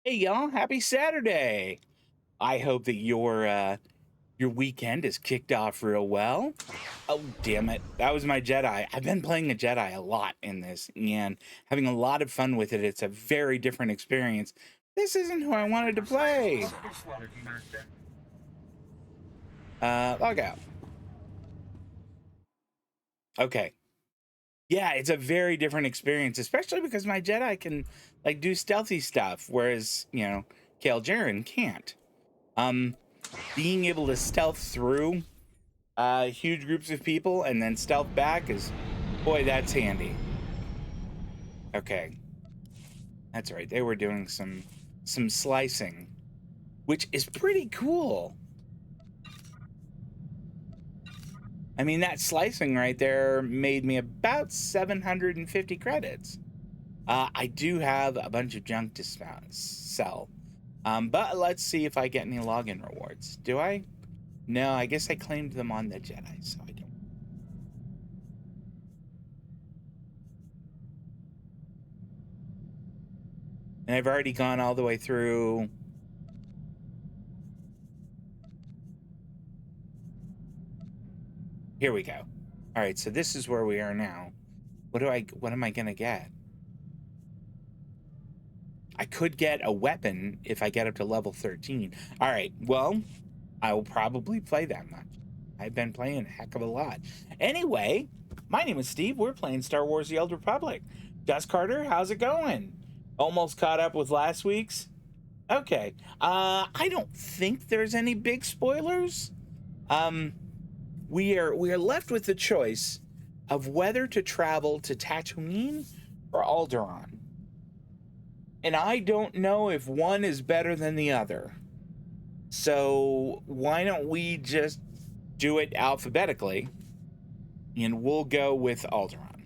Hey y'all, happy Saturday. I hope that your weekend is kicked off real well. Oh, damn it. That was my Jedi. I've been playing a Jedi a lot in this and having a lot of fun with it. It's a very different experience. This isn't who I wanted to play. Log out. Okay. Yeah, it's a very different experience, especially because my Jedi can like do stealthy stuff, whereas, Kale Jaren can't. Um, Being able to stealth through huge groups of people and then stealth back is, boy, that's handy. Okay, that's right. They were doing some slicing, which is pretty cool. I mean, that slicing right there made me about 750 credits. I do have a bunch of junk to sell, but let's see if I get any login rewards. Do I? No, I guess I claimed them on the Jedi, so I don't. And I've already gone all the way through. Here we go. All right, so this is where we are now. What am I gonna get? I could get a weapon if I get up to level 13. All right, well, I will probably play that much. I've been playing a heck of a lot. Anyway, my name is Steve. We're playing Star Wars The Old Republic. Dust Carter, how's it going? Almost caught up with last week's? Okay. I don't think there's any big spoilers. Um, we are left with the choice of whether to travel to Tatooine or Alderaan. And I don't know if one is better than the other. So why don't we just do it alphabetically and we'll go with Alderaan.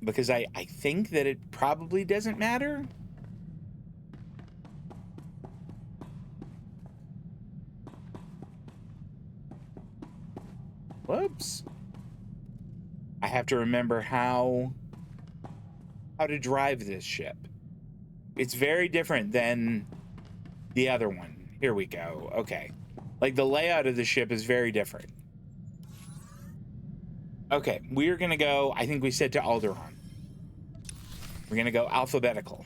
Because I think that it probably doesn't matter. Whoops. I have to remember how to drive this ship. It's very different than the other one. Here we go. Okay. Like the layout of the ship is very different. Okay, we're gonna go, I think we said to Alderaan. We're gonna go alphabetical.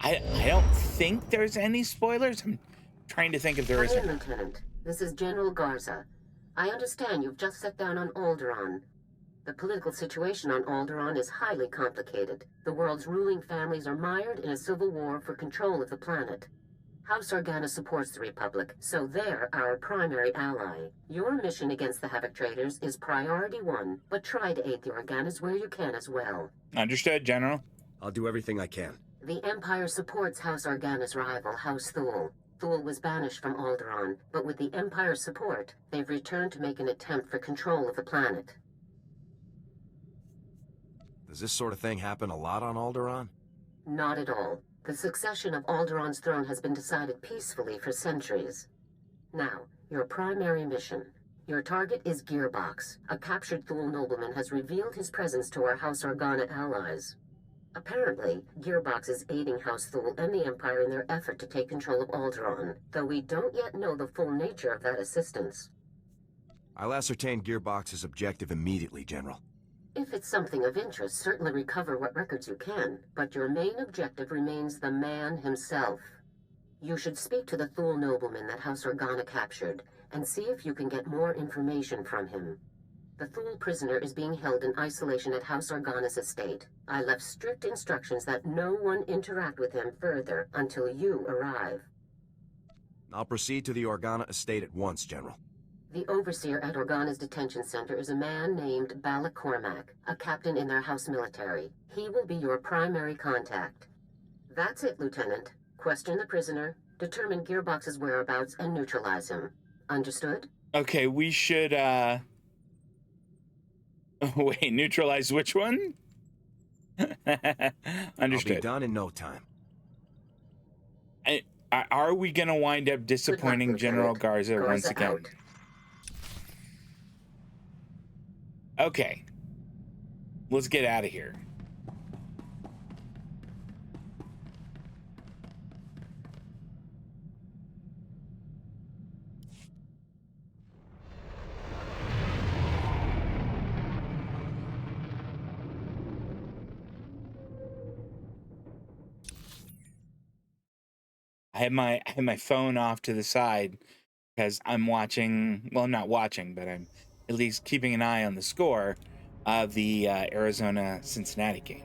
I don't think there's any spoilers. I'm trying to think if there is. Hi, Lieutenant. This is General Garza. I understand you've just set down on Alderaan. The political situation on Alderaan is highly complicated. The world's ruling families are mired in a civil war for control of the planet. House Organa supports the Republic, so they're our primary ally. Your mission against the Havoc Traders is priority one, but try to aid the Organas where you can as well. Understood, General. I'll do everything I can. The Empire supports House Organa's rival, House Thule. Thule was banished from Alderaan, but with the Empire's support, they've returned to make an attempt for control of the planet. Does this sort of thing happen a lot on Alderaan? Not at all. The succession of Alderaan's throne has been decided peacefully for centuries. Now, your primary mission. Your target is Gearbox. A captured Thule nobleman has revealed his presence to our House Organa allies. Apparently, Gearbox is aiding House Thule and the Empire in their effort to take control of Alderaan, though we don't yet know the full nature of that assistance. I'll ascertain Gearbox's objective immediately, General. If it's something of interest, certainly recover what records you can, but your main objective remains the man himself. You should speak to the Thule nobleman that House Organa captured, and see if you can get more information from him. The Thule prisoner is being held in isolation at House Organa's estate. I left strict instructions that no one interact with him further until you arrive. I'll proceed to the Organa estate at once, General. The overseer at Organa's detention center is a man named Balak Cormac, a captain in their house military. He will be your primary contact. That's it, Lieutenant. Question the prisoner, determine Gearbox's whereabouts, and neutralize him. Understood? Okay, we should, wait, neutralize which one? Understood. I'll be done in no time. Are we going to wind up disappointing General Garza once again? Out. Okay. Let's get out of here. I have my phone off to the side because I'm watching. Well, I'm not watching, but I'm at least keeping an eye on the score of the Arizona-Cincinnati game.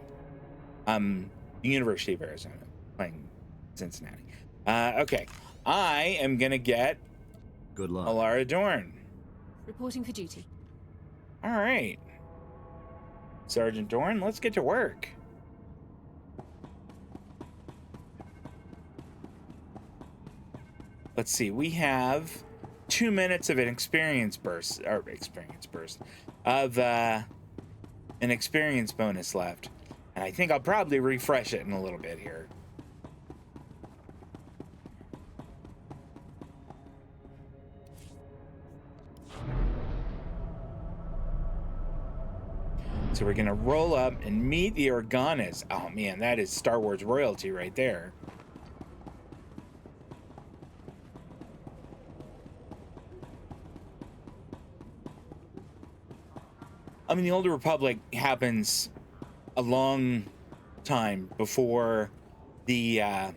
The University of Arizona playing Cincinnati. Okay, I am gonna get Good luck. Alderaan. Reporting for duty. All right, Sergeant Dorn, let's get to work. Let's see. We have 2 minutes of an experience burst of an experience bonus left, and I think I'll probably refresh it in a little bit here. So we're gonna roll up and meet the Organas. Oh man, that is Star Wars royalty right there. I mean, the Old Republic happens a long time before the here,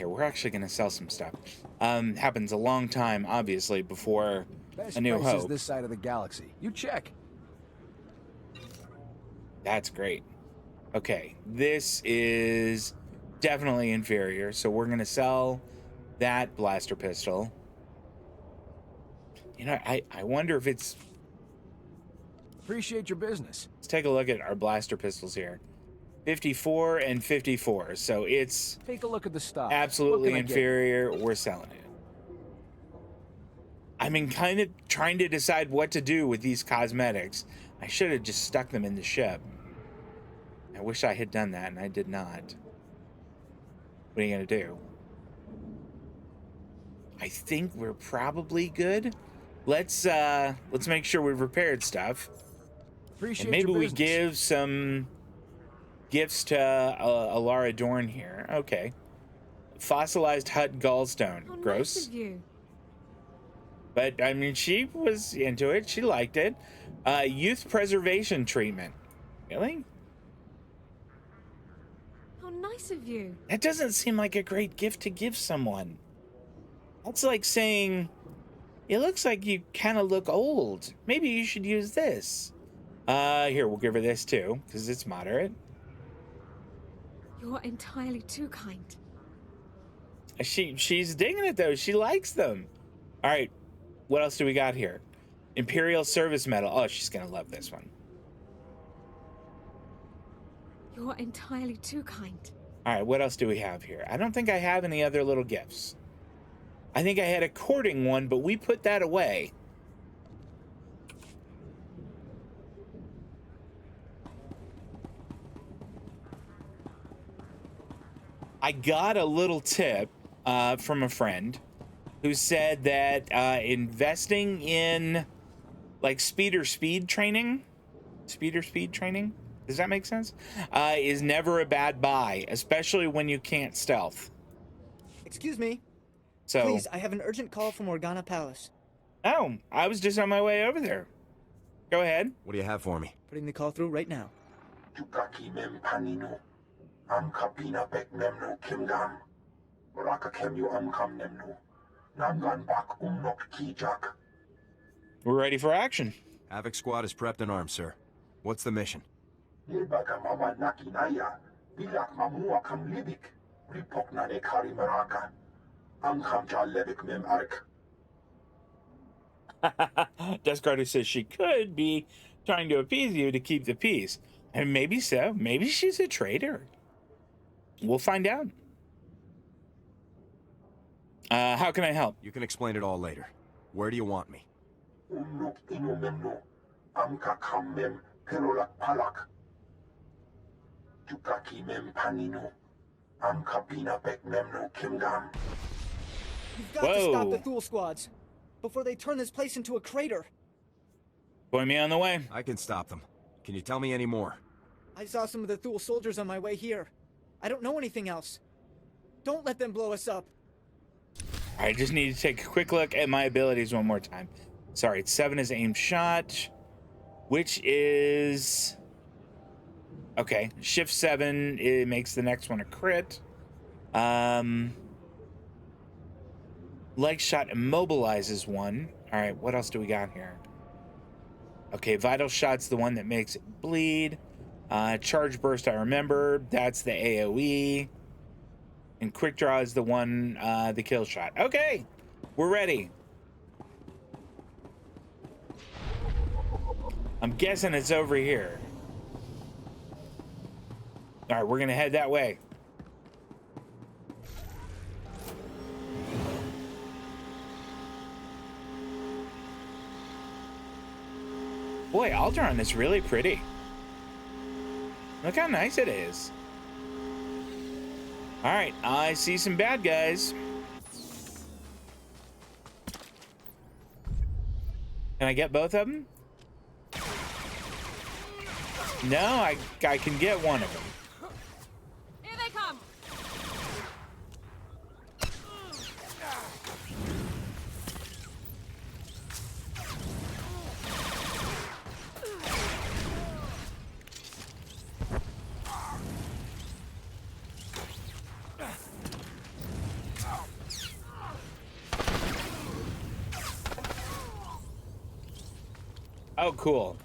we're actually going to sell some stuff. Happens a long time, obviously, before A New Best place is Hope. this side of the galaxy. You check. That's great. Okay, this is definitely inferior, so we're going to sell that blaster pistol. You know, I wonder if it's... Appreciate your business. Let's take a look at our blaster pistols here. 54 and 54, so it's Take a look at the stock. absolutely What can I get? inferior. We're selling it. I mean, kind of trying to decide what to do with these cosmetics. I should have just stuck them in the ship. I wish I had done that, and I did not. What are you gonna do? I think we're probably good. Let's make sure we've repaired stuff, Appreciate and maybe your we business. give some gifts to Alderaan here. Okay. Fossilized hut gallstone. How Gross. nice of you. But I mean, she was into it. She liked it. Youth preservation treatment. Really? How nice of you. That doesn't seem like a great gift to give someone. That's like saying, it looks like you kind of look old. Maybe you should use this. Here, we'll give her this too, because it's moderate. You're entirely too kind. She's digging it though. She likes them. All right, what else do we got here? Imperial Service Medal. Oh, she's gonna love this one. You're entirely too kind. All right, what else do we have here? I don't think I have any other little gifts. I think I had a courting one, but we put that away. I got a little tip from a friend who said that investing in like speed training, does that make sense? Is never a bad buy, especially when you can't stealth. Excuse me. So, Please, I have an urgent call from Organa Palace. oh, I was just on my way over there. Go ahead. What do you have for me? Putting the call through right now. Tukaki mem panino. Am kapina bek memno kimgam. Raka kemyu kam nemno. Namgan bak nok kijak. We're ready for action. Havoc Squad is prepped and armed, sir. What's the mission? Nilbaga mama nakinaya. Bilak mamua kam libik. Ripokna ne kari maraka. Am kam lebik mem ark. Descartes says she could be trying to appease you to keep the peace. And maybe so. Maybe she's a traitor. We'll find out. How can I help? You can explain it all later. Where do you want me? Unok ino memno. Am kakam perolak palak. Tukaki mem panino. Am kapina pek memno kimgam. You've got to stop the Whoa. Thule squads before they turn this place into a crater. Point me on the way. I can stop them. Can you tell me any more? I saw some of the Thule soldiers on my way here. I don't know anything else. Don't let them blow us up. I just need to take a quick look at my abilities one more time. Sorry, 7 is aim shot, which is... Okay, shift 7, it makes the next one a crit. Leg shot immobilizes one. All right, what else do we got here? Okay, vital shot's the one that makes it bleed. Charge burst, I remember. That's the AoE. And quick draw is the one, the kill shot. Okay, we're ready. I'm guessing it's over here. All right, we're gonna head that way. Boy, Alderaan is really pretty. Look how nice it is. All right, I see some bad guys. Can I get both of them? No, I can get one of them. Here they come! Oh, cool.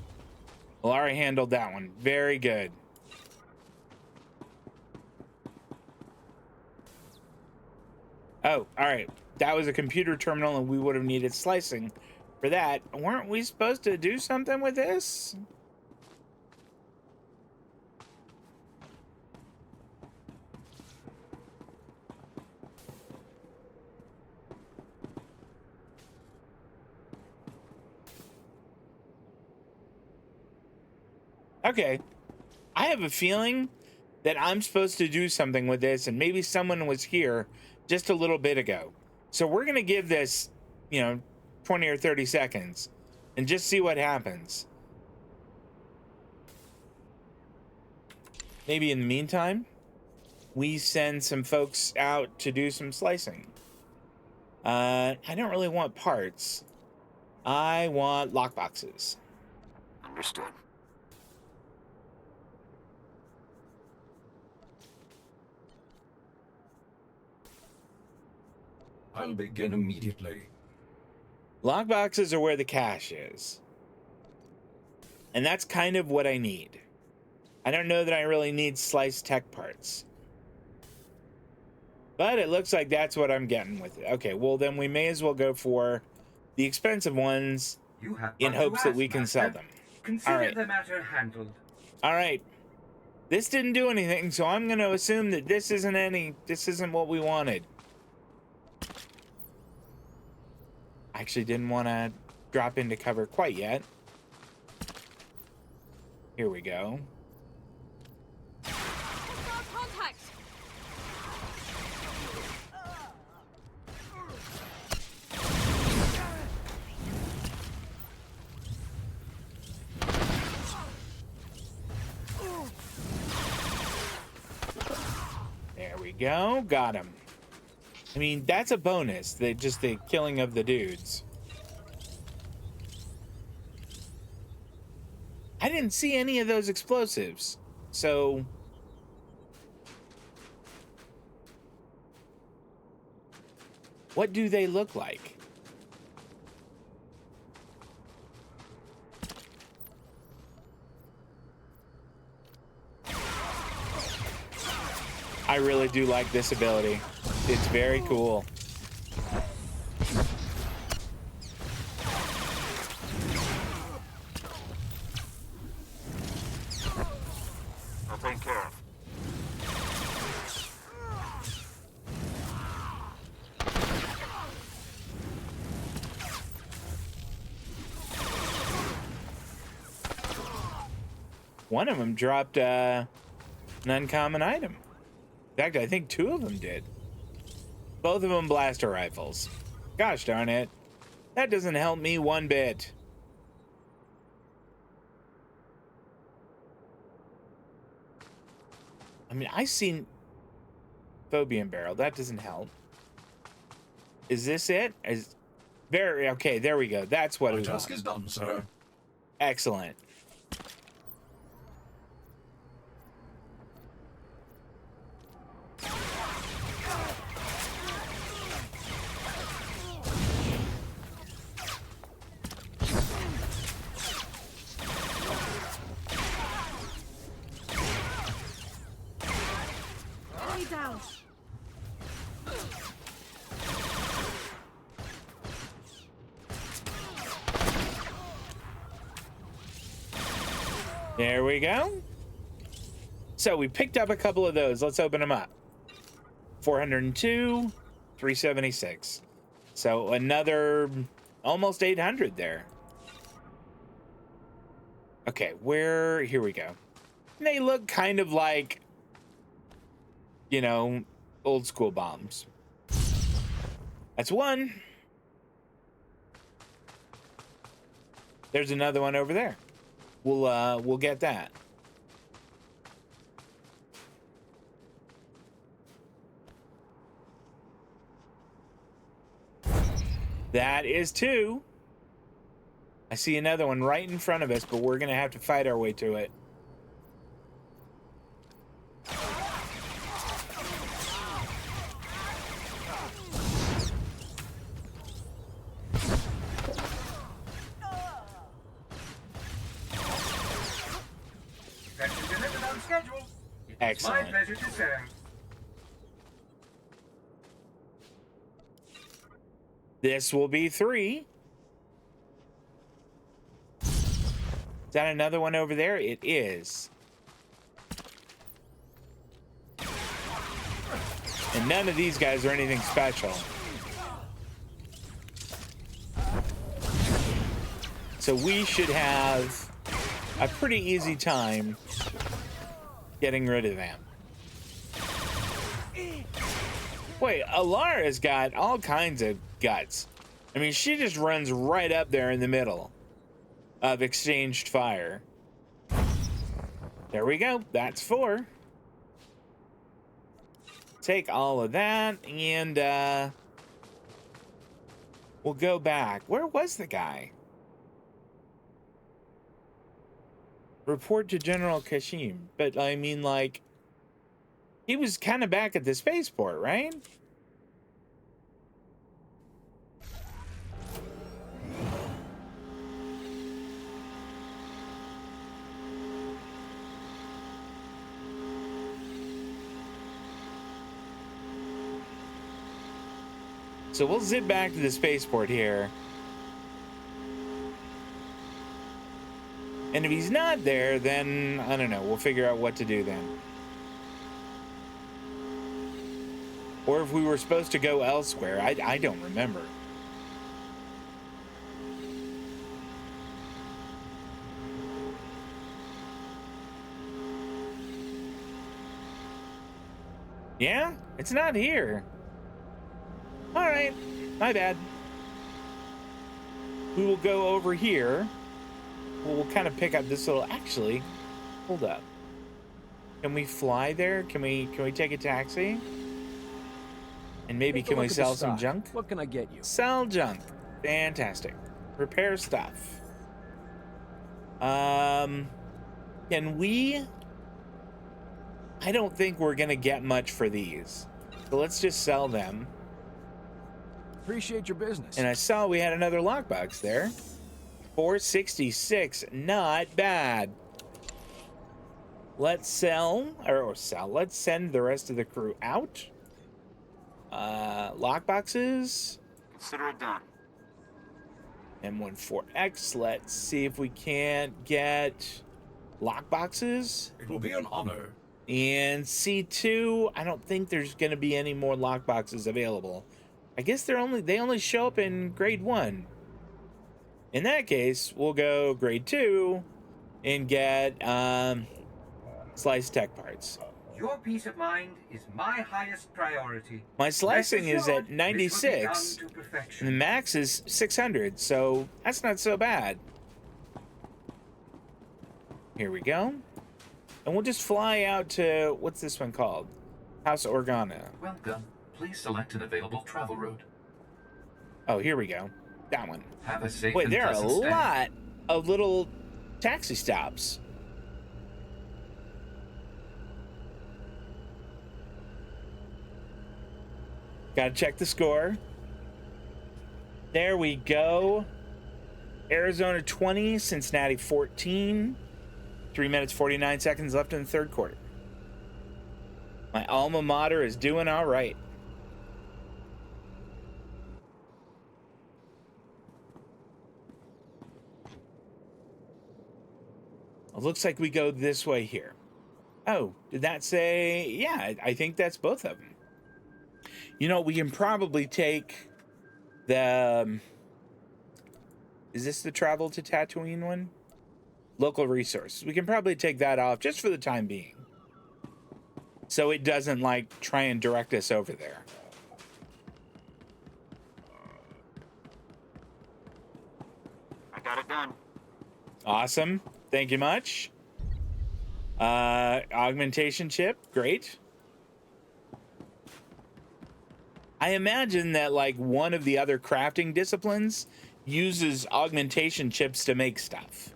Laurie handled that one. Very good. Oh, all right. That was a computer terminal, and we would have needed slicing for that. Weren't we supposed to do something with this? Okay. I have a feeling that I'm supposed to do something with this, and maybe someone was here just a little bit ago. So we're going to give this, 20 or 30 seconds and just see what happens. Maybe in the meantime, we send some folks out to do some slicing. I don't really want parts. I want lockboxes. Understood. I'll begin immediately. Lockboxes are where the cash is. And that's kind of what I need. I don't know that I really need sliced tech parts. But it looks like that's what I'm getting with it. Okay, well then we may as well go for the expensive ones You have in but to hopes that ask, we can Master. sell them. Consider Alright. the matter handled. All right. This didn't do anything, so I'm going to assume that this isn't what we wanted. I actually didn't want to drop into cover quite yet. Here we go. Contact! There we go. Got him. I mean, that's a bonus. Just the killing of the dudes. I didn't see any of those explosives. So... what do they look like? I really do like this ability. It's very cool. I'll take care of. One of them dropped an uncommon item. In fact, I think 2 of them did. Both of them blaster rifles. Gosh darn it. That doesn't help me one bit. I mean, I seen Phobian barrel. That doesn't help. Is this it? Okay, there we go. That's what My it task was. is done, sir. Excellent. Enemy down. There we go. So we picked up a couple of those. Let's open them up. 402, 376. So another almost 800 there. Okay, here we go. And they look kind of like, you know, old school bombs. That's one. There's another one over there. We'll get that. That is 2. I see another one right in front of us, but we're gonna have to fight our way to it. Adventure delivered on schedule. It's my Excellent. pleasure to serve. This will be 3. Is that another one over there? It is. And none of these guys are anything special. So we should have a pretty easy time getting rid of them. Wait, Alara's got all kinds of guts. I mean, she just runs right up there in the middle of exchanged fire. There we go. That's 4. Take all of that and we'll go back. Where was the guy? Report to General Kashim. But I mean, like, he was kind of back at the spaceport, right? So we'll zip back to the spaceport here. And if he's not there, then I don't know. We'll figure out what to do then. Or if we were supposed to go elsewhere. I don't remember. Yeah, it's not here. All right, my bad. We will go over here. We'll kind of pick up this little. Actually, hold up. Can we fly there? Can we take a taxi? And maybe Take a can we look at the sell some stock. junk? What can I get you? Sell junk. Fantastic. Repair stuff. Can we? I don't think we're gonna get much for these. So let's just sell them. Appreciate your business. And I saw we had another lockbox there. 466, not bad. Let's sell, or sell, let's send the rest of the crew out. Lockboxes. Consider it done. M14X, let's see if we can't get lockboxes. It will be an honor. And C2, I don't think there's gonna be any more lockboxes available. I guess they only show up in grade 1. In that case, we'll go grade 2 and get sliced tech parts. Your peace of mind is my highest priority. My slicing is at Rest assured, this will be 96, done to and the perfection. max is 600, so that's not so bad. Here we go. And we'll just fly out to, what's this one called? House Organa. Welcome. Please select an available travel route. Oh, here we go. That one. Have a safe Wait, and there are a pleasant stay. lot of little taxi stops. Gotta check the score. There we go. Arizona 20, Cincinnati 14. 3 minutes, 49 seconds left in the third quarter. My alma mater is doing all right. It looks like we go this way here. Oh, did that say? Yeah, I think that's both of them. You know, we can probably take the... is this the travel to Tatooine one? Local resources. We can probably take that off just for the time being. So it doesn't, like, try and direct us over there. I got it done. Awesome. Thank you much. Augmentation chip. Great. I imagine that, like, one of the other crafting disciplines uses augmentation chips to make stuff.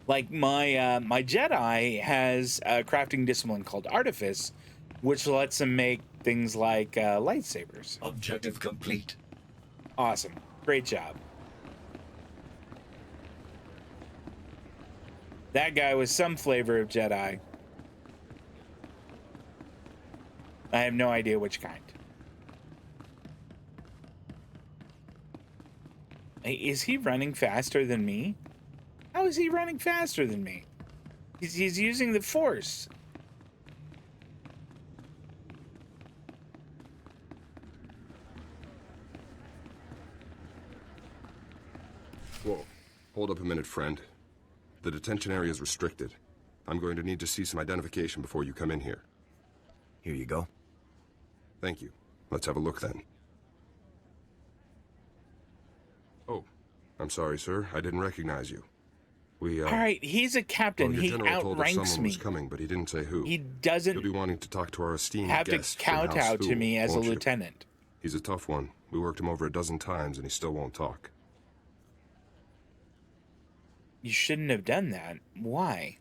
Like my Jedi has a crafting discipline called Artifice, which lets him make things like lightsabers. Objective complete. Awesome. Great job. That guy was some flavor of Jedi. I have no idea which kind. Hey, is he running faster than me? How is he running faster than me? He's using the Force. Whoa. Hold up a minute, friend. The detention area is restricted. I'm going to need to see some identification before you come in here. Here you go. Thank you. Let's have a look then. Oh, I'm sorry, sir. I didn't recognize you. We, All right, he's a captain. well, your He general told us outranks someone me. was coming, but he didn't say who. He doesn't You'll be wanting to talk to our esteemed have to guest from House kowtow to Thule, me as a won't you? lieutenant. He's a tough one. We worked him over a dozen times, and he still won't talk. You shouldn't have done that. Why?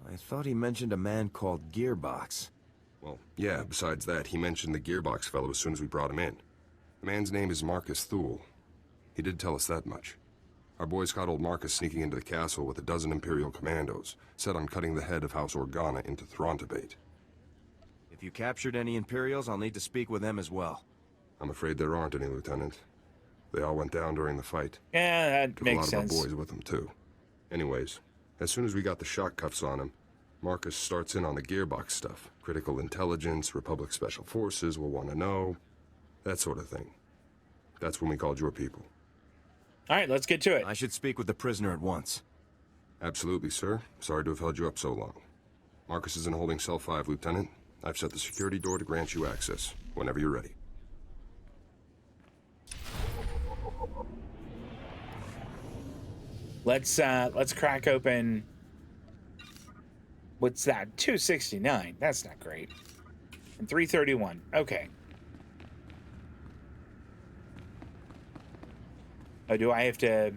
I thought he mentioned a man called Gearbox. Well, yeah, besides that, he mentioned the Gearbox fellow as soon as we brought him in. The man's name is Marcus Thule. He did tell us that much. Our boys caught old Marcus sneaking into the castle with a dozen Imperial commandos, set on cutting the head of House Organa into Throntibate. If you captured any Imperials, I'll need to speak with them as well. I'm afraid there aren't any, Lieutenant. They all went down during the fight. Yeah, that Took makes a lot sense. of our boys with them, too. Anyways, as soon as we got the shock cuffs on him, Marcus starts in on the Gearbox stuff. Critical intelligence, Republic Special Forces will want to know, that sort of thing. That's when we called your people. All right, let's get to it. I should speak with the prisoner at once. Absolutely, sir. Sorry to have held you up so long. Marcus is in holding cell 5, Lieutenant. I've set the security door to grant you access, whenever you're ready. Let's crack open. What's that? 269. That's not great. And 331. Okay. Oh, do I have to?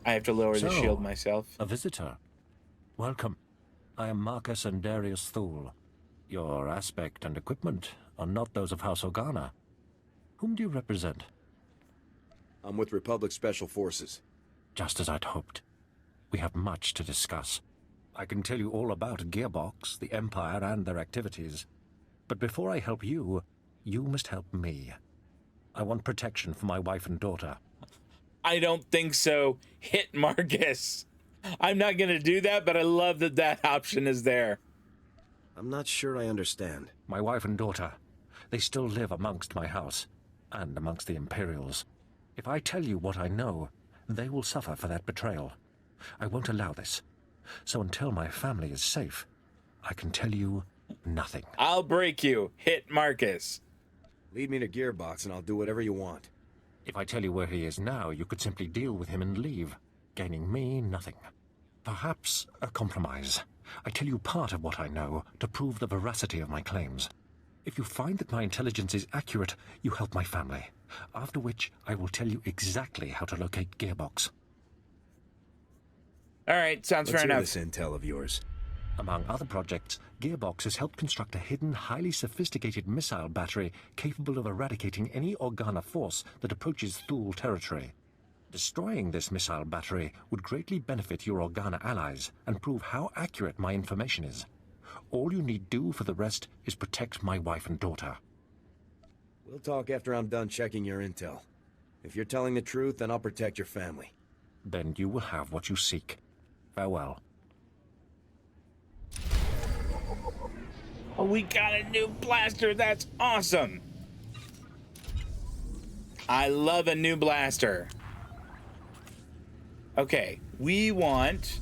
I have to lower the So, shield myself. A visitor. Welcome. I am Marcus and Darius Thule. Your aspect and equipment are not those of House Organa. Whom do you represent? I'm with Republic Special Forces. Just as I'd hoped. We have much to discuss. I can tell you all about Gearbox, the Empire, and their activities. But before I help you, you must help me. I want protection for my wife and daughter. I don't think so. Hit Marcus. I'm not going to do that, but I love that that option is there. I'm not sure I understand. My wife and daughter, they still live amongst my house, and amongst the Imperials. If I tell you what I know, they will suffer for that betrayal. I won't allow this. So until my family is safe, I can tell you nothing. I'll break you. Hit Marcus. Lead me to Gearbox and I'll do whatever you want. If I tell you where he is now, you could simply deal with him and leave, gaining me nothing. Perhaps a compromise. I tell you part of what I know to prove the veracity of my claims. If you find that my intelligence is accurate, you help my family. After which, I will tell you exactly how to locate Gearbox. All right, sounds fair enough. Let's hear this intel of yours. Among other projects, Gearbox has helped construct a hidden, highly sophisticated missile battery capable of eradicating any Organa force that approaches Thule territory. Destroying this missile battery would greatly benefit your Organa allies and prove how accurate my information is. All you need do for the rest is protect my wife and daughter. We'll talk after I'm done checking your intel. If you're telling the truth, then I'll protect your family. Then you will have what you seek. Farewell. Oh, we got a new blaster. That's awesome. I love a new blaster. Okay, we want...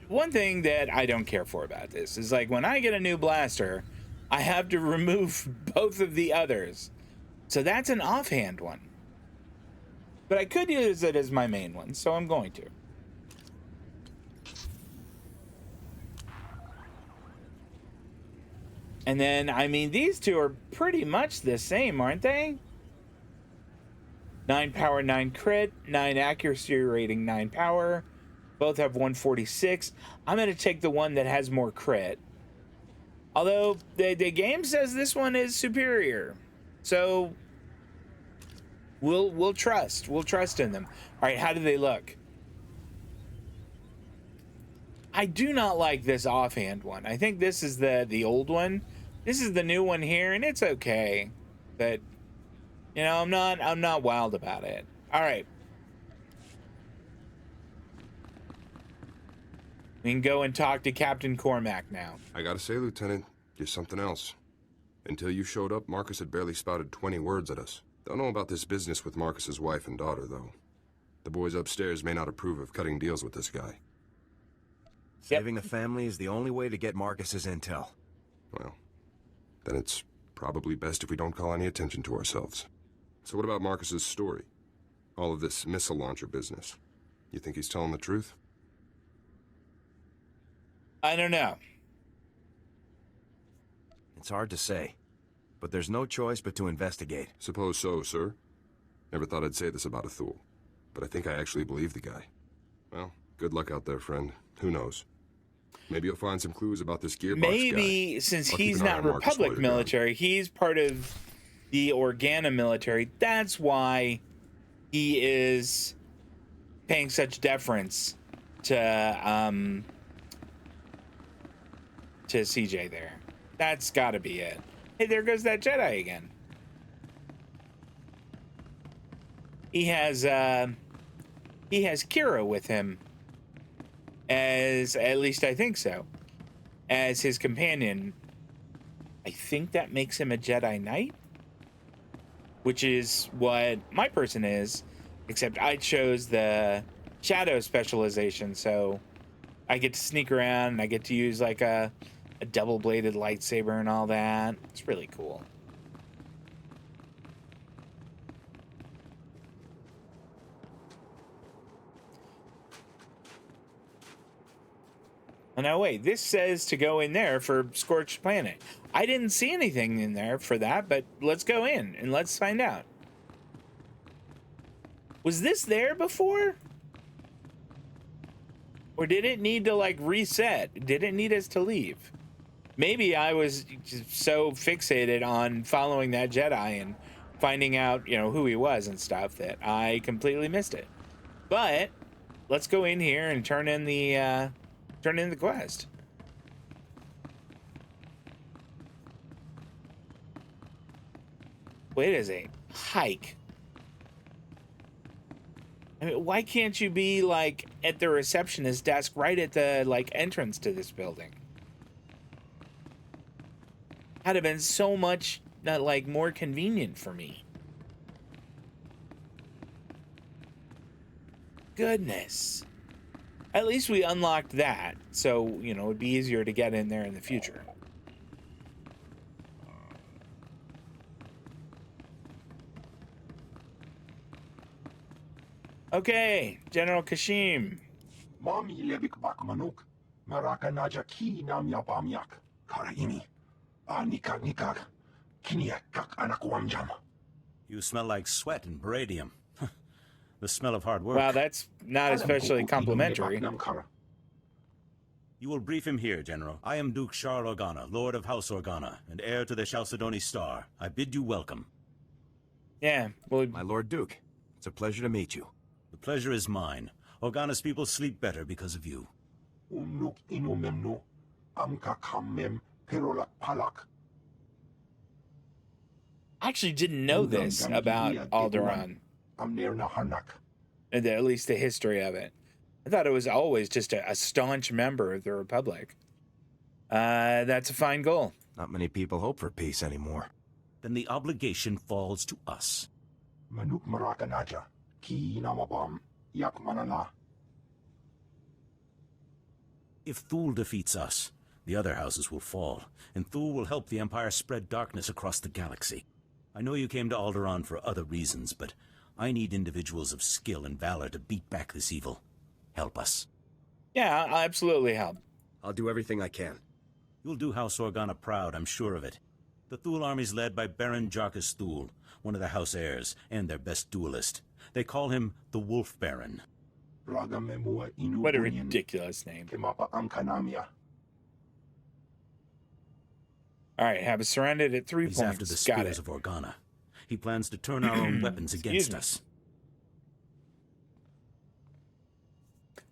one thing that I don't care for about this is, like, when I get a new blaster, I have to remove both of the others. So that's an offhand one. But I could use it as my main one, so I'm going to. And then, I mean, these two are pretty much the same, aren't they? 9 power, 9 crit, 9 accuracy rating, 9 power. Both have 146. I'm going to take the one that has more crit. Although, the game says this one is superior. So, we'll trust. We'll trust in them. All right, how do they look? I do not like this offhand one. I think this is the old one. This is the new one here, and it's okay. But, you know, I'm not wild about it. All right. We can go and talk to Captain Cormac now. I gotta say, Lieutenant, you're something else. Until you showed up, Marcus had barely spouted 20 words at us. Don't know about this business with Marcus's wife and daughter, though. The boys upstairs may not approve of cutting deals with this guy. Saving the family is the only way to get Marcus's intel. Well, then it's probably best if we don't call any attention to ourselves. So what about Marcus's story? All of this missile launcher business. You think he's telling the truth? I don't know. It's hard to say, but there's no choice but to investigate. Suppose so, sir. Never thought I'd say this about a Thule, but I think I actually believe the guy. Well, good luck out there, friend. Who knows? Maybe you'll find some clues about this Gearbox Maybe guy. Since I'll keep he's an eye not on Marcus while Republic you're military, he's part of the Organa military. That's why he is paying such deference to CJ there. That's got to be it. Hey, there goes that Jedi again. He has Kira with him, as at least I think so, as his companion. I think that makes him a Jedi Knight, which is what my person is, except I chose the shadow specialization, so I get to sneak around and I get to use like a double-bladed lightsaber and all that. It's really cool. Oh, now wait, this says to go in there for Scorched Planet. I didn't see anything in there for that, but let's go in and let's find out. Was this there before? Or did it need to like reset? Did it need us to leave? Maybe I was just so fixated on following that Jedi and finding out, you know, who he was and stuff that I completely missed it. But let's go in here and turn in the quest. Wait, is a hike? I mean, why can't you be like at the receptionist desk right at the like entrance to this building? Had have been so much like more convenient for me. Goodness. At least we unlocked that, so, you know, it'd be easier to get in there in the future. Okay, General Kashim. Mami lebik bak manuk. Maraka naja ki nam yapamyak. Karaimi. Nikag nikag. Kiniak kak anakuamjam. You smell like sweat and baradium. The smell of hard work. Wow, that's not especially complimentary. You will brief him here, General. I am Duke Charles Organa, Lord of House Organa, and heir to the Chalcedony Star. I bid you welcome. Yeah, well... My Lord Duke, it's a pleasure to meet you. The pleasure is mine. Organa's people sleep better because of you. Unuk inumemnu. Amka kamem perolak palak. I actually didn't know this about Alderaan. At least the history of it. I thought it was always just a staunch member of the Republic. That's a fine goal. Not many people hope for peace anymore. Then the obligation falls to us. Manuk marakanaja. Ki namabam. Yak manana. If Thule defeats us, the other houses will fall, and Thule will help the Empire spread darkness across the galaxy. I know you came to Alderaan for other reasons, but I need individuals of skill and valor to beat back this evil. Help us. Yeah, I'll absolutely help. I'll do everything I can. You'll do House Organa proud, I'm sure of it. The Thule army's led by Baron Jarkus Thule, one of the House heirs, and their best duelist. They call him the Wolf Baron. What a ridiculous name. Alright, have us surrounded at 3 He's points. After the Got spears it. of Organa. He plans to turn our own weapons against us.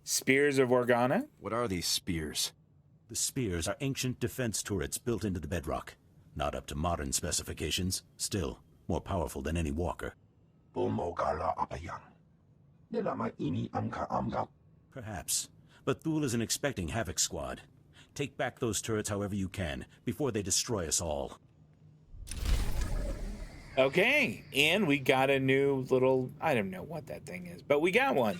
Spears of Organa? What are these spears? The spears are ancient defense turrets built into the bedrock. Not up to modern specifications, still more powerful than any walker. Perhaps, but Thule isn't expecting Havoc Squad. Take back those turrets however you can, before they destroy us all. Okay, and we got a new little... I don't know what that thing is, but we got one.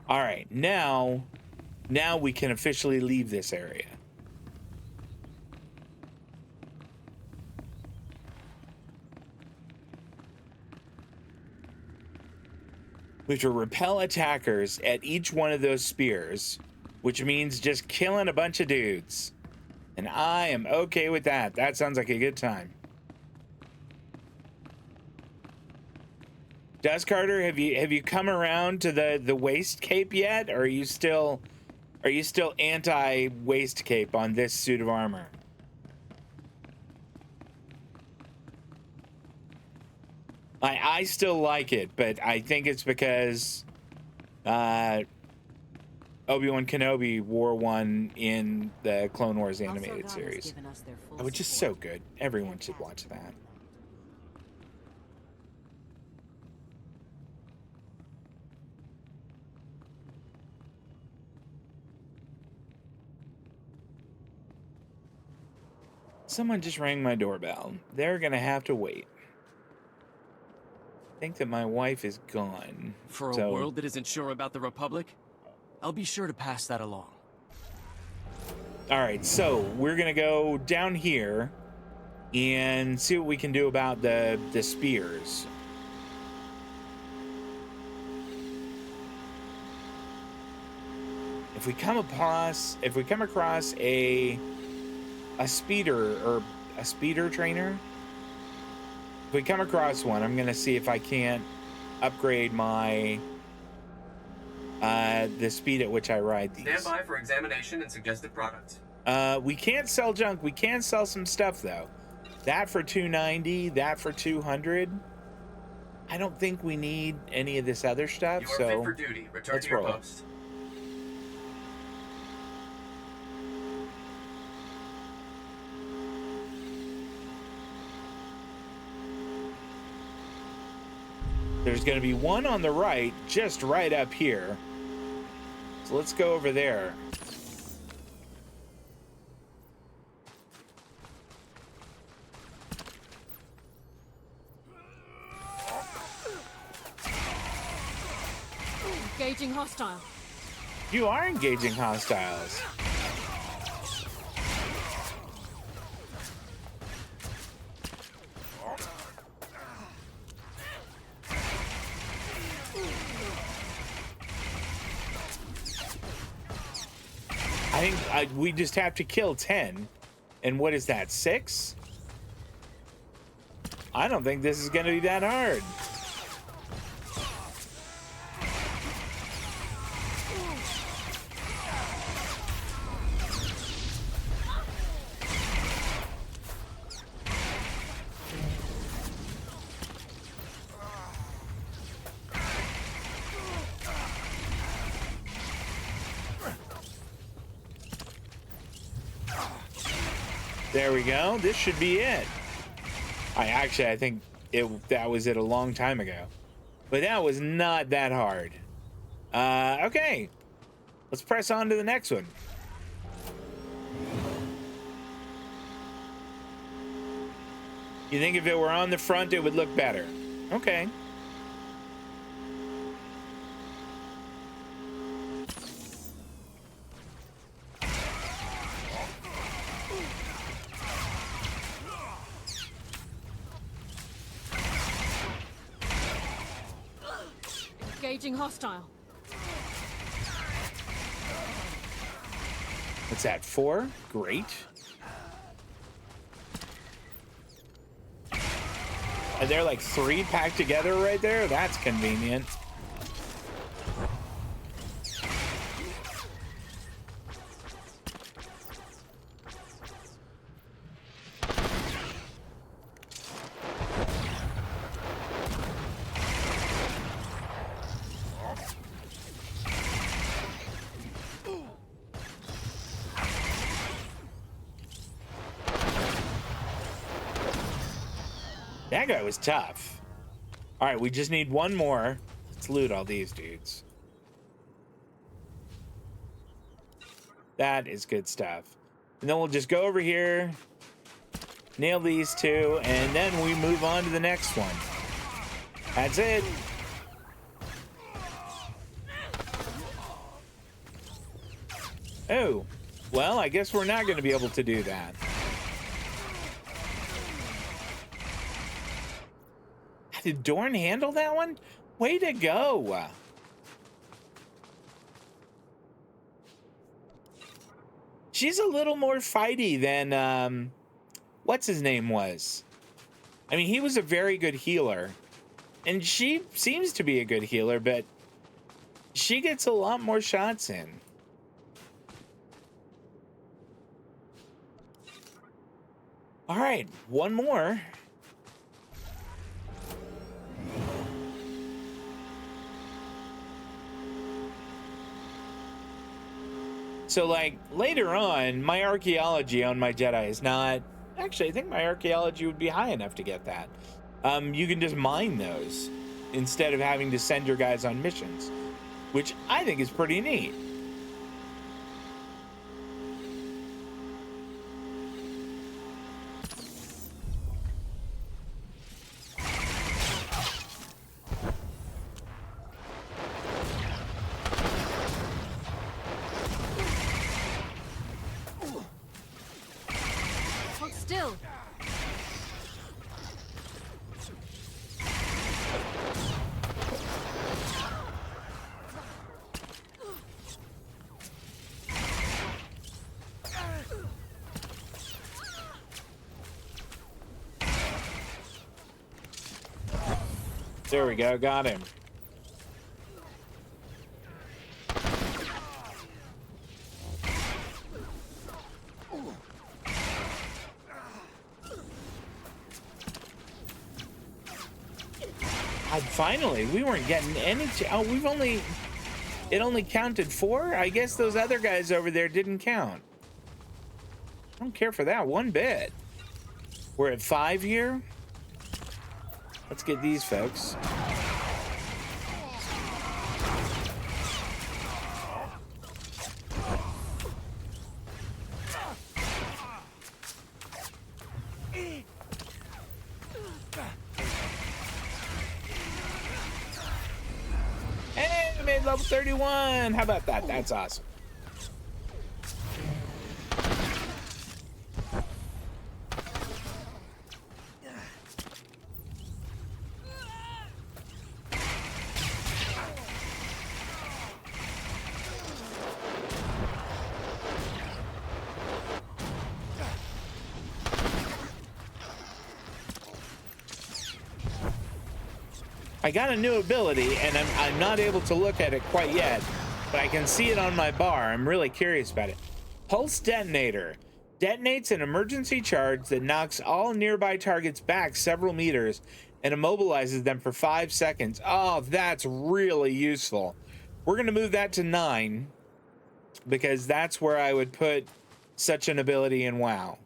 Alright, now we can officially leave this area. We have to repel attackers at each one of those spears, which means just killing a bunch of dudes. And I am okay with that. That sounds like a good time. Dust Carter, have you come around to the waist cape yet? Or are you still anti waist cape on this suit of armor? I still like it, but I think it's because Obi-Wan Kenobi wore one in the Clone Wars animated series. Which is so good. Everyone should watch that. Someone just rang my doorbell. They're gonna have to wait. I think that my wife is gone. For a world that isn't sure about the Republic, I'll be sure to pass that along. Alright, so we're gonna go down here and see what we can do about the spears. If we come across a speeder or a speeder trainer, if we come across one, I'm gonna see if I can't upgrade my the speed at which I ride these. Stand by for examination and suggested products. We can't sell junk. We can sell some stuff though. That for 290, that for 200. I don't think we need any of this other stuff. You are fit for duty. Return to your post. There's going to be one on the right, just right up here. So let's go over there. Engaging hostile. You are engaging hostiles. I think we just have to kill 10. And what is that, 6? I don't think this is going to be that hard. There we go. This should be it. I think that was it a long time ago. But that was not that hard. Okay. Let's press on to the next one. You think if it were on the front, it would look better? Okay. Engaging hostile. What's that, 4? Great. Are there like 3 packed together right there? That's convenient. That guy was tough. All right, we just need one more. Let's loot all these dudes. That is good stuff. And then we'll just go over here, nail these 2, and then we move on to the next one. That's it. Oh, well, I guess we're not going to be able to do that. Did Dorn handle that one? Way to go. She's a little more fighty than, what's his name was. I mean, he was a very good healer. And she seems to be a good healer, but she gets a lot more shots in. All right, one more. So, like, later on, my archaeology on my Jedi is not... Actually, I think my archaeology would be high enough to get that. You can just mine those instead of having to send your guys on missions, which I think is pretty neat. Still. There we go, got him. Finally, we weren't getting any. Oh, it only counted 4. I guess those other guys over there didn't count. I don't care for that one bit. We're at 5 here. Let's get these folks. level 31. How about that? That's awesome. I got a new ability, and I'm not able to look at it quite yet, but I can see it on my bar. I'm really curious about it. Pulse Detonator. Detonates an emergency charge that knocks all nearby targets back several meters and immobilizes them for 5 seconds. Oh, that's really useful. We're going to move that to 9, because that's where I would put such an ability in WoW.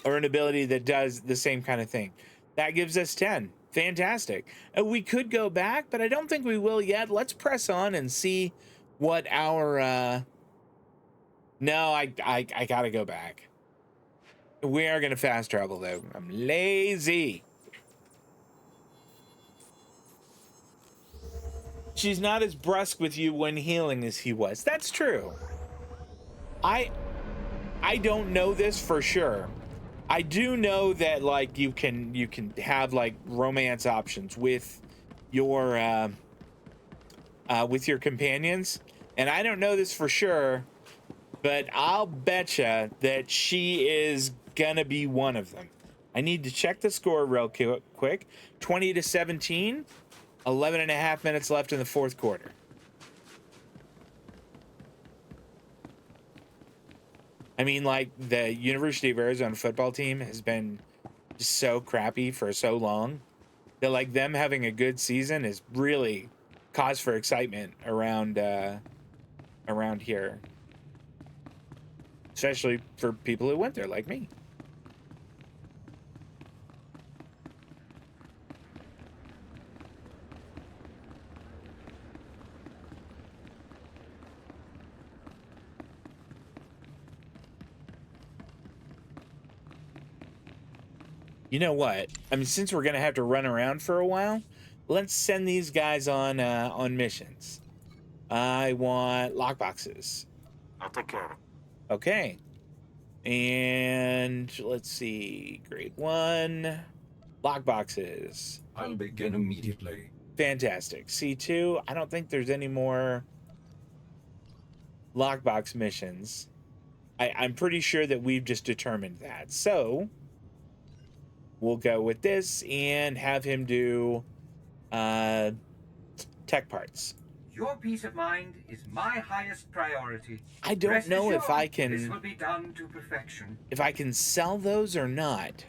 Or an ability that does the same kind of thing. That gives us 10. Fantastic. We could go back, but I don't think we will yet. Let's press on and see what our... No, I gotta go back. We are gonna fast travel, though. I'm lazy. She's not as brusque with you when healing as he was. That's true. I don't know this for sure. I do know that, like, you can have, like, romance options with your companions, and I don't know this for sure, but I'll betcha that she is gonna be one of them. I need to check the score real quick. 20-17, 11 and a half minutes left in the fourth quarter. I mean, like, the University of Arizona football team has been just so crappy for so long that, like, them having a good season is really cause for excitement around here, especially for people who went there like me. You know what? I mean, since we're gonna have to run around for a while, let's send these guys on missions. I want lockboxes. I'll take care of it. Okay. And let's see, grade 1, lockboxes. I'll begin immediately. Fantastic. C2, I don't think there's any more lockbox missions. I'm pretty sure that we've just determined that. So we'll go with this and have him do tech parts. Your peace of mind is my highest priority. I don't Rest know if assured, I can... This will be done to perfection. If I can sell those or not.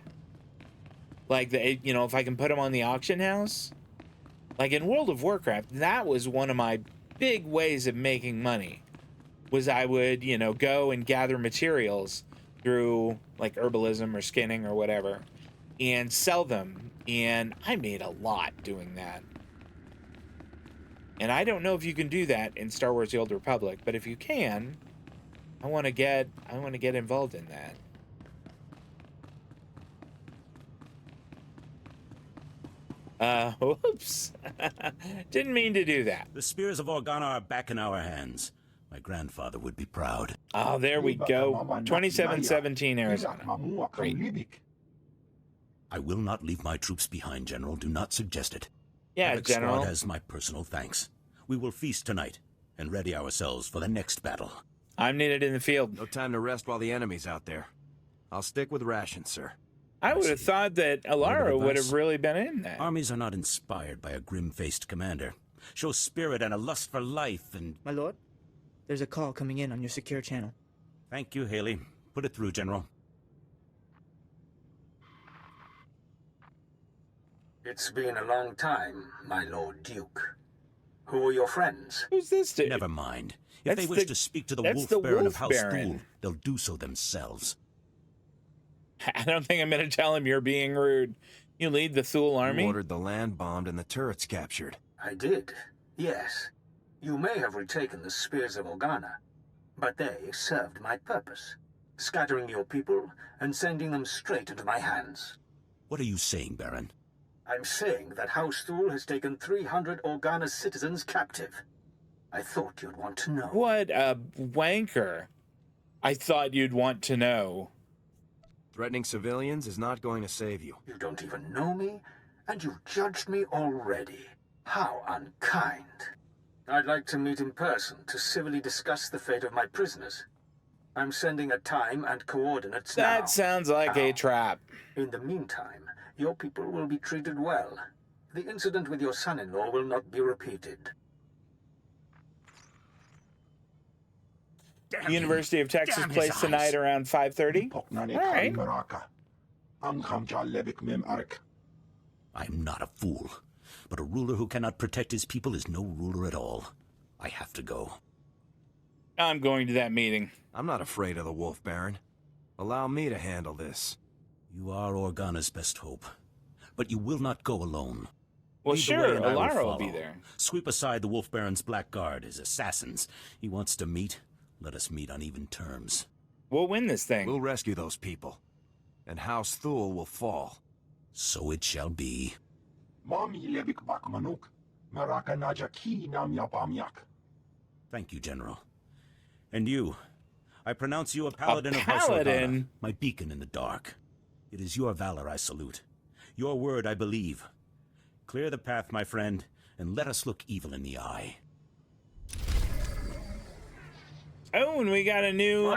Like, you know, if I can put them on the auction house. Like in World of Warcraft, that was one of my big ways of making money. Was I would, you know, go and gather materials through, like, herbalism or skinning or whatever, and sell them. And I made a lot doing that. And I don't know if you can do that in Star Wars: The Old Republic, but if you can, I want to get involved in that. Whoops. Didn't mean to do that. The spears of Organa are back in our hands. My grandfather would be proud. Oh, there we go. 27-17 Arizona. Great. I will not leave my troops behind, General. Do not suggest it. Yeah, Alex General. Squad has my personal thanks. We will feast tonight and ready ourselves for the next battle. I'm needed in the field. No time to rest while the enemy's out there. I'll stick with rations, sir. I would have thought that Alara would have really been in that. Armies are not inspired by a grim-faced commander. Show spirit and a lust for life and... My lord, there's a call coming in on your secure channel. Thank you, Haley. Put it through, General. It's been a long time, my Lord Duke. Who are your friends? Who's this dude? Never mind. If they wish to speak to the Wolf Baron of House Thule, they'll do so themselves. I don't think I'm going to tell him you're being rude. You lead the Thule army? You ordered the land bombed and the turrets captured. I did, yes. You may have retaken the spears of Organa, but they served my purpose, scattering your people and sending them straight into my hands. What are you saying, Baron? I'm saying that House Thule has taken 300 Organa citizens captive. I thought you'd want to know. What a wanker. I thought you'd want to know. Threatening civilians is not going to save you. You don't even know me, and you've judged me already. How unkind. I'd like to meet in person to civilly discuss the fate of my prisoners. I'm sending a time and coordinates now. That sounds like a trap. In the meantime, your people will be treated well. The incident with your son-in-law will not be repeated. University of Texas plays tonight around 5:30. All right. I'm not a fool, but a ruler who cannot protect his people is no ruler at all. I have to go. I'm going to that meeting. I'm not afraid of the Wolf Baron. Allow me to handle this. You are Organa's best hope, but you will not go alone. Well, Lead the sure, way and I will Alara will be follow. there. Sweep aside the Wolf Baron's black guard, his assassins. He wants to meet. Let us meet on even terms. We'll win this thing. We'll rescue those people, and House Thule will fall. So it shall be. Thank you, General. And you, I pronounce you a paladin of House Organa, my beacon in the dark. It is your valor I salute. Your word I believe. Clear the path, my friend, and let us look evil in the eye. Oh, and we got a new...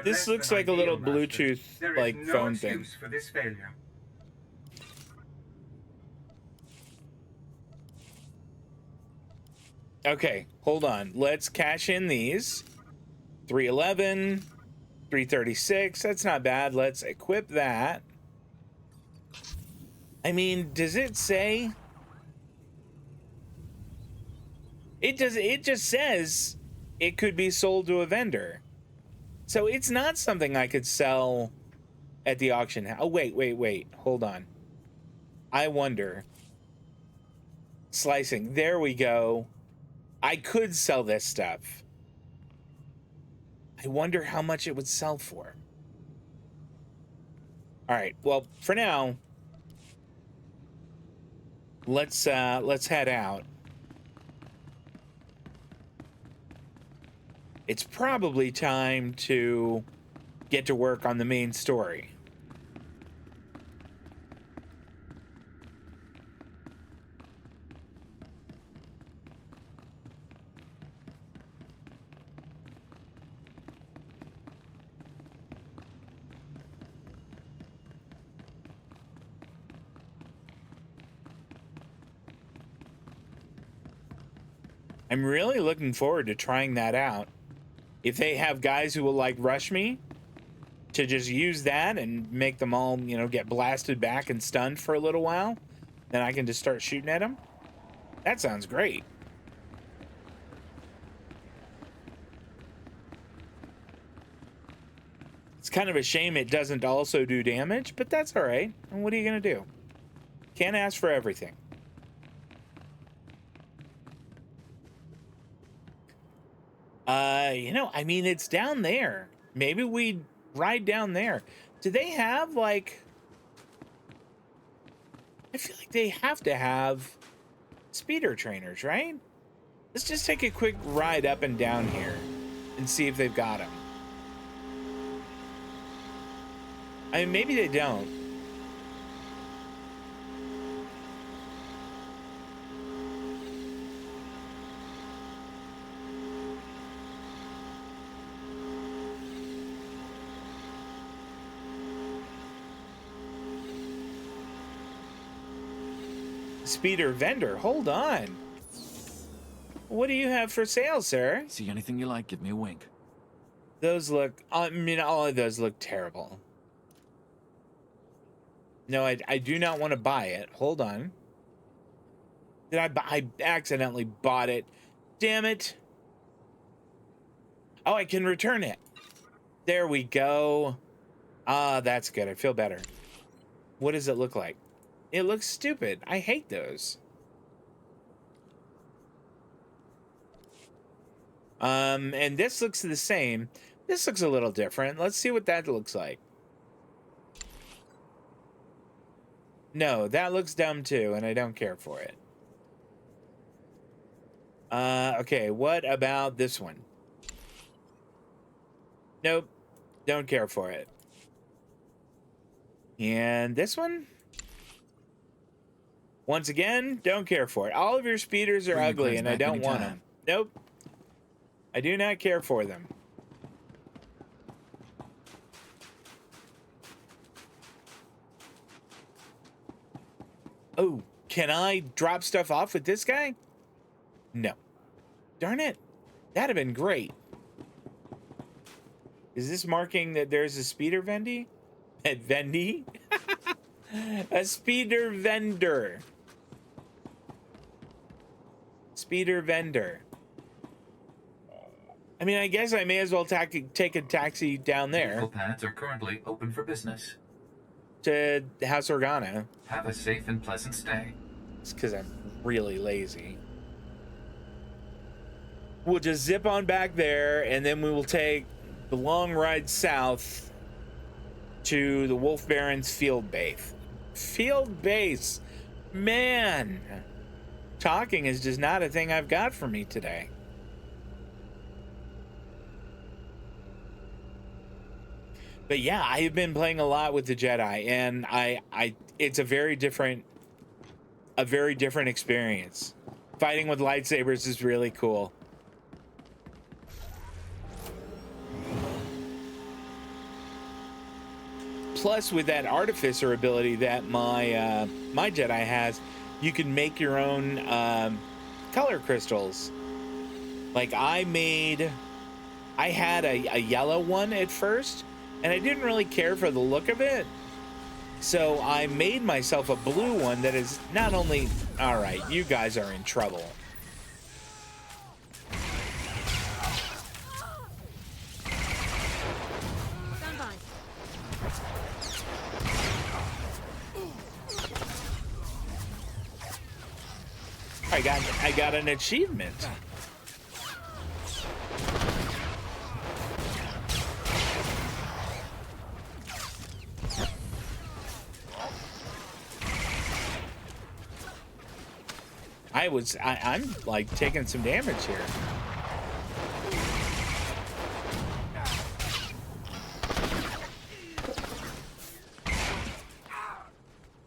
this looks like a little Bluetooth, like, phone thing. For this failure. Okay, hold on. Let's cash in these. 311, 336. That's not bad. Let's equip that. I mean, does it say? It does. It just says it could be sold to a vendor. So it's not something I could sell at the auction house. Oh, wait. Hold on. I wonder. Slicing. There we go. I could sell this stuff. I wonder how much it would sell for. All right. Well, for now, let's head out. It's probably time to get to work on the main story. I'm really looking forward to trying that out. If they have guys who will like rush me, to just use that and make them all, you know, get blasted back and stunned for a little while, then I can just start shooting at them. That sounds great. It's kind of a shame it doesn't also do damage, but that's all right. And what are you gonna do? Can't ask for everything. You know, I mean, it's down there. Maybe we ride down there. Do they have, like... I feel like they have to have speeder trainers, right? Let's just take a quick ride up and down here and see if they've got them. I mean, maybe they don't. Speeder vendor, hold on. What do you have for sale, sir? See anything you like, give me a wink. Those look, I mean, all of those look terrible. No, I do not want to buy it. Hold on. Did I accidentally bought it. Damn it. Oh, I can return it. There we go. Ah, that's good. I feel better. What does it look like? It looks stupid. I hate those. And this looks the same. This looks a little different. Let's see what that looks like. No, that looks dumb too, and I don't care for it. Okay, what about this one? Nope, don't care for it. And this one? Once again, don't care for it. All of your speeders are ugly, and I don't want them. Nope. I do not care for them. Oh, can I drop stuff off with this guy? No. Darn it. That'd have been great. Is this marking that there's a speeder vendy? At vendy? A speeder vendor. Speeder vendor. I mean, I guess I may as well take a taxi down there. Vehicle paths are currently open for business. To House Organa. Have a safe and pleasant stay. It's because I'm really lazy. We'll just zip on back there, and then we will take the long ride south to the Wolf Baron's field base. Field base! Man! Talking is just not a thing I've got for me today. But yeah, I have been playing a lot with the Jedi, and it's a very different experience. Fighting with lightsabers is really cool. Plus, with that artificer ability that my Jedi has, you can make your own color crystals. Like I had a yellow one at first, and I didn't really care for the look of it. So I made myself a blue one that is not only... All right, you guys are in trouble. Stand by. I got an achievement. I'm like taking some damage here.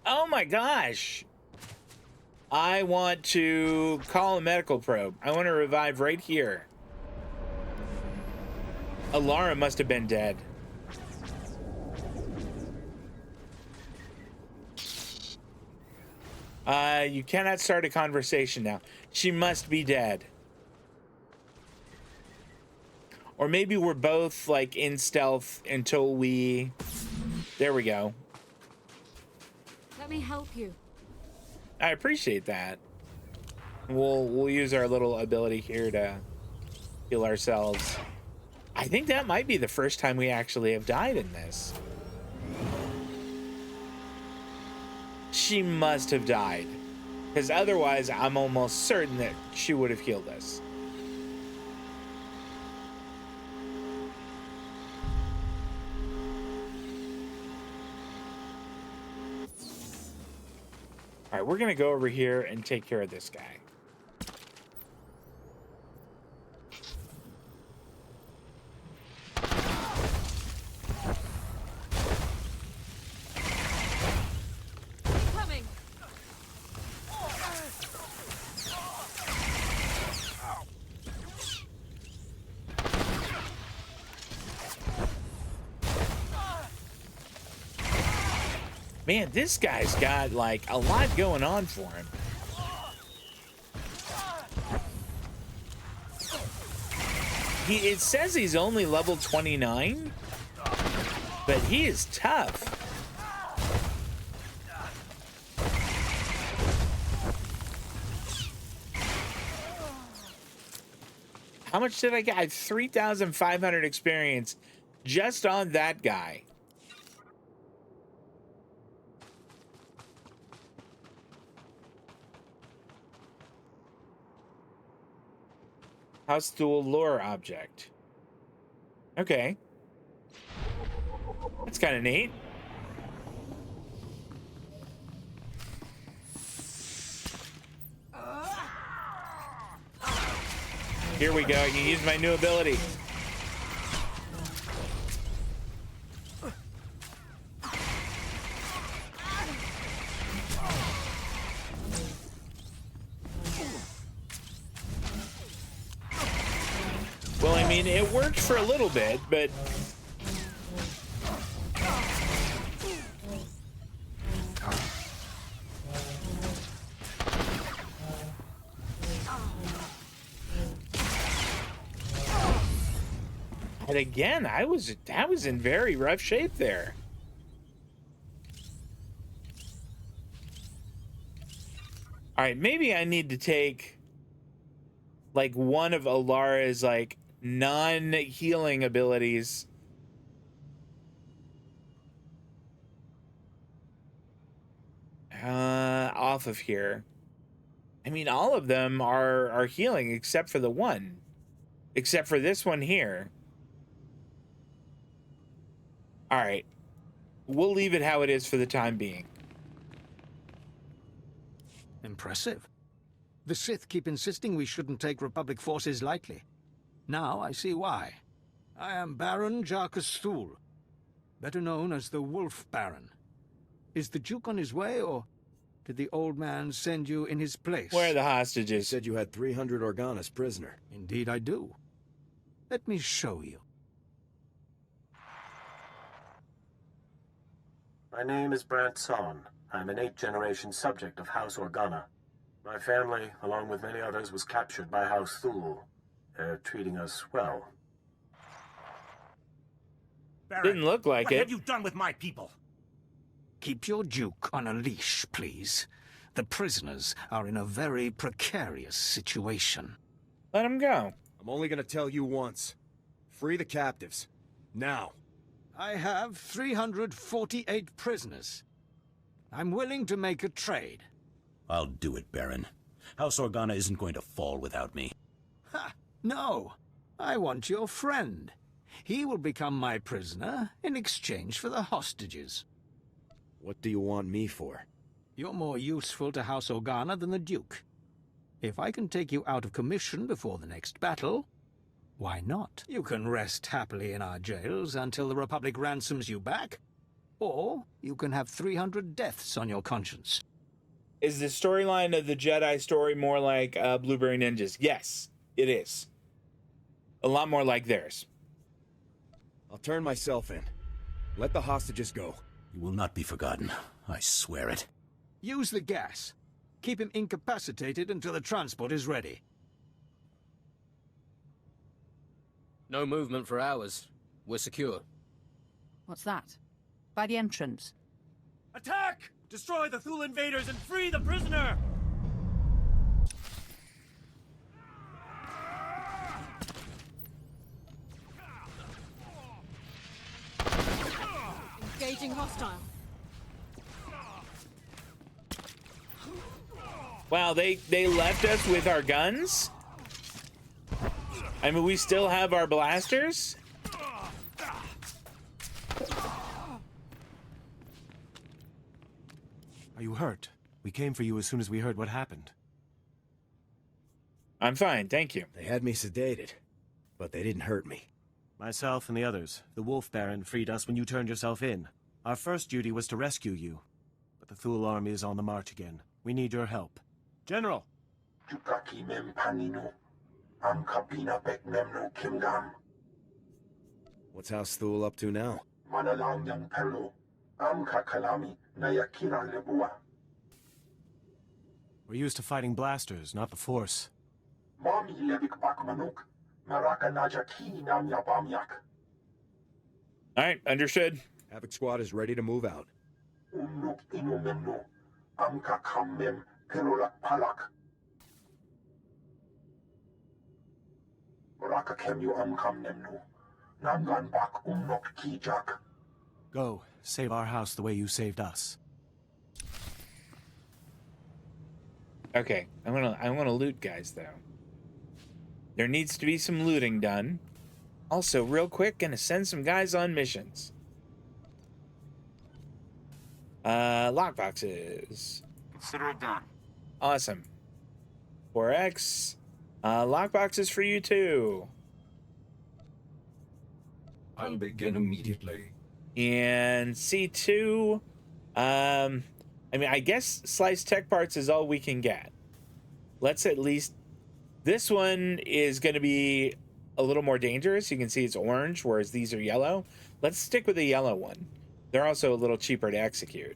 Oh my gosh. I want to call a medical probe. I want to revive right here. Alderaan must have been dead. You cannot start a conversation now. She must be dead. Or maybe we're both like in stealth until we... There we go. Let me help you. I appreciate that. We'll use our little ability here to heal ourselves. I think that might be the first time we actually have died in this. She must have died. Because otherwise, I'm almost certain that she would have healed us. All right, we're going to go over here and take care of this guy. Coming. Man, this guy's got like a lot going on for him. It says he's only level 29, but he is tough. How much did I get? I have 3,500 experience just on that guy. House Thule lore object. Okay. That's kind of neat. Here we go. I can use my new ability. Well, I mean, it worked for a little bit, but... And again, I was in very rough shape there. All right, maybe I need to take like one of Alara's like non-healing abilities. Off of here. I mean, all of them are healing except for the one. Except for this one here. All right. We'll leave it how it is for the time being. Impressive. The Sith keep insisting we shouldn't take Republic forces lightly. Now I see why. I am Baron Jarkus Thul, better known as the Wolf Baron. Is the Duke on his way, or did the old man send you in his place? Where are the hostages? You said you had 300 Organas prisoner. Indeed I do. Let me show you. My name is Brant Son. I'm an 8th-generation subject of House Organa. My family, along with many others, was captured by House Thul. They're treating us well. Baron, didn't look like what it. have you done with my people? Keep your Duke on a leash, please. The prisoners are in a very precarious situation. Let him go. I'm only gonna tell you once. Free the captives. Now. I have 348 prisoners. I'm willing to make a trade. I'll do it, Baron. House Organa isn't going to fall without me. Ha! No. I want your friend. He will become my prisoner in exchange for the hostages. What do you want me for? You're more useful to House Organa than the Duke. If I can take you out of commission before the next battle, why not? You can rest happily in our jails until the Republic ransoms you back. Or you can have 300 deaths on your conscience. Is the storyline of the Jedi story more like Blueberry Ninjas? Yes, it is. A lot more like theirs. I'll turn myself in. Let the hostages go. You will not be forgotten. I swear it. Use the gas. Keep him incapacitated until the transport is ready. No movement for hours. We're secure. What's that? By the entrance. Attack! Destroy the Thul invaders and free the prisoner! Engaging hostile. Wow, they left us with our guns? I mean, we still have our blasters? Are you hurt? We came for you as soon as we heard what happened. I'm fine, thank you. They had me sedated, but they didn't hurt me. Myself and the others, the Wolf Baron, freed us when you turned yourself in. Our first duty was to rescue you. But the Thul army is on the march again. We need your help. General! What's House Thul up to now? We're used to fighting blasters, not the Force. Alright, understood. Havoc Squad is ready to move out. Go, save our house the way you saved us. Okay, I wanna loot, guys, though. There needs to be some looting done. Also, real quick, gonna send some guys on missions. Lockboxes. Consider it done. Awesome. 4X. Lockboxes for you too. I'll begin immediately. And C2, I mean, I guess sliced tech parts is all we can get. Let's at least, this one is going to be a little more dangerous. You can see it's orange, whereas these are yellow. Let's stick with the yellow one. They're also a little cheaper to execute.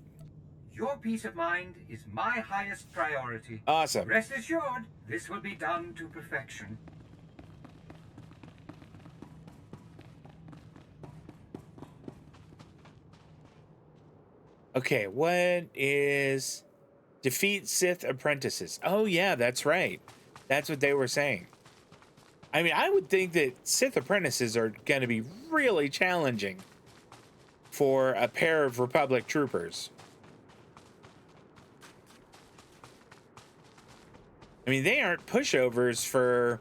Your peace of mind is my highest priority. Awesome. Rest assured, this will be done to perfection. Okay, what is defeat Sith apprentices? Oh yeah, that's right. That's what they were saying. I mean, I would think that Sith apprentices are going to be really challenging for a pair of Republic troopers. I mean, they aren't pushovers for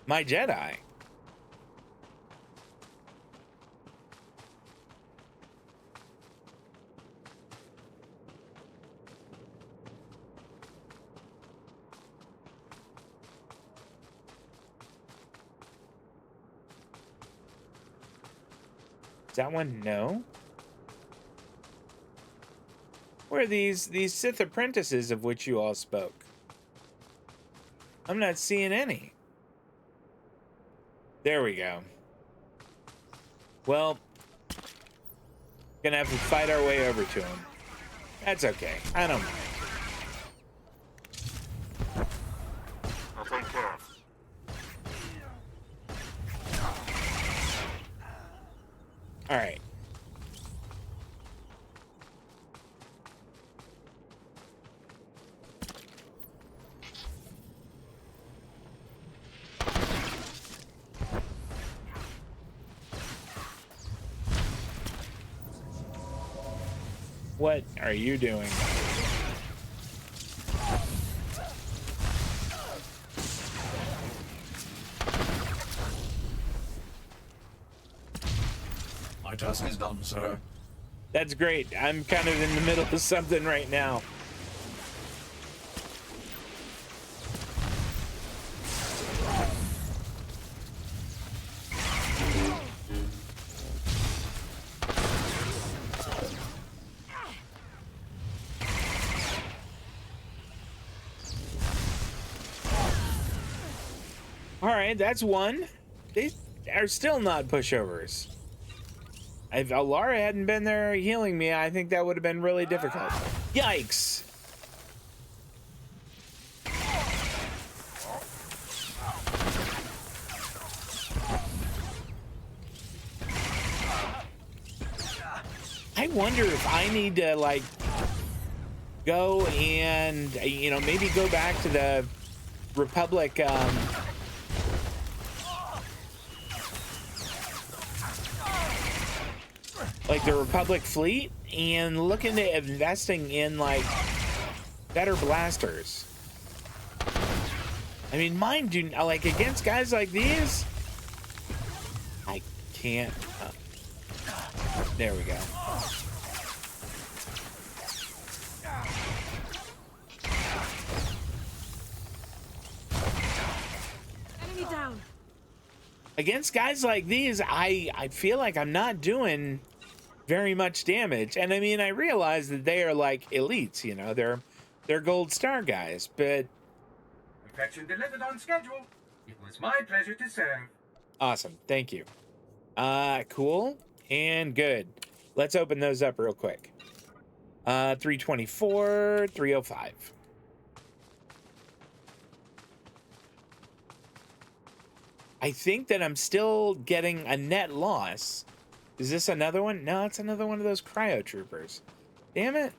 my Jedi. Is that one? No. Where are these Sith apprentices of which you all spoke? I'm not seeing any. There we go. Well, gonna have to fight our way over to him. That's okay. I don't mind. I'll take care of. All right. What are you doing? My task is done, sir. That's great. I'm kind of in the middle of something right now. All right, that's one. They are still not pushovers. If Alara hadn't been there healing me, I think that would have been really difficult. Yikes! I wonder if I need to, like, go and, you know, maybe go back to the Republic, like the Republic fleet, and look into investing in, like, better blasters. I mean, mine do, like, against guys like these, I can't. There we go. Enemy down. Against guys like these, I feel like I'm not doing very much damage. And I mean, I realize that they are like elites, you know, they're gold star guys, but Perfection delivered on schedule. It was my pleasure to serve. awesome. Thank you. Cool and good. Let's open those up real quick. 324, 305. I think that I'm still getting a net loss. Is this another one? No, it's another one of those cryo troopers. Damn it.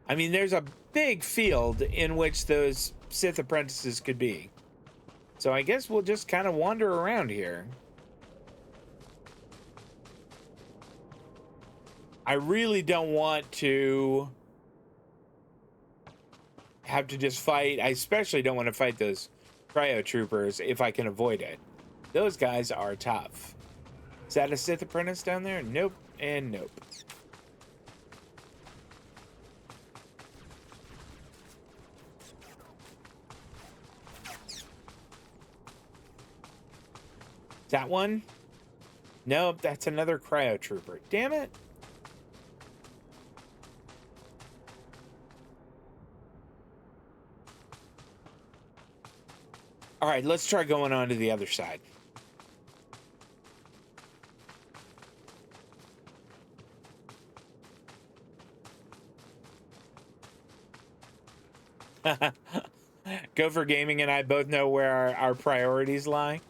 I mean, there's a big field in which those Sith apprentices could be. So I guess we'll just kind of wander around here. I really don't want to have to just fight. I especially don't want to fight those cryo troopers if I can avoid it. Those guys are tough. Is that a Sith apprentice down there? Nope and nope. That one? Nope, that's another cryo trooper. Damn it. All right, let's try going on to the other side. Gopher Gaming and I both know where our priorities lie.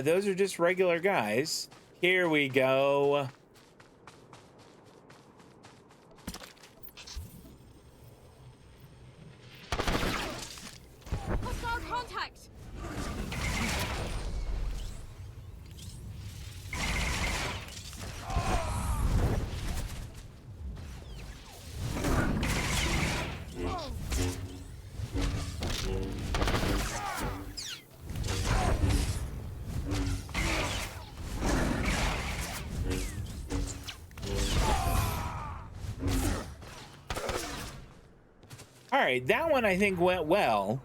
Those are just regular guys. Here we go. Hostile contact! All right, that one I think went well.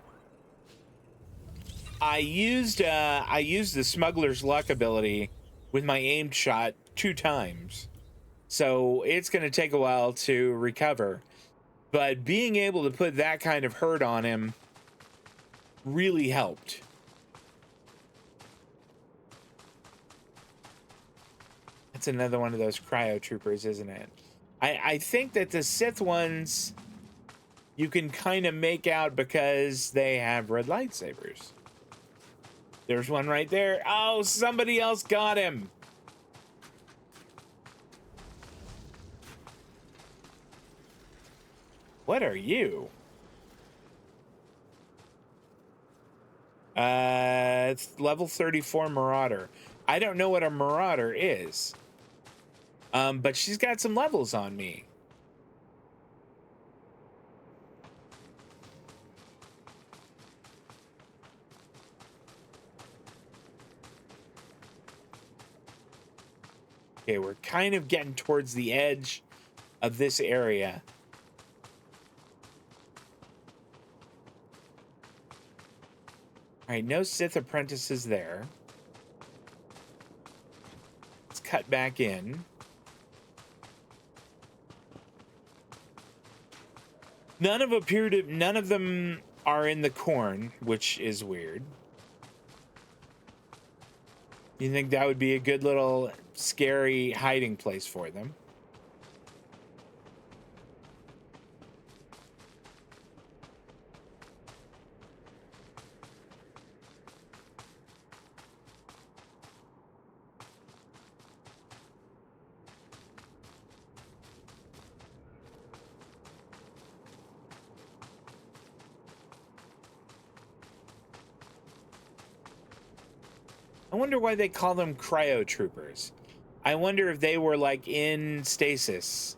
I used the smuggler's luck ability with my aimed shot 2 times. So it's going to take a while to recover. But being able to put that kind of hurt on him really helped. That's another one of those cryo troopers, isn't it? I think that the Sith ones you can kind of make out because they have red lightsabers. There's one right there. Oh, somebody else got him. What are you? It's level 34 Marauder. I don't know what a Marauder is. But she's got some levels on me. Okay, we're kind of getting towards the edge of this area. All right, no Sith apprentices there. Let's cut back in. None of them are in the corn, which is weird. You think that would be a good little scary hiding place for them? I wonder why they call them cryo troopers. I wonder if they were like in stasis.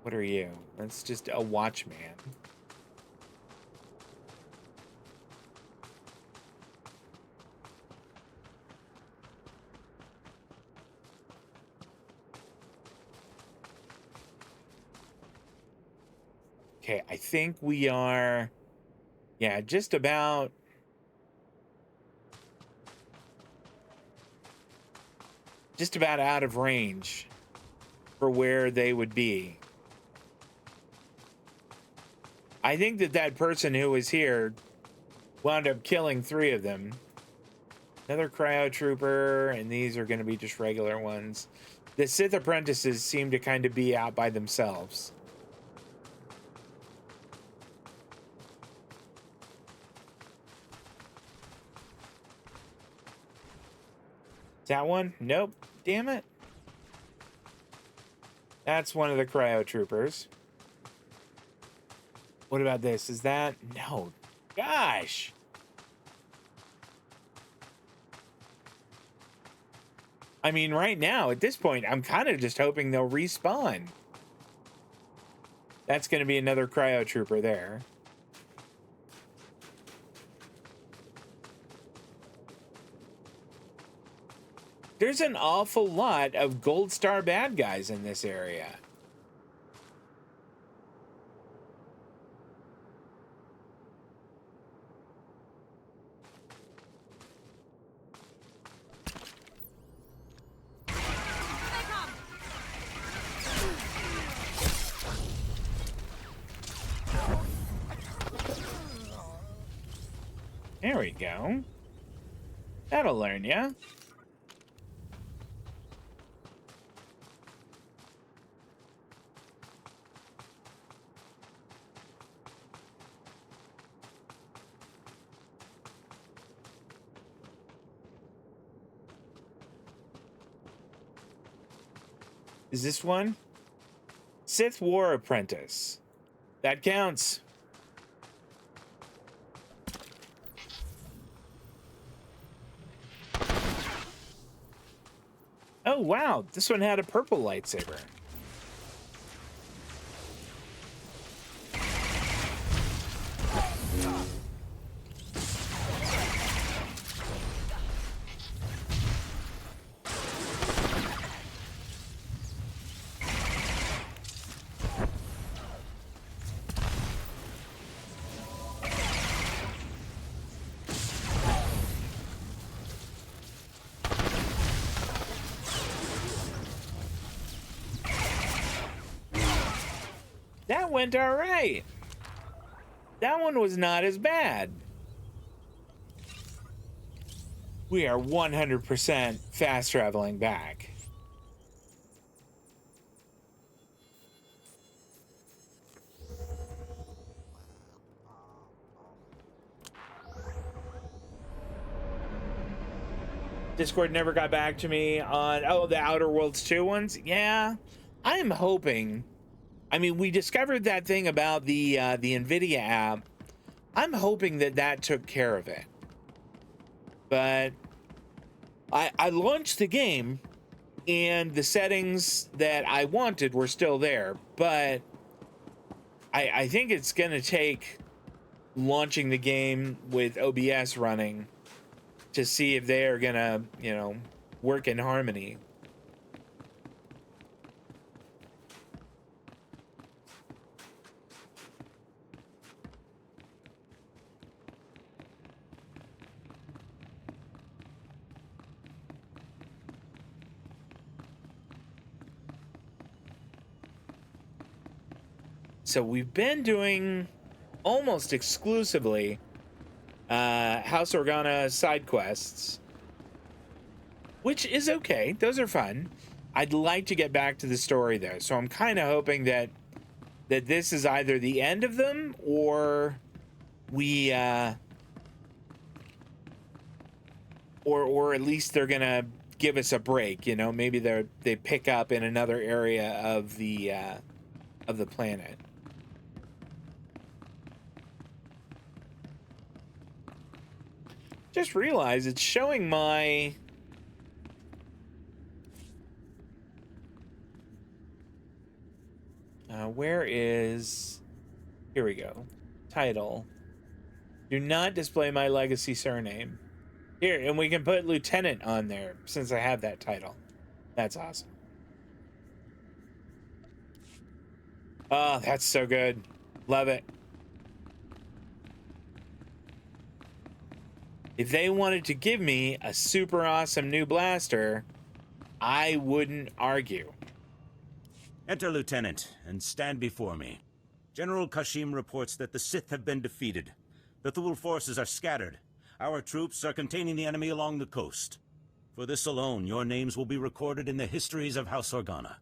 What are you? That's just a watchman. Okay, I think we are, yeah, just about out of range for where they would be. I think that person who was here wound up killing 3 of them. Another cryo trooper, and these are going to be just regular ones. The Sith apprentices seem to kind of be out by themselves. Is that one? Nope. Damn it. That's one of the cryo troopers. What about this? Is that? No. Gosh. I mean, right now, at this point, I'm kind of just hoping they'll respawn. That's going to be another cryo trooper there. There's an awful lot of gold star bad guys in this area. There we go. That'll learn ya. Is this one? Sith War Apprentice. That counts. Oh, wow. This one had a purple lightsaber. That went all right. That one was not as bad. We are 100% fast traveling back. Discord never got back to me on, the Outer Worlds 2 ones. Yeah, I'm hoping. I mean, we discovered that thing about the NVIDIA app. I'm hoping that took care of it. But I launched the game, and the settings that I wanted were still there. But I think it's going to take launching the game with OBS running to see if they are going to, work in harmony. So we've been doing almost exclusively House Organa side quests, which is okay. Those are fun. I'd like to get back to the story though, so I'm kind of hoping that this is either the end of them or we or at least they're gonna give us a break. Maybe they pick up in another area of the planet. Just realized it's showing my where is, here we go, title, do not display my legacy surname here, and we can put lieutenant on there since I have that title. That's awesome. Oh, that's so good. Love it. If they wanted to give me a super awesome new blaster, I wouldn't argue. Enter, Lieutenant, and stand before me. General Kashim reports that the Sith have been defeated. The Thule forces are scattered. Our troops are containing the enemy along the coast. For this alone, your names will be recorded in the histories of House Organa.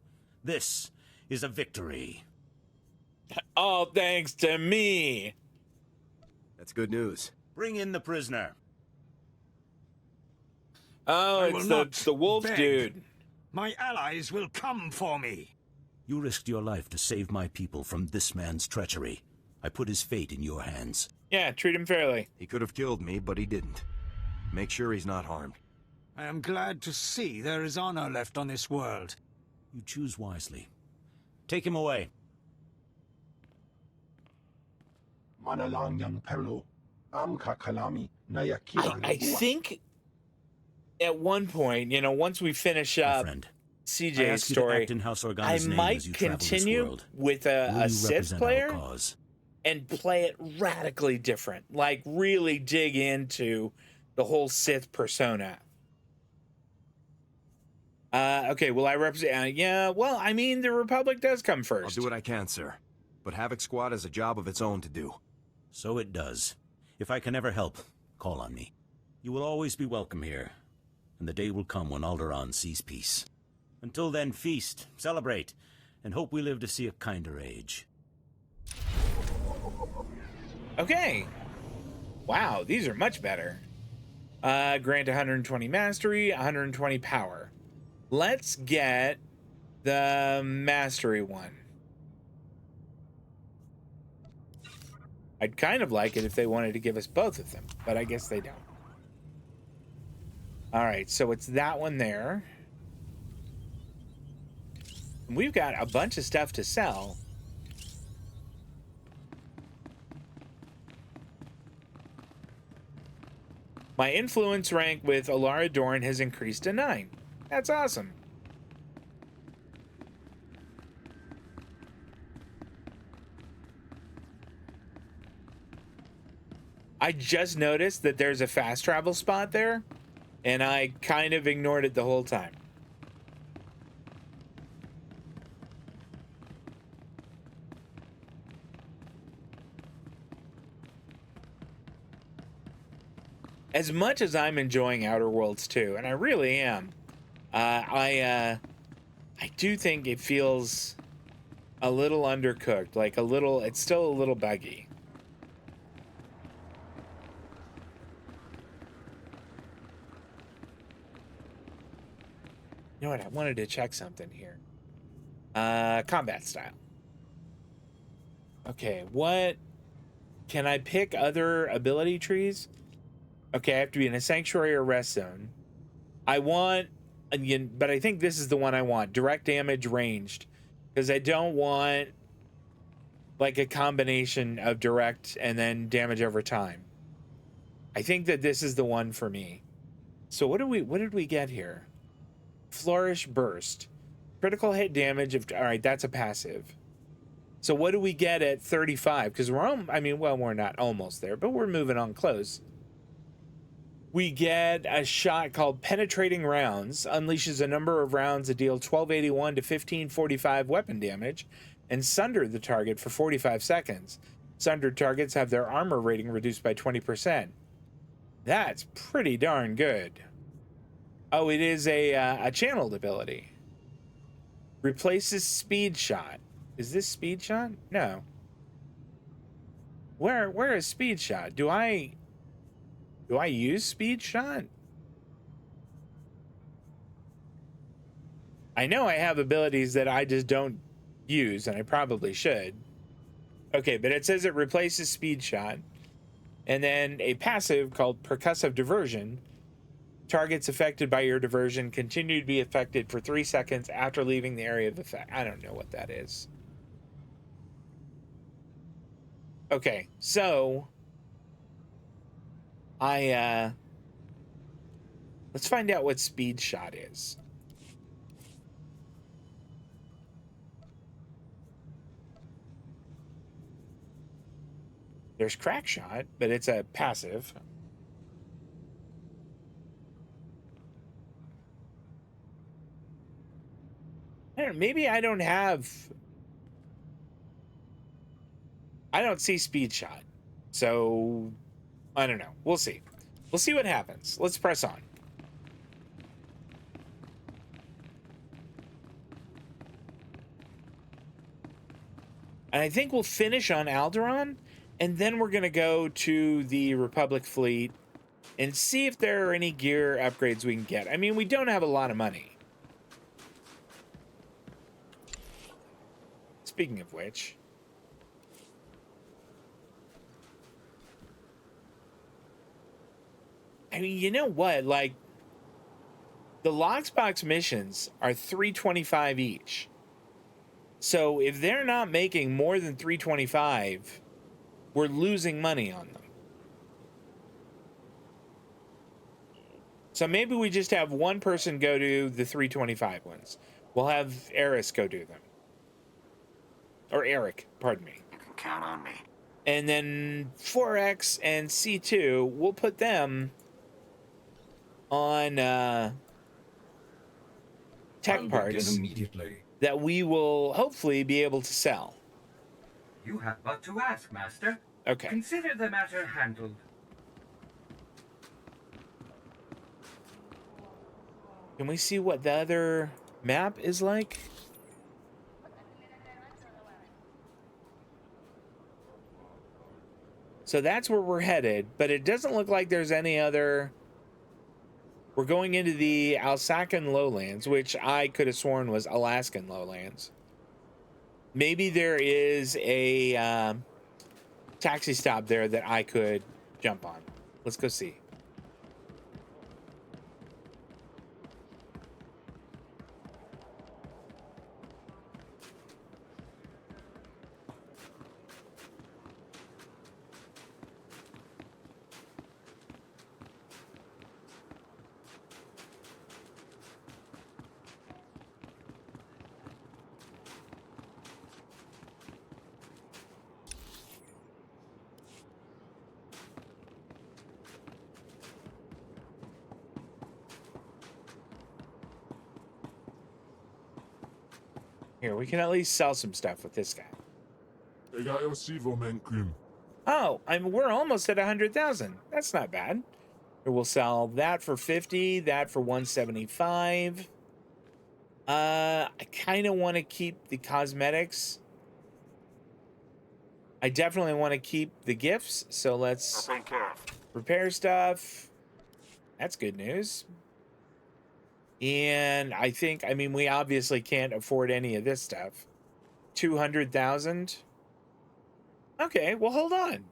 This is a victory. All thanks to me. That's good news. Bring in the prisoner. Oh, it's the wolf beg. dude. My allies will come for me. You risked your life to save my people from this man's treachery. I put his fate in your hands. Yeah, treat him fairly. He could have killed me, but he didn't. Make sure he's not harmed. I am glad to see there is honor left on this world. You choose wisely. Take him away. Manalang yang perlo. Am kakalami na I think at one point, you know, once we finish up I CJ's ask you to story, act in House I Organa's name might as you travel this continue world. with Will a you Sith represent our player cause? and play it radically different, like really dig into the whole Sith persona. Okay, well, I represent, yeah, well, I mean, the Republic does come first. I'll do what I can, sir. But Havoc Squad has a job of its own to do. So it does. If I can ever help, call on me. You will always be welcome here, and the day will come when Alderaan sees peace. Until then, feast, celebrate, and hope we live to see a kinder age. Okay. Wow, these are much better. Grant 120 mastery, 120 power. Let's get the mastery one. I'd kind of like it if they wanted to give us both of them, but I guess they don't. All right, so it's that one there. And we've got a bunch of stuff to sell. My influence rank with Alderaan has increased to 9. That's awesome. I just noticed that there's a fast travel spot there, and I kind of ignored it the whole time. As much as I'm enjoying Outer Worlds 2, and I really am, I do think it feels a little undercooked, like it's still a little buggy. You know what? I wanted to check something here. Combat style. Okay, what? Can I pick other ability trees? Okay, I have to be in a sanctuary or rest zone. I want, again, but I think this is the one I want. Direct damage ranged. Because I don't want like a combination of direct and then damage over time. I think that this is the one for me. So what did we get here? Flourish burst. Critical hit damage of, all right, that's a passive. So what do we get at 35? Because we're not almost there, but we're moving on close. We get a shot called Penetrating Rounds, unleashes a number of rounds that deal 1281 to 1545 weapon damage, and sunder the target for 45 seconds. Sundered targets have their armor rating reduced by 20%. That's pretty darn good. Oh, it is a channeled ability. Replaces Speed Shot. Is this Speed Shot? No. Where is Speed Shot? Do I use Speed Shot? I know I have abilities that I just don't use, and I probably should. Okay, but it says it replaces Speed Shot. And then a passive called Percussive Diversion. Targets affected by your diversion continue to be affected for 3 seconds after leaving the area of effect. I don't know what that is. Okay, so let's find out what Speed Shot is. There's Crack Shot, but it's a passive. I don't know, maybe I don't see Speed Shot. So I don't know. We'll see. We'll see what happens. Let's press on. And I think we'll finish on Alderaan, and then we're going to go to the Republic fleet and see if there are any gear upgrades we can get. I mean, we don't have a lot of money. Speaking of which, I mean, you know what? Like, the Locksbox missions are $325 each. So if they're not making more than $325, we're losing money on them. So maybe we just have one person go to the 325 ones. We'll have Eris go do them. Or Eric, pardon me. You can count on me. And then 4X and C2, we'll put them on tech parts immediately. that we will hopefully be able to sell. You have but to ask, Master. Okay. Consider the matter handled. Can we see what the other map is like? So that's where we're headed, but it doesn't look like there's any other. We're going into the Alsacan lowlands, which I could have sworn was Alaskan lowlands. Maybe there is a taxi stop there that I could jump on. Let's go see. Here, we can at least sell some stuff with this guy. Oh, we're almost at 100,000. That's not bad. We'll sell that for 50, that for 175. I kind of want to keep the cosmetics. I definitely want to keep the gifts, so let's repair stuff. That's good news. And I think, I mean, we obviously can't afford any of this stuff. 200,000. Okay, well, hold on.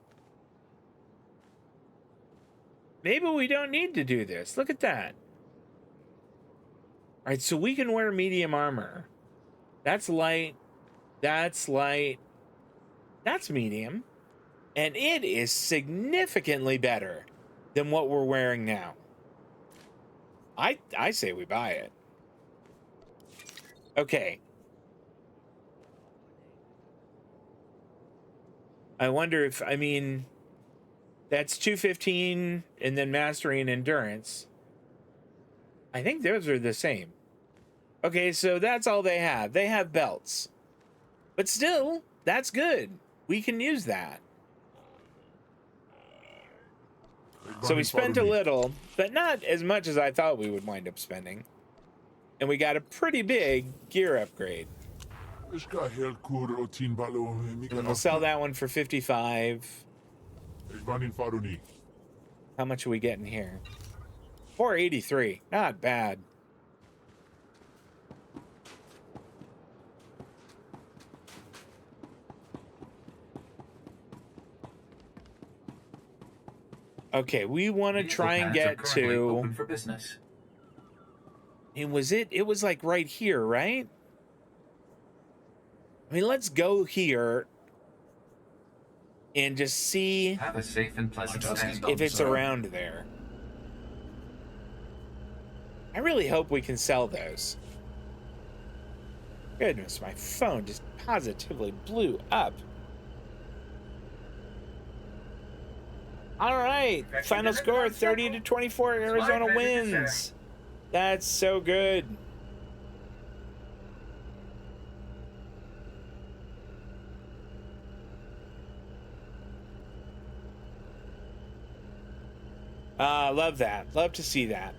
Maybe we don't need to do this. Look at that. All right, so we can wear medium armor. That's light. That's light. That's medium. And it is significantly better than what we're wearing now. I say we buy it. Okay. I wonder if, I mean, that's 215 and then mastery and endurance. I think those are the same. Okay, so that's all they have. They have belts. But still, that's good. We can use that. So we spent a little, but not as much as I thought we would wind up spending. And we got a pretty big gear upgrade. And we'll sell that one for 55. How much are we getting here? 483. Not bad. Okay, we want to try and get to open for business. And it was like right here, right? I mean, let's go here and just see Have a safe and pleasant stay. if it's around there. I really hope we can sell those. Goodness, my phone just positively blew up. All right, final score 30 to 24. Arizona wins. That's so good. Love that. Love to see that.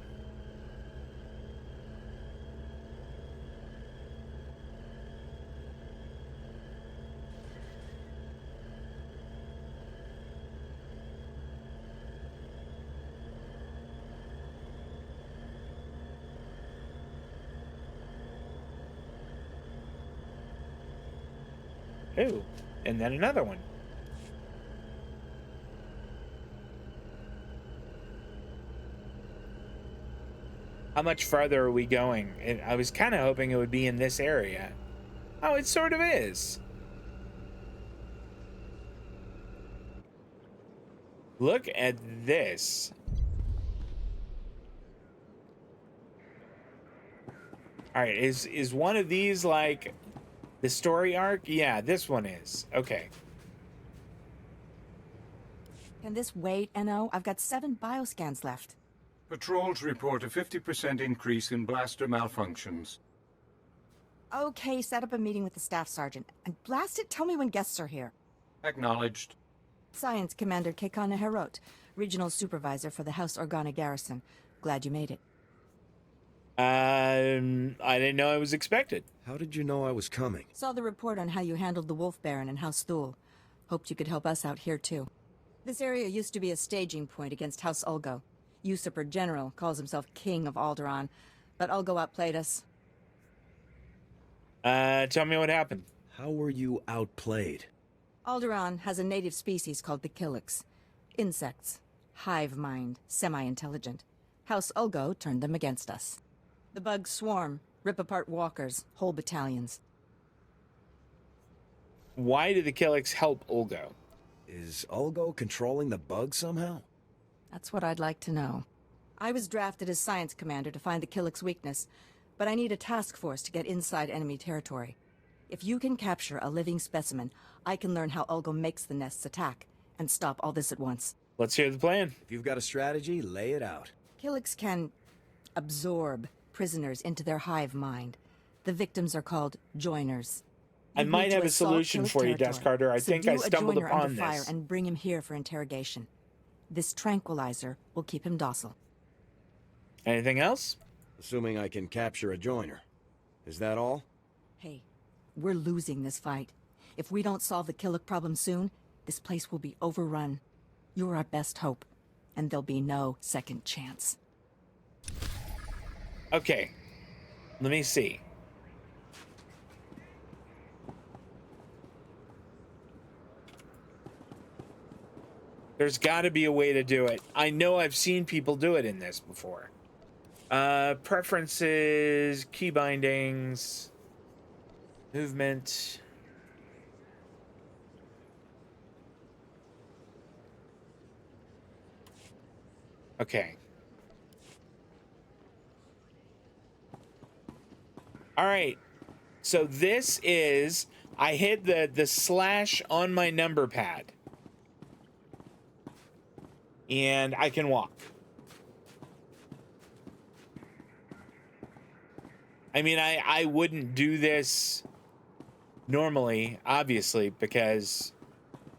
Ooh, and then another one. How much farther are we going? I was kind of hoping it would be in this area. Oh, it sort of is. Look at this. All right, is one of these like the story arc? Yeah, this one is. Okay. Can this wait, NO? I've got 7 bioscans left. Patrols report a 50% increase in blaster malfunctions. Okay, set up a meeting with the staff sergeant. And blast it, tell me when guests are here. Acknowledged. Science Commander Kekana Herot, Regional Supervisor for the House Organa Garrison. Glad you made it. I didn't know I was expected. How did you know I was coming? Saw the report on how you handled the Wolf Baron and House Thule. Hoped you could help us out here, too. This area used to be a staging point against House Ulgo. Usurper General calls himself King of Alderaan, but Ulgo outplayed us. Tell me what happened. How were you outplayed? Alderaan has a native species called the Killiks. Insects. Hive mind. Semi-intelligent. House Ulgo turned them against us. The bugs swarm, rip apart walkers, whole battalions. Why do the Killiks help Ulgo? Is Ulgo controlling the bugs somehow? That's what I'd like to know. I was drafted as Science Commander to find the Killiks' weakness, but I need a task force to get inside enemy territory. If you can capture a living specimen, I can learn how Ulgo makes the nests attack, and stop all this at once. Let's hear the plan. If you've got a strategy, lay it out. Killiks can absorb prisoners into their hive mind. The victims are called joiners. I might have a solution for you, Desk Carter. I think I stumbled upon fire this. And bring him here for interrogation. This tranquilizer will keep him docile. Anything else? Assuming I can capture a joiner. Is that all? Hey, we're losing this fight. If we don't solve the Killik problem soon, this place will be overrun. You're our best hope, and there'll be no second chance. Okay, let me see. There's got to be a way to do it. I know I've seen people do it in this before. Preferences, key bindings, movement. Okay. All right. So this is, I hit the slash on my number pad. And I can walk. I mean, I wouldn't do this normally, obviously, because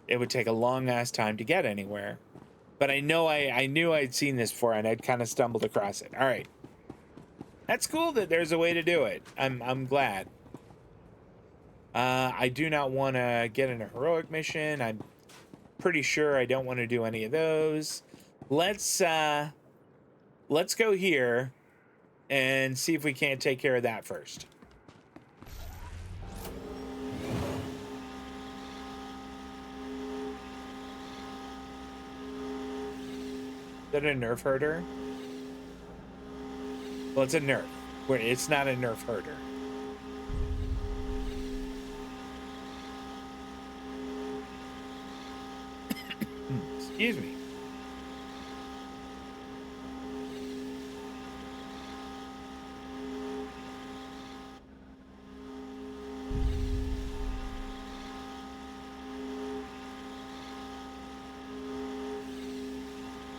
it would take a long ass time to get anywhere. But I know I knew I'd seen this before, and I'd kind of stumbled across it. All right. That's cool that there's a way to do it. I'm glad. I do not want to get in a heroic mission. I'm pretty sure I don't want to do any of those. Let's go here and see if we can't take care of that first. Is that a nerf herder? Well, it's a nerf. It's not a nerf herder. Excuse me.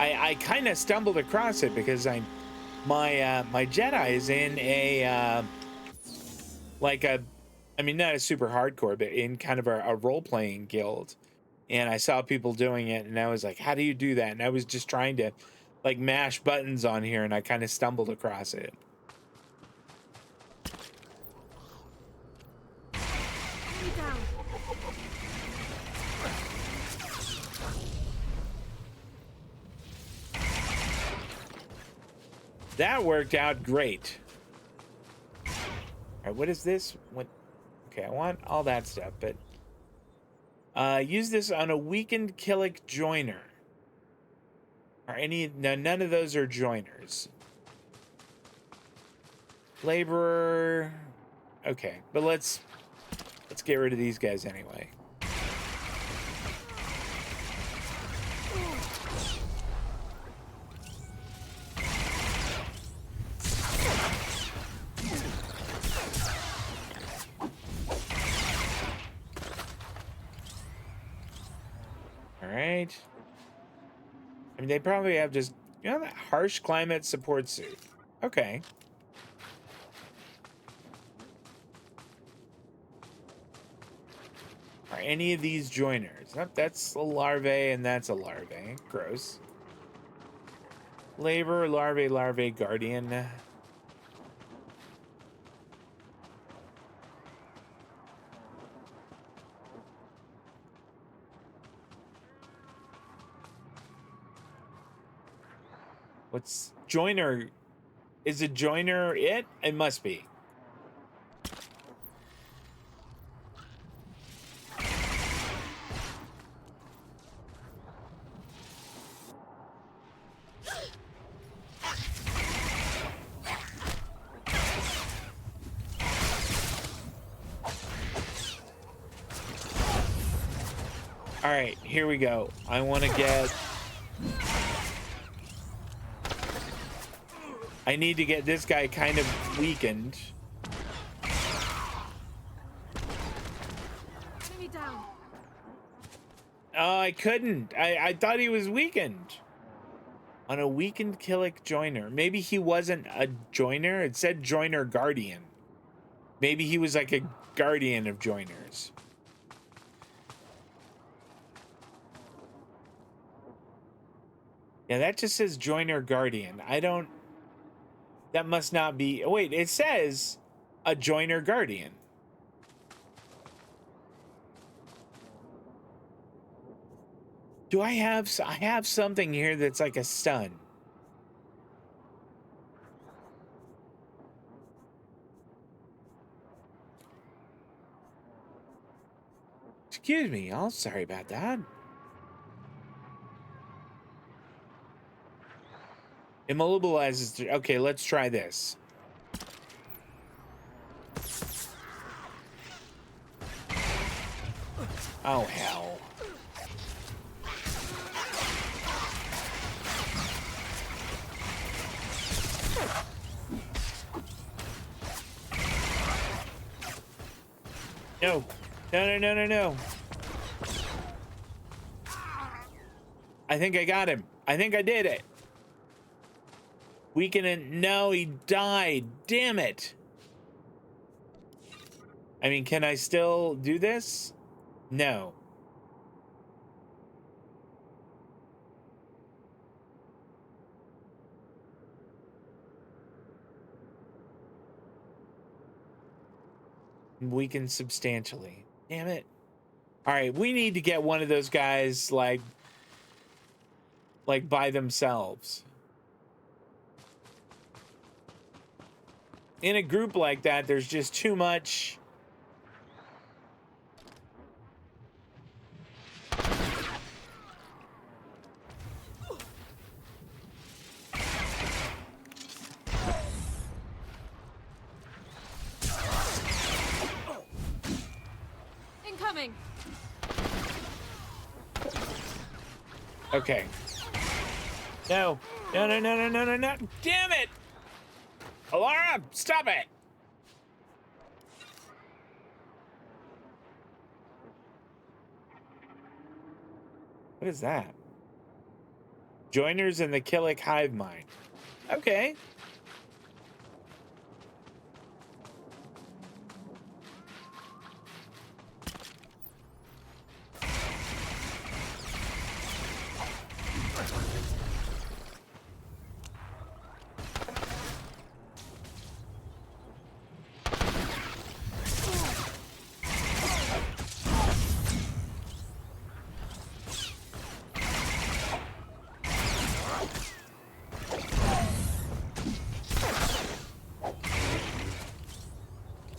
I kind of stumbled across it because my Jedi is in a I mean, not a super hardcore, but in kind of a role-playing guild. And I saw people doing it, and I was like, how do you do that? And I was just trying to, like, mash buttons on here, and I kind of stumbled across it. That worked out great. All right, what is this? What? Okay, I want all that stuff, but use this on a weakened Killik joiner. Or any? No, none of those are joiners. Laborer. Okay, but let's get rid of these guys anyway. All right. I mean, they probably have just, that harsh climate support suit. Okay. Are any of these joiners? Nope, that's a larvae and that's a larvae. Gross. Labor, larvae, guardian. What's joiner? Is a joiner it? It must be. All right, here we go. I want to get... I need to get this guy kind of weakened. Enemy down. Oh, I couldn't. I thought he was weakened. On a weakened Killick joiner. Maybe he wasn't a joiner. It said joiner guardian. Maybe he was like a guardian of joiners. Yeah, that just says joiner guardian. I don't... That must not be... Oh, wait, it says a joiner guardian. Do I have something here that's like a stun? Excuse me, y'all. Sorry about that. Immobilizes... Okay, let's try this. Oh, hell. No. No. I think I got him. I think I did it. Weakening. No, he died. Damn it. I mean, can I still do this? No. Weakened substantially. Damn it. All right, we need to get one of those guys like by themselves. In a group like that, there's just too much. Incoming. Okay. No. No. Damn it! Alara, stop it! What is that? Joiners in the Killick hive mind. Okay.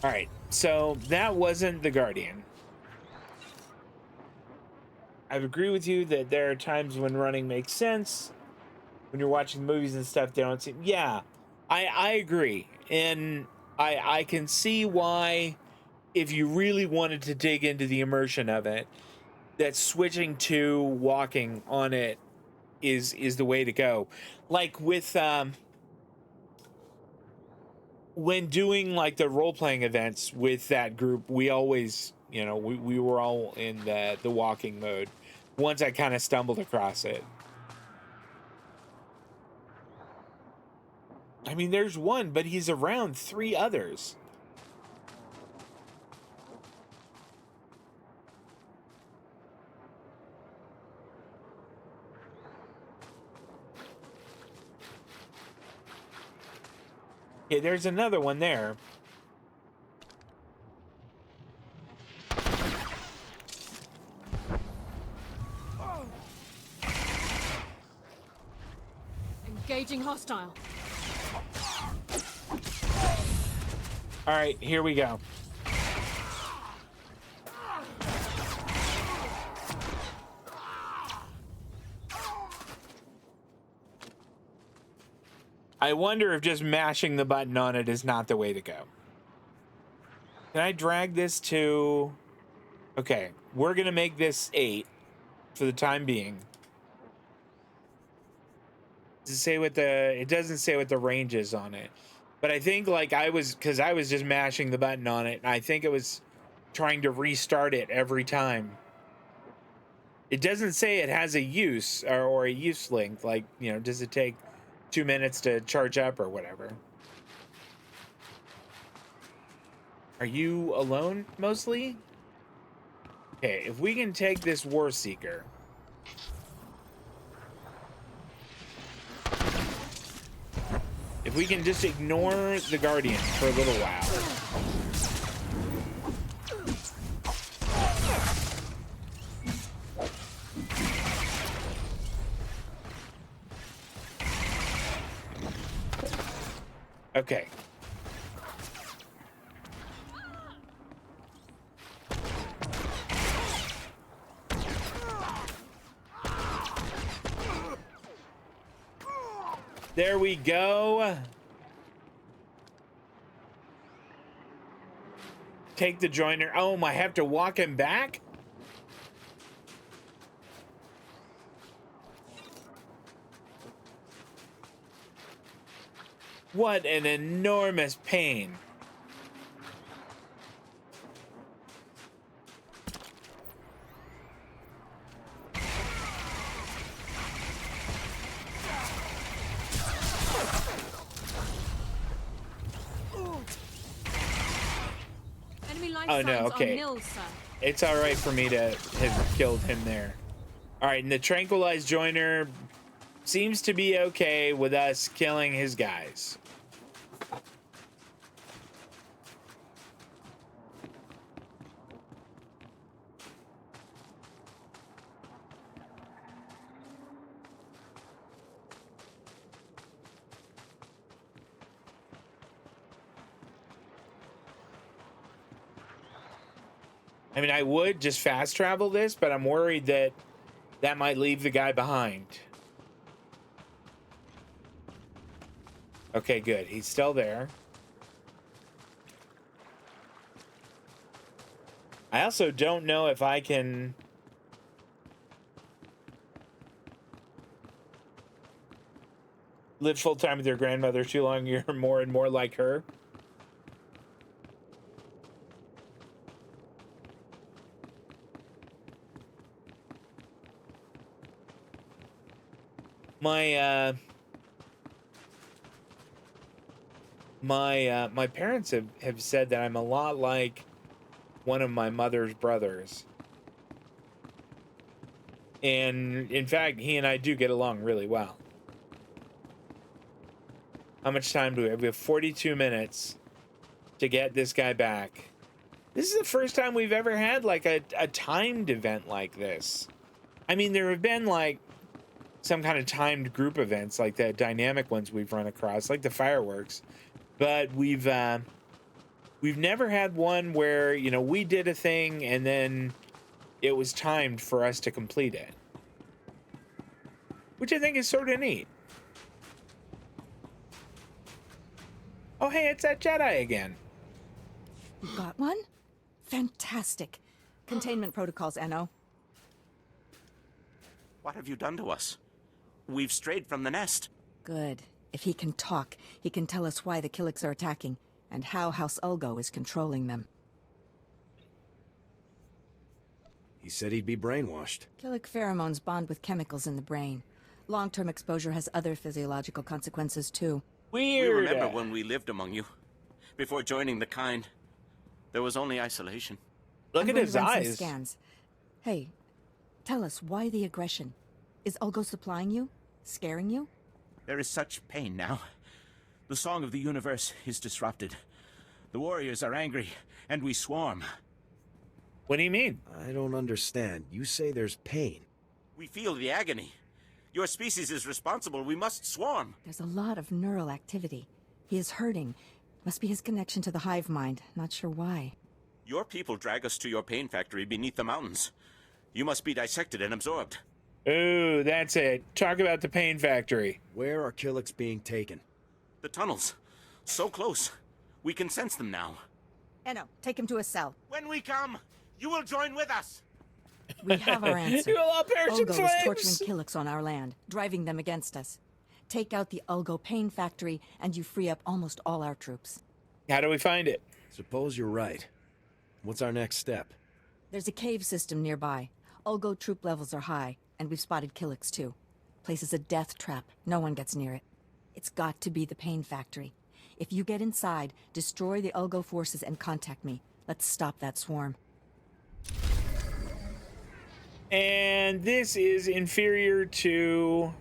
All right, so that wasn't the Guardian. I agree with you that there are times when running makes sense. When you're watching movies and stuff, they don't seem... Yeah, I agree. And I can see why, if you really wanted to dig into the immersion of it, that switching to walking on it is the way to go. Like with... when doing like the role-playing events with that group, we always, we were all in the walking mode. once I kind of stumbled across it. I mean, there's one, but he's around 3 others. Okay, there's another one there. Engaging hostile. All right, here we go. I wonder if just mashing the button on it is not the way to go. Can I drag this to... Okay, we're going to make this 8 for the time being. Does it say what the... It doesn't say what the range is on it. But I think like because I was just mashing the button on it, and I think it was trying to restart it every time. It doesn't say it has a use or a use length, like, you know, does it take 2 minutes to charge up or whatever. Are you alone mostly? Okay, if we can take this War Seeker. If we can just ignore the Guardian for a little while. Okay. There we go. Take the joiner. Oh, I have to walk him back? What an enormous pain. Oh no, okay. It's all right for me to have killed him there. All right, and the tranquilized joiner seems to be okay with us killing his guys. I mean, I would just fast travel this, but I'm worried that that might leave the guy behind. Okay, good. He's still there. I also don't know if I can... live full-time with your grandmother too long. You're more and more like her. My parents have said that I'm a lot like one of my mother's brothers. And in fact, he and I do get along really well. How much time do we have? We have 42 minutes to get this guy back. This is the first time we've ever had like a timed event like this. I mean, there have been like some kind of timed group events like the dynamic ones we've run across, like the fireworks, but we've never had one where, you know, we did a thing and then it was timed for us to complete it, which I think is sort of neat. Oh, hey, it's that Jedi again. You got one? Fantastic. Containment protocols, Enno. What have you done to us? We've strayed from the nest. Good. If he can talk, he can tell us why the Killiks are attacking, and how House Ulgo is controlling them. He said he'd be brainwashed. Killick pheromones bond with chemicals in the brain. Long-term exposure has other physiological consequences, too. Weird. We remember when we lived among you. Before joining the kind, there was only isolation. Look at his eyes. Scans. Hey, tell us, why the aggression? Is Ulgo supplying you? Scaring you? There is such pain now. The song of the universe is disrupted. The warriors are angry, and we swarm. What do you mean? I don't understand. You say there's pain. We feel the agony. Your species is responsible. We must swarm. There's a lot of neural activity. He is hurting. Must be his connection to the hive mind. Not sure why. Your people drag us to your pain factory beneath the mountains. You must be dissected and absorbed. Ooh, that's it. Talk about the pain factory. Where are Killicks being taken? The tunnels. So close. We can sense them now. Enno, take him to a cell. When we come, you will join with us. We have our answer. You will all perish in Ulgo flames. is torturing Killicks on our land, driving them against us. Take out the Ulgo pain factory, and you free up almost all our troops. How do we find it? Suppose you're right. What's our next step? There's a cave system nearby. Ulgo troop levels are high, and we've spotted Killicks too. Place is a death trap. No one gets near it. It's got to be the pain factory. If you get inside, destroy the Ulgo forces and contact me. Let's stop that swarm. And this is inferior to...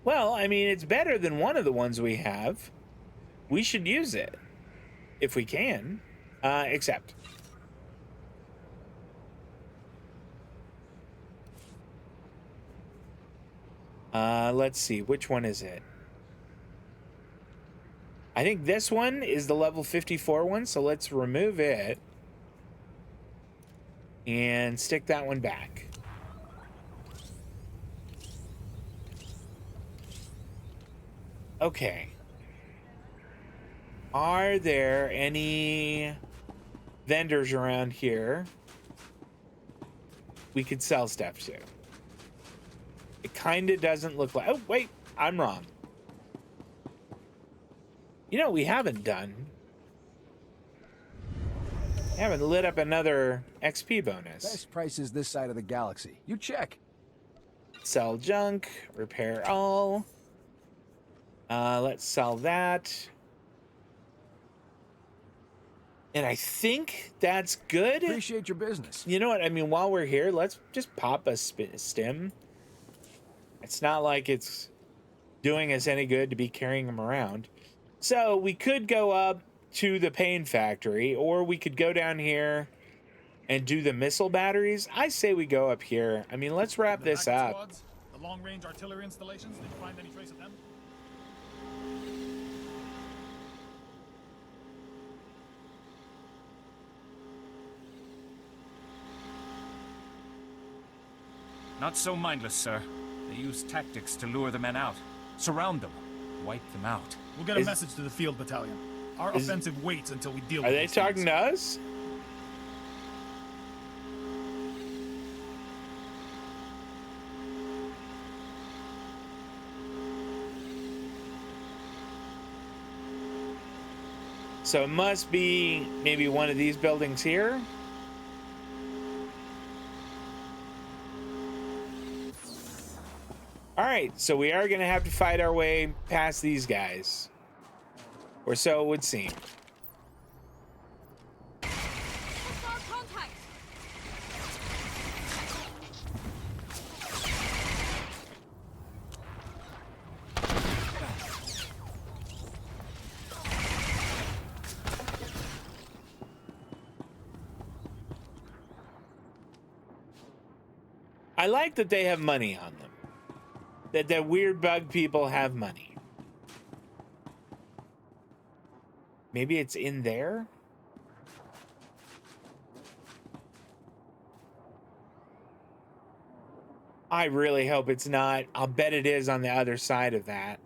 Well, I mean, it's better than one of the ones we have. We should use it. If we can. Accept. Let's see. Which one is it? I think this one is the level 54 one, so let's remove it. And stick that one back. Okay. Are there any vendors around here we could sell stuff to? It kind of doesn't look like... Oh, wait. I'm wrong. You know what we haven't done? We haven't lit up another XP bonus. Best prices this side of the galaxy. You check. Sell junk. Repair all. Let's sell that. And I think that's good. Appreciate your business. You know what? I mean, while we're here, let's just pop a stim. It's not like it's doing us any good to be carrying them around. So we could go up to the pain factory, or we could go down here and do the missile batteries. I say we go up here. I mean, let's wrap this up. Squads, the long-range artillery installations, did you find any trace of them? Not so mindless, sir. They use tactics to lure the men out. Surround them. Wipe them out. We'll get a message to the field battalion. Our offensive waits until we deal with Are they talking to us? So it must be maybe one of these buildings here. All right, so we are going to have to fight our way past these guys. Or so it would seem. I like that they have money on them. That weird bug people have money. Maybe it's in there? I really hope it's not. I'll bet it is on the other side of that.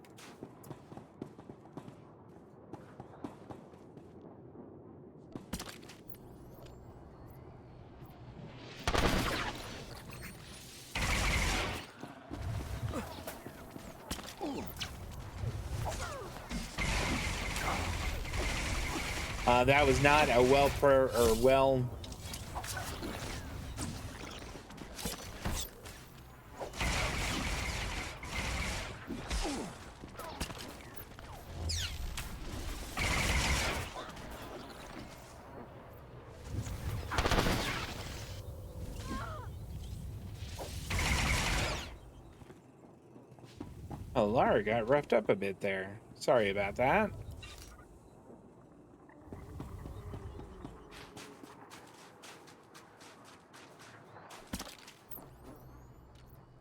That was not a well Oh, Lara got roughed up a bit there. Sorry about that.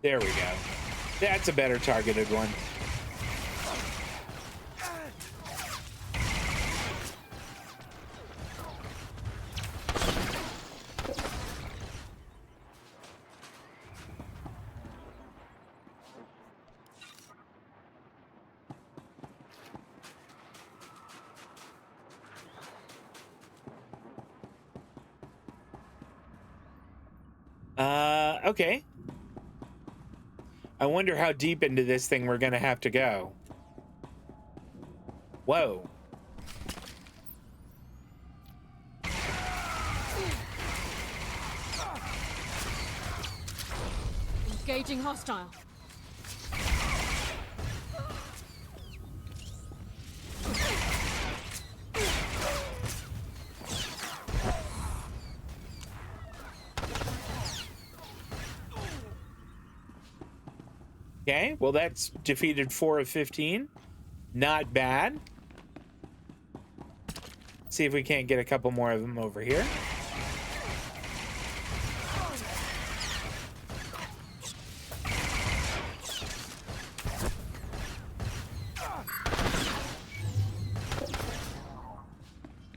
There we go. That's a better targeted one. Okay. I wonder how deep into this thing we're gonna have to go. Whoa. Engaging hostile. Okay, well that's defeated 4 of 15. Not bad. See if we can't get a couple more of them over here.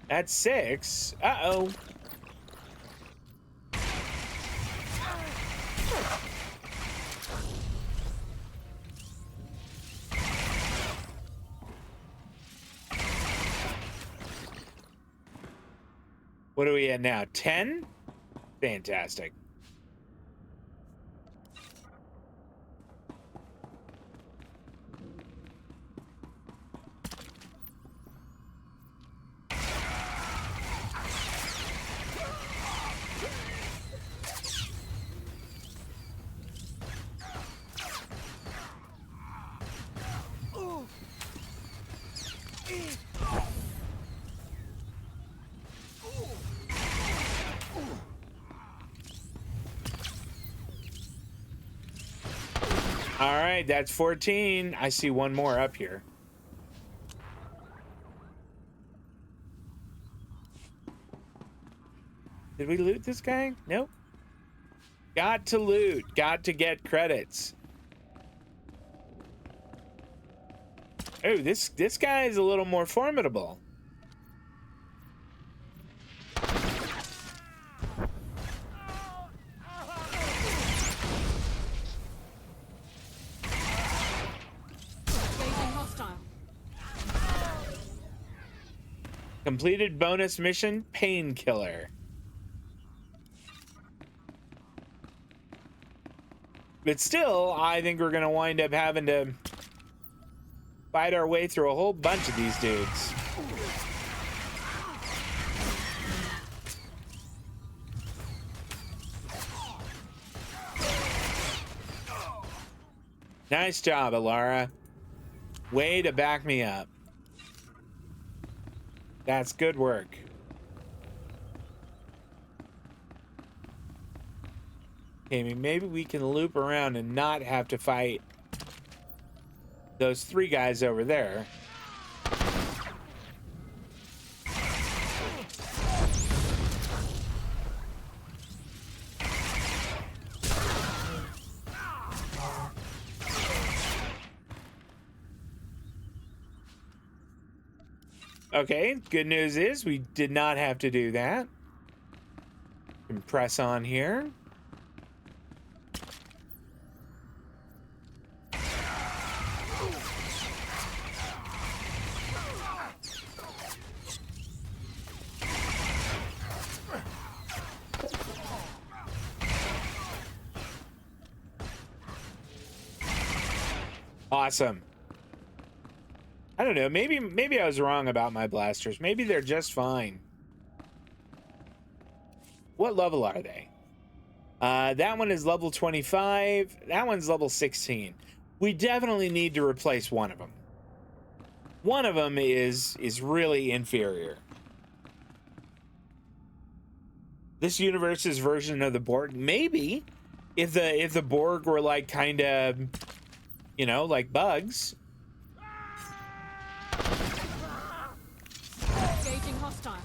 That's 6. Uh-oh. What are we at now? 10? Fantastic. All right, that's 14. I see one more up here. Did we loot this guy? Nope. Got to loot. Got to get credits. Oh, this guy is a little more formidable. Completed bonus mission, Painkiller. But still, I think we're gonna wind up having to fight our way through a whole bunch of these dudes. Nice job, Alara. Way to back me up. That's good work. Okay, maybe we can loop around and not have to fight those 3 guys over there. Okay, good news is we did not have to do that. Can press on here. Awesome. I don't know, maybe I was wrong about my blasters. Maybe they're just fine. What level are they? That one is level 25. That one's level 16. We definitely need to replace one of them. One of them is really inferior. This universe's version of the Borg, maybe if the Borg were like kind of You know, like bugs. Engaging hostile.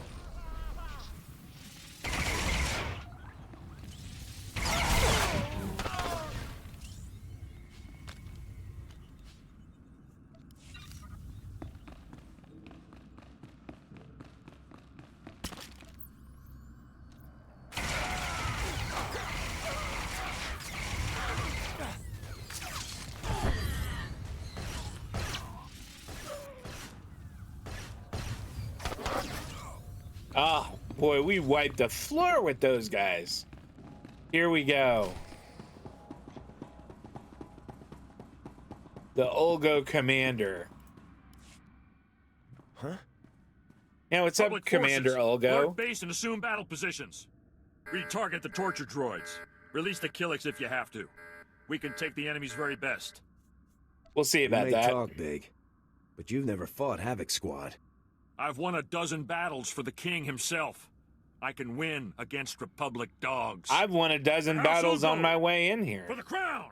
Oh, boy, we wiped the floor with those guys. Here we go. The Olgo Commander. Huh? Yeah, what's up, Public Commander forces, Olgo? Lord base and assume battle positions. Retarget the torture droids. Release the Killiks if you have to. We can take the enemy's very best. We'll see about you may that. talk big, but you've never fought Havoc Squad. I've won a dozen battles for the king himself. I can win against Republic dogs. I've won a dozen House battles on Ugo, my way in here. For the crown!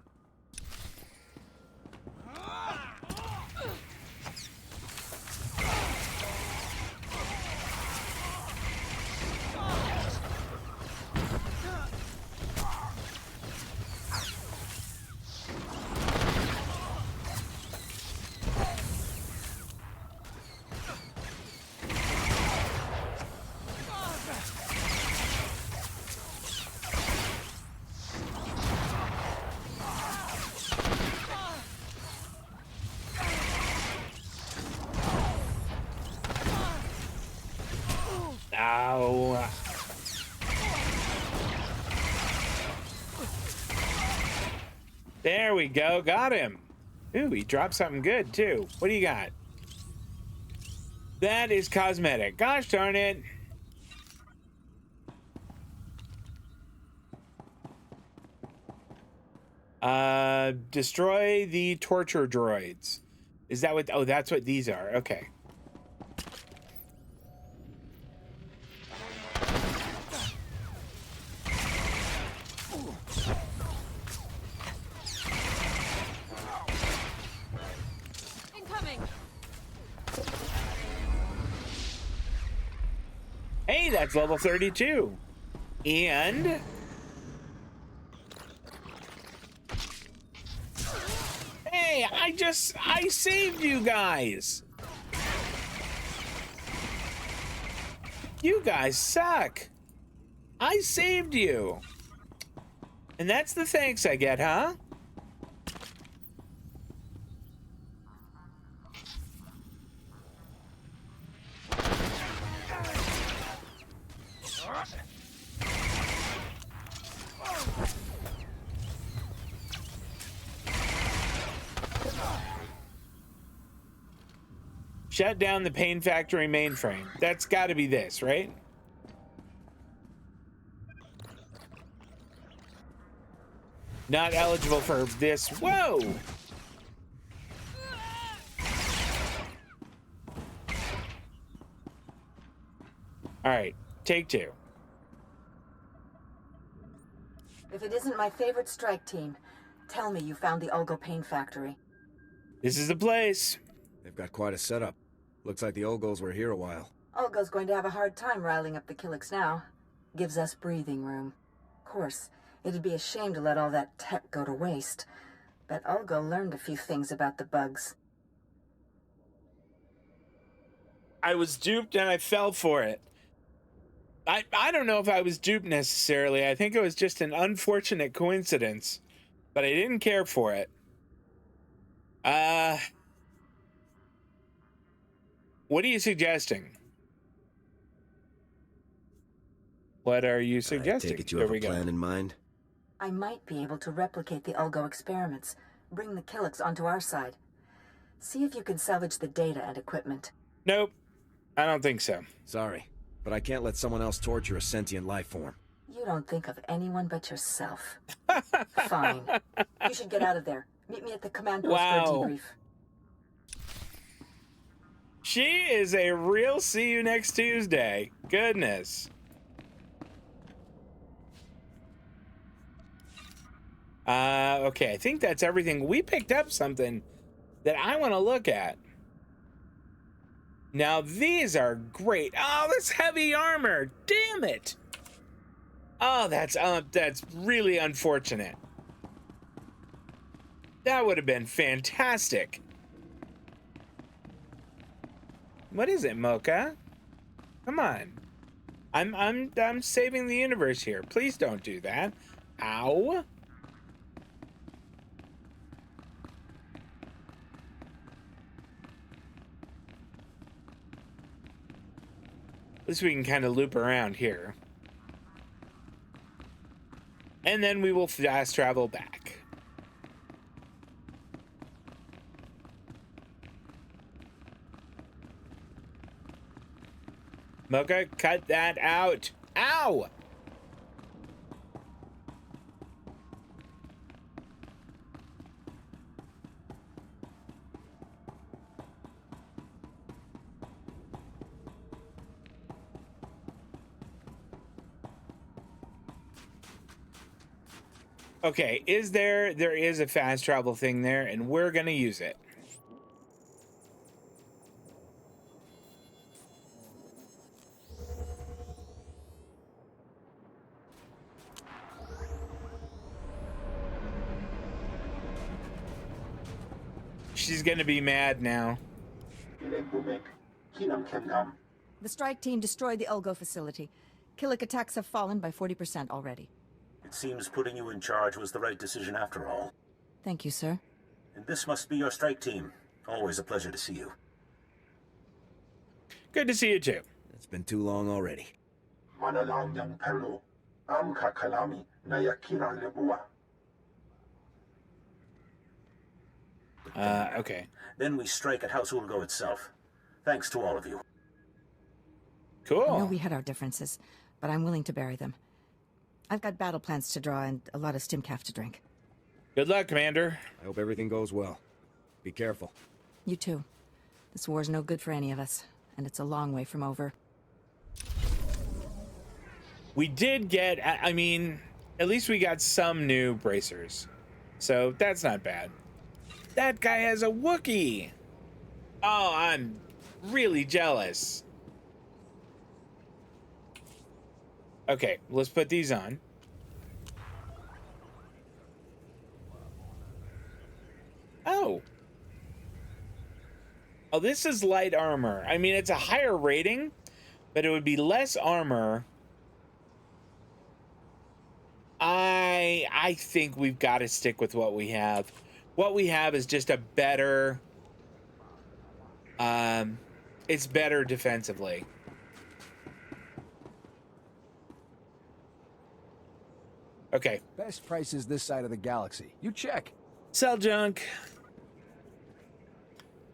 Ow. There we go. Got him. Ooh, he dropped something good, too. What do you got? That is cosmetic. Gosh darn it. Destroy the torture droids. Is that what? Oh, that's what these are. Okay. Incoming. Hey, that's level 32. And hey, I saved you guys. You guys suck. I saved you. And that's the thanks I get, huh? Shut down the Pain Factory mainframe. That's got to be this, right? Not eligible for this. Whoa! All right, take two. If it isn't my favorite strike team, tell me you found the Olgo Pain Factory. This is the place. They've got quite a setup. Looks like the Olgos were here a while. Olgo's going to have a hard time riling up the Killiks now. Gives us breathing room. Of course, it'd be a shame to let all that tech go to waste. But Olgo learned a few things about the bugs. I was duped and I fell for it. I don't know if I was duped necessarily. I think it was just an unfortunate coincidence, but I didn't care for it. What are you suggesting? What are you suggesting? I take it you have a plan in mind? I might be able to replicate the Olgo experiments, bring the Killiks onto our side. See if you can salvage the data and equipment. Nope, I don't think so. Sorry, but I can't let someone else torture a sentient life form. You don't think of anyone but yourself. Fine. You should get out of there. Meet me at the command post for a debrief. She is a real see you next Tuesday. Goodness. Okay, I think that's everything. We picked up something that I want to look at. Now, these are great. Oh, this heavy armor. Damn it. Oh, that's really unfortunate. That would have been fantastic. What is it, Mocha? Come on. I'm saving the universe here. Please don't do that. Ow. At least we can kind of loop around here. And then we will fast travel back. Mocha, cut that out. Ow! Okay, there is a fast travel thing there, and we're gonna use it. She's gonna be mad now. The strike team destroyed the Ulgo facility. Killik attacks have fallen by 40% already. It seems putting you in charge was the right decision after all. Thank you, sir. And this must be your strike team. Always a pleasure to see you. Good to see you too. It's been too long already. Okay. Then we strike at House Ulgo itself. Thanks to all of you. Cool. I know we had our differences, but I'm willing to bury them. I've got battle plans to draw and a lot of stimcaf to drink. Good luck, Commander. I hope everything goes well. Be careful. You too. This war's no good for any of us, and it's a long way from over. We did get, I mean, at least we got some new bracers. So that's not bad. That guy has a Wookiee. Oh, I'm really jealous. Okay, let's put these on. Oh. Oh, this is light armor. I mean, it's a higher rating, but it would be less armor. I think we've got to stick with what we have. What we have is just a better... it's better defensively. Okay. Best prices this side of the galaxy. You check. Sell junk.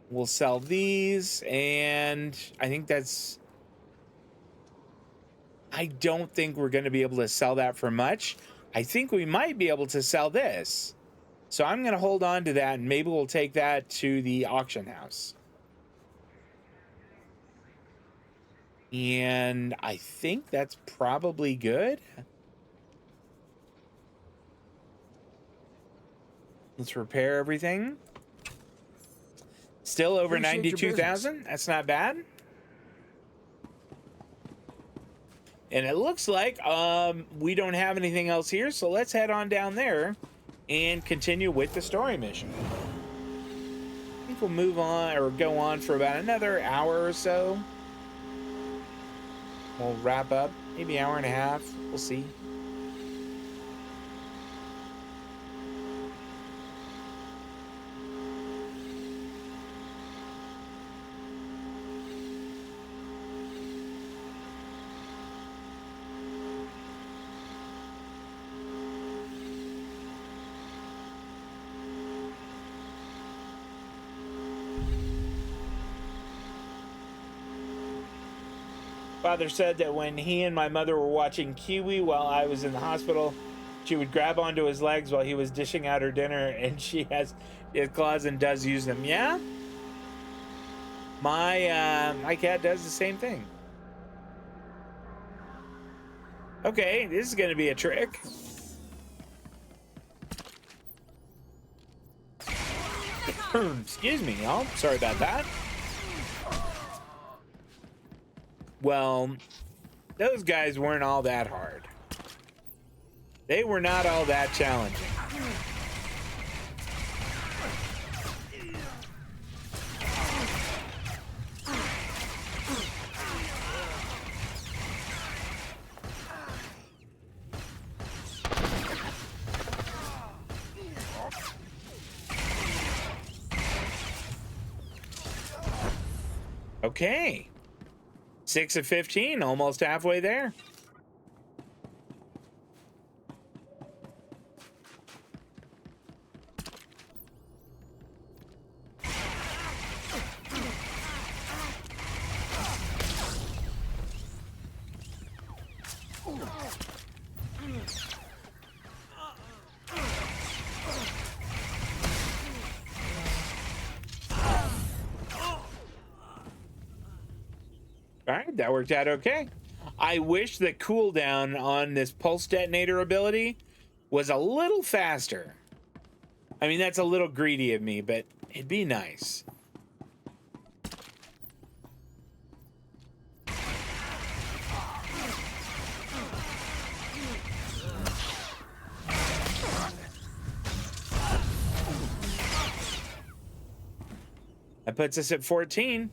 We'll sell these, and I think that's... I don't think we're going to be able to sell that for much. I think we might be able to sell this. So I'm going to hold on to that, and maybe we'll take that to the auction house. And I think that's probably good. Let's repair everything. Still over 92,000. That's not bad. And it looks like we don't have anything else here, so let's head on down there and continue with the story mission. I think we'll move on or go on for about another hour or so. We'll wrap up, maybe an hour and a half. We'll see. Father said that when he and my mother were watching Kiwi while I was in the hospital, she would grab onto his legs while he was dishing out her dinner, and she has claws and does use them. Yeah? My cat does the same thing. Okay, this is going to be a trick. Excuse me, y'all. Sorry about that. Well, those guys weren't all that hard. They were not all that challenging. Okay. 6 of 15, almost halfway there. All right, that worked out okay. I wish the cooldown on this pulse detonator ability was a little faster. I mean, that's a little greedy of me, but it'd be nice. That puts us at 14.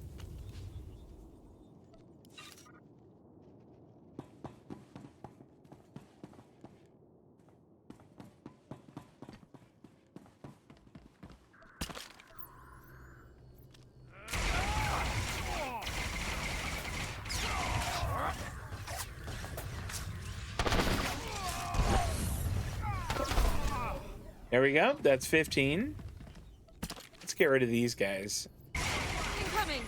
There we go. That's 15. Let's get rid of these guys. Incoming.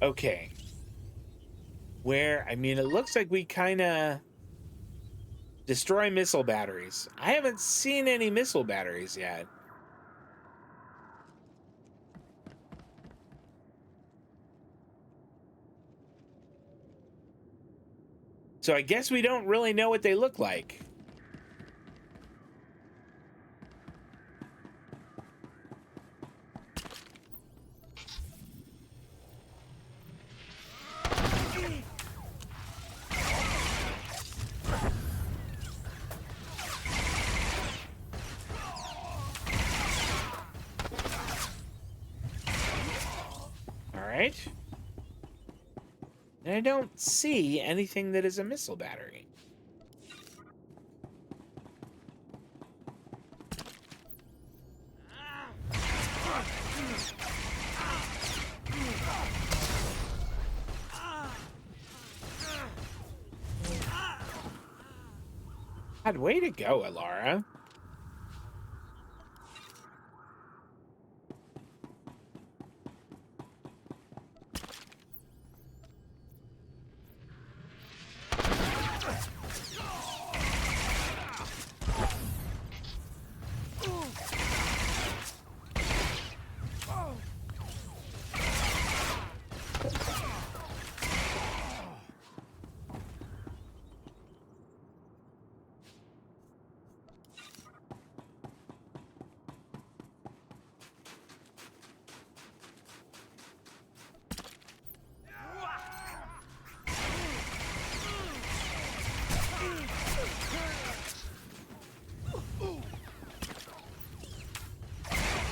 Okay. Where, I mean, it looks like we kind of destroy missile batteries. I haven't seen any missile batteries yet. So I guess we don't really know what they look like. All right. And I don't see anything that is a missile battery. God, way to go, Alara.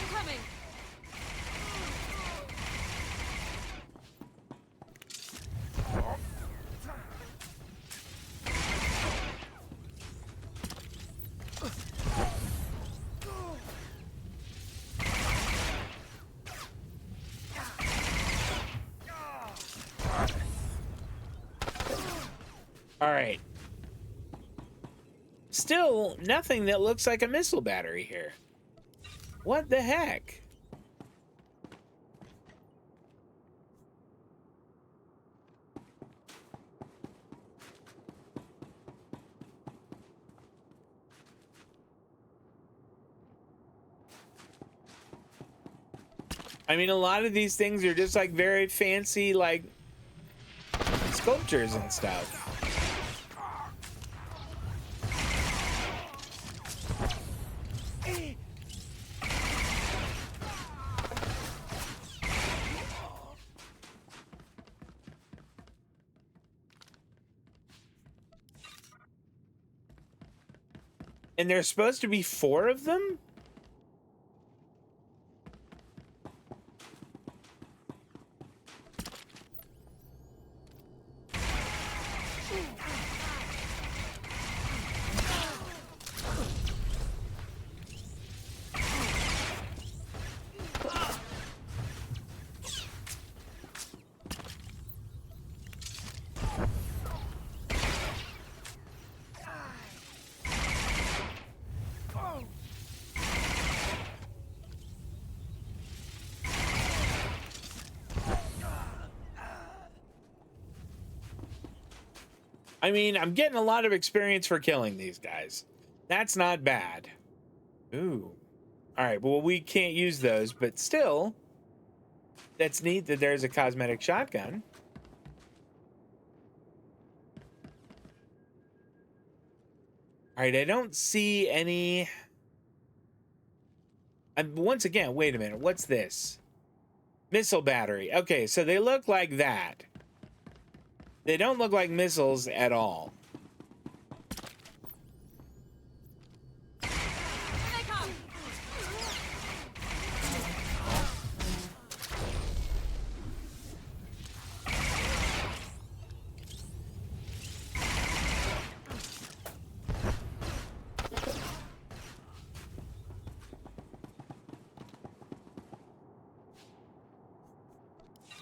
Incoming. All right. Still nothing that looks like a missile battery here. What the heck? I mean, a lot of these things are just like very fancy, like sculptures and stuff. And there's supposed to be 4 of them? I mean, I'm getting a lot of experience for killing these guys. That's not bad. Ooh. All right, well, we can't use those, but still, that's neat that there's a cosmetic shotgun. All right, I don't see any... once again, wait a minute. What's this? Missile battery. Okay, so they look like that. They don't look like missiles at all.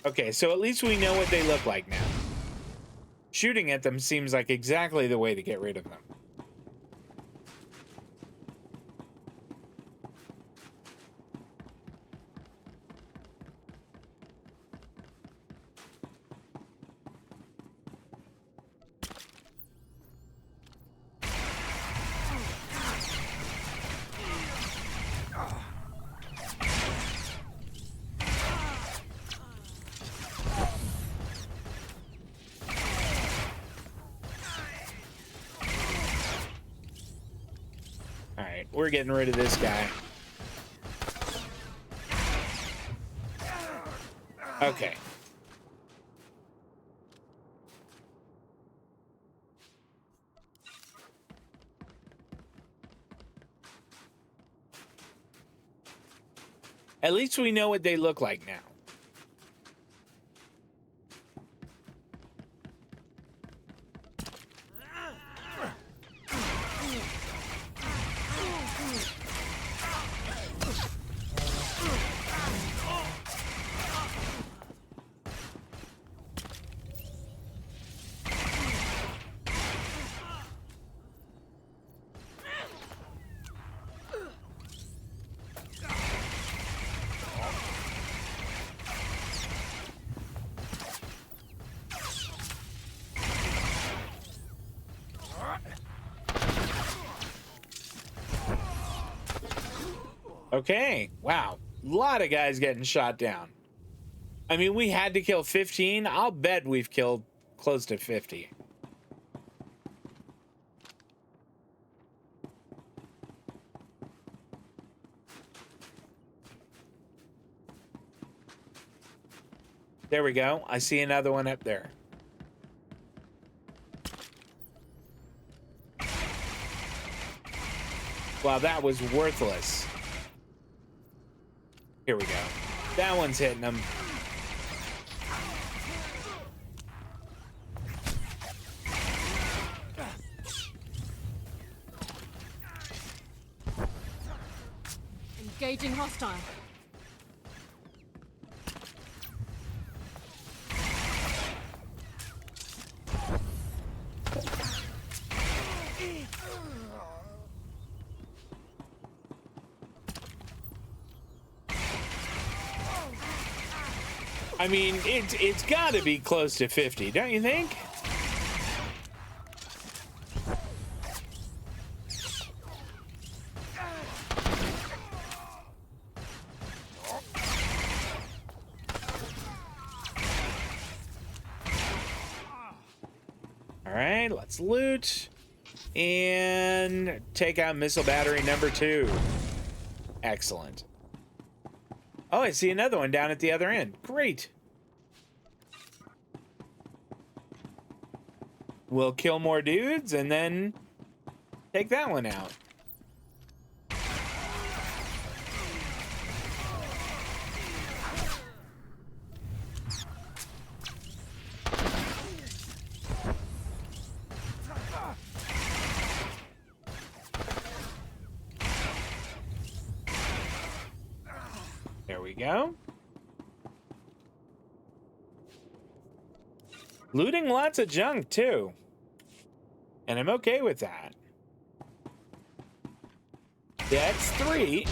Okay, so at least we know what they look like now. Shooting at them seems like exactly the way to get rid of them. We're getting rid of this guy. Okay. At least we know what they look like now. Okay, wow. A lot of guys getting shot down. I mean, we had to kill 15. I'll bet we've killed close to 50. There we go. I see another one up there. Wow, that was worthless. Here we go. That one's hitting him. Engaging hostile. I mean, it's got to be close to 50, don't you think? All right, let's loot and take out missile battery number 2. Excellent. Oh, I see another one down at the other end. Great. We'll kill more dudes and then take that one out. There we go. Looting lots of junk too. And I'm okay with that. That's 3.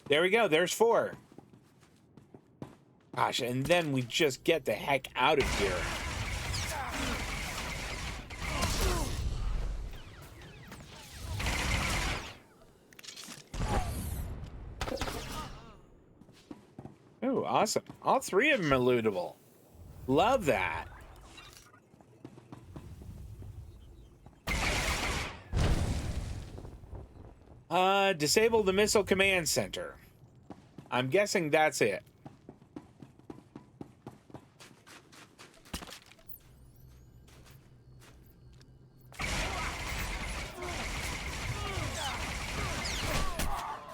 There we go. There's 4. Gosh, and then we just get the heck out of here. Oh, awesome. All 3 of them are lootable. Love that. Disable the missile command center. I'm guessing that's it.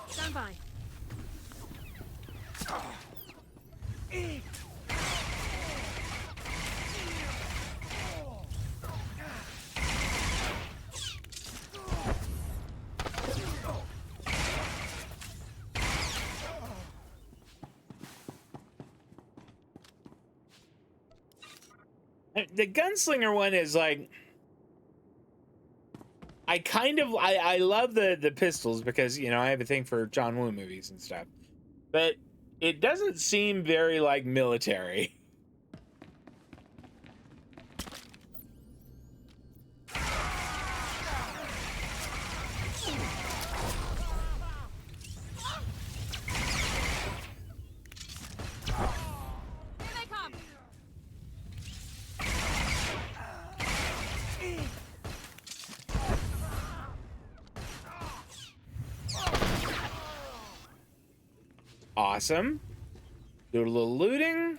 Stand by. The gunslinger one is like, I love the pistols because, you know, I have a thing for John Woo movies and stuff, but it doesn't seem very like military. Awesome. Do a little looting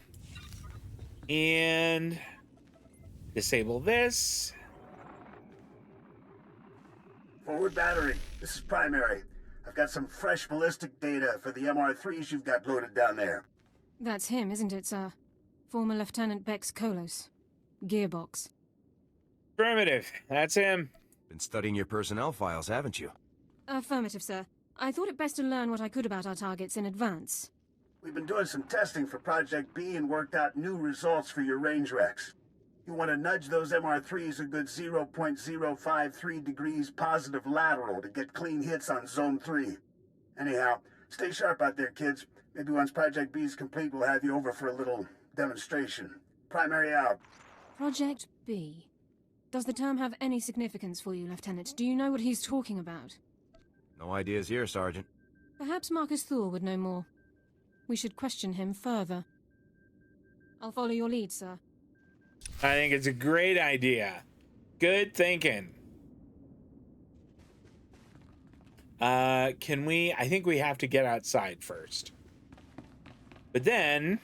and disable this. Forward battery, this is primary. I've got some fresh ballistic data for the MR3s you've got loaded down there. That's him, isn't it, sir? Former Lieutenant Bex Kolos. Gearbox. Affirmative. That's him. Been studying your personnel files, haven't you? Affirmative, sir. I thought it best to learn what I could about our targets in advance. We've been doing some testing for Project B and worked out new results for your range recs. You want to nudge those MR3s a good 0.053 degrees positive lateral to get clean hits on Zone 3. Anyhow, stay sharp out there, kids. Maybe once Project B is complete, we'll have you over for a little demonstration. Primary out. Project B. Does the term have any significance for you, Lieutenant? Do you know what he's talking about? No ideas here, Sergeant. Perhaps Marcus Thor would know more. We should question him further. I'll follow your lead, sir. I think it's a great idea. Good thinking. I think we have to get outside first. But then,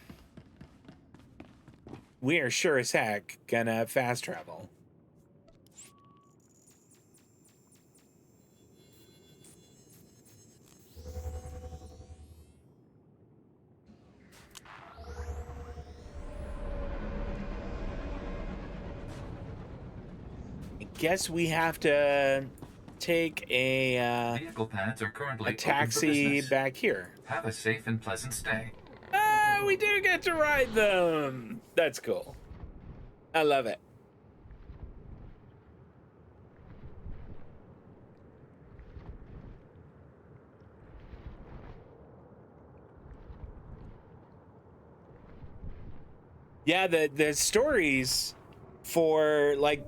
we are sure as heck gonna fast travel. Guess we have to take a vehicle pads are currently taxi back here. Have a safe and pleasant stay. Ah, we do get to ride them. That's cool. I love it. Yeah, the stories for like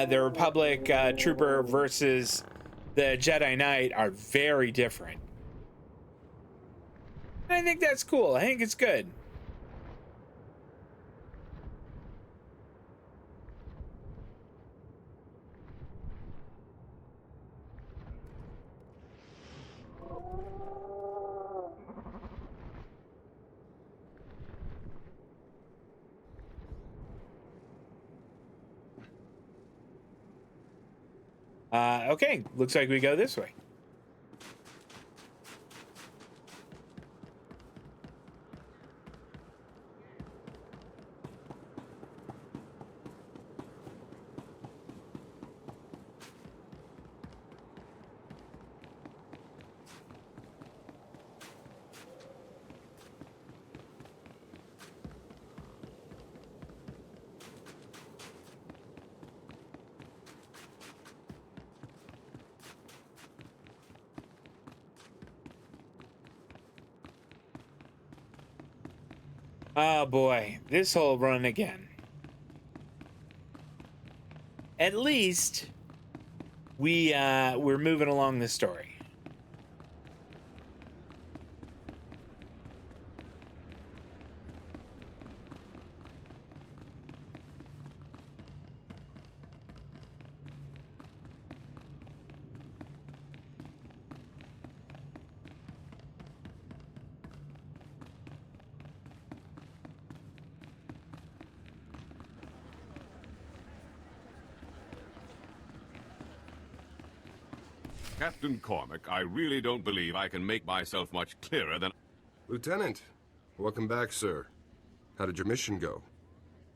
the Republic trooper versus the Jedi Knight are very different. I think that's cool. I think it's good. Okay, looks like we go this way. Oh boy, this whole run again. At least we're moving along the story. Captain Cormac, I really don't believe I can make myself much clearer than... Lieutenant, welcome back, sir. How did your mission go?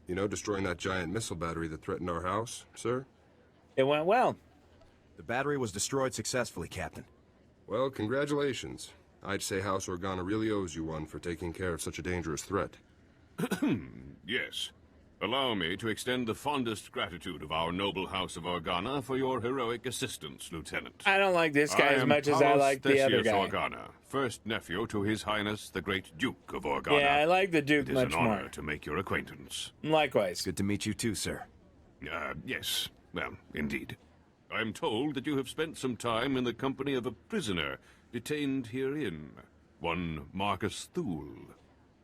You know, destroying that giant missile battery that threatened our house, sir? It went well. The battery was destroyed successfully, Captain. Well, congratulations. I'd say House Organa really owes you one for taking care of such a dangerous threat. Yes. Allow me to extend the fondest gratitude of our noble House of Organa for your heroic assistance, Lieutenant. I don't like this guy as much as I like the other guy. Organa, first nephew to His Highness the Great Duke of Organa. Yeah, I like the Duke much more. It is an honor to make your acquaintance. Likewise. Good to meet you too, sir. Yes. Well, indeed. I'm told that you have spent some time in the company of a prisoner detained herein, one Marcus Thule.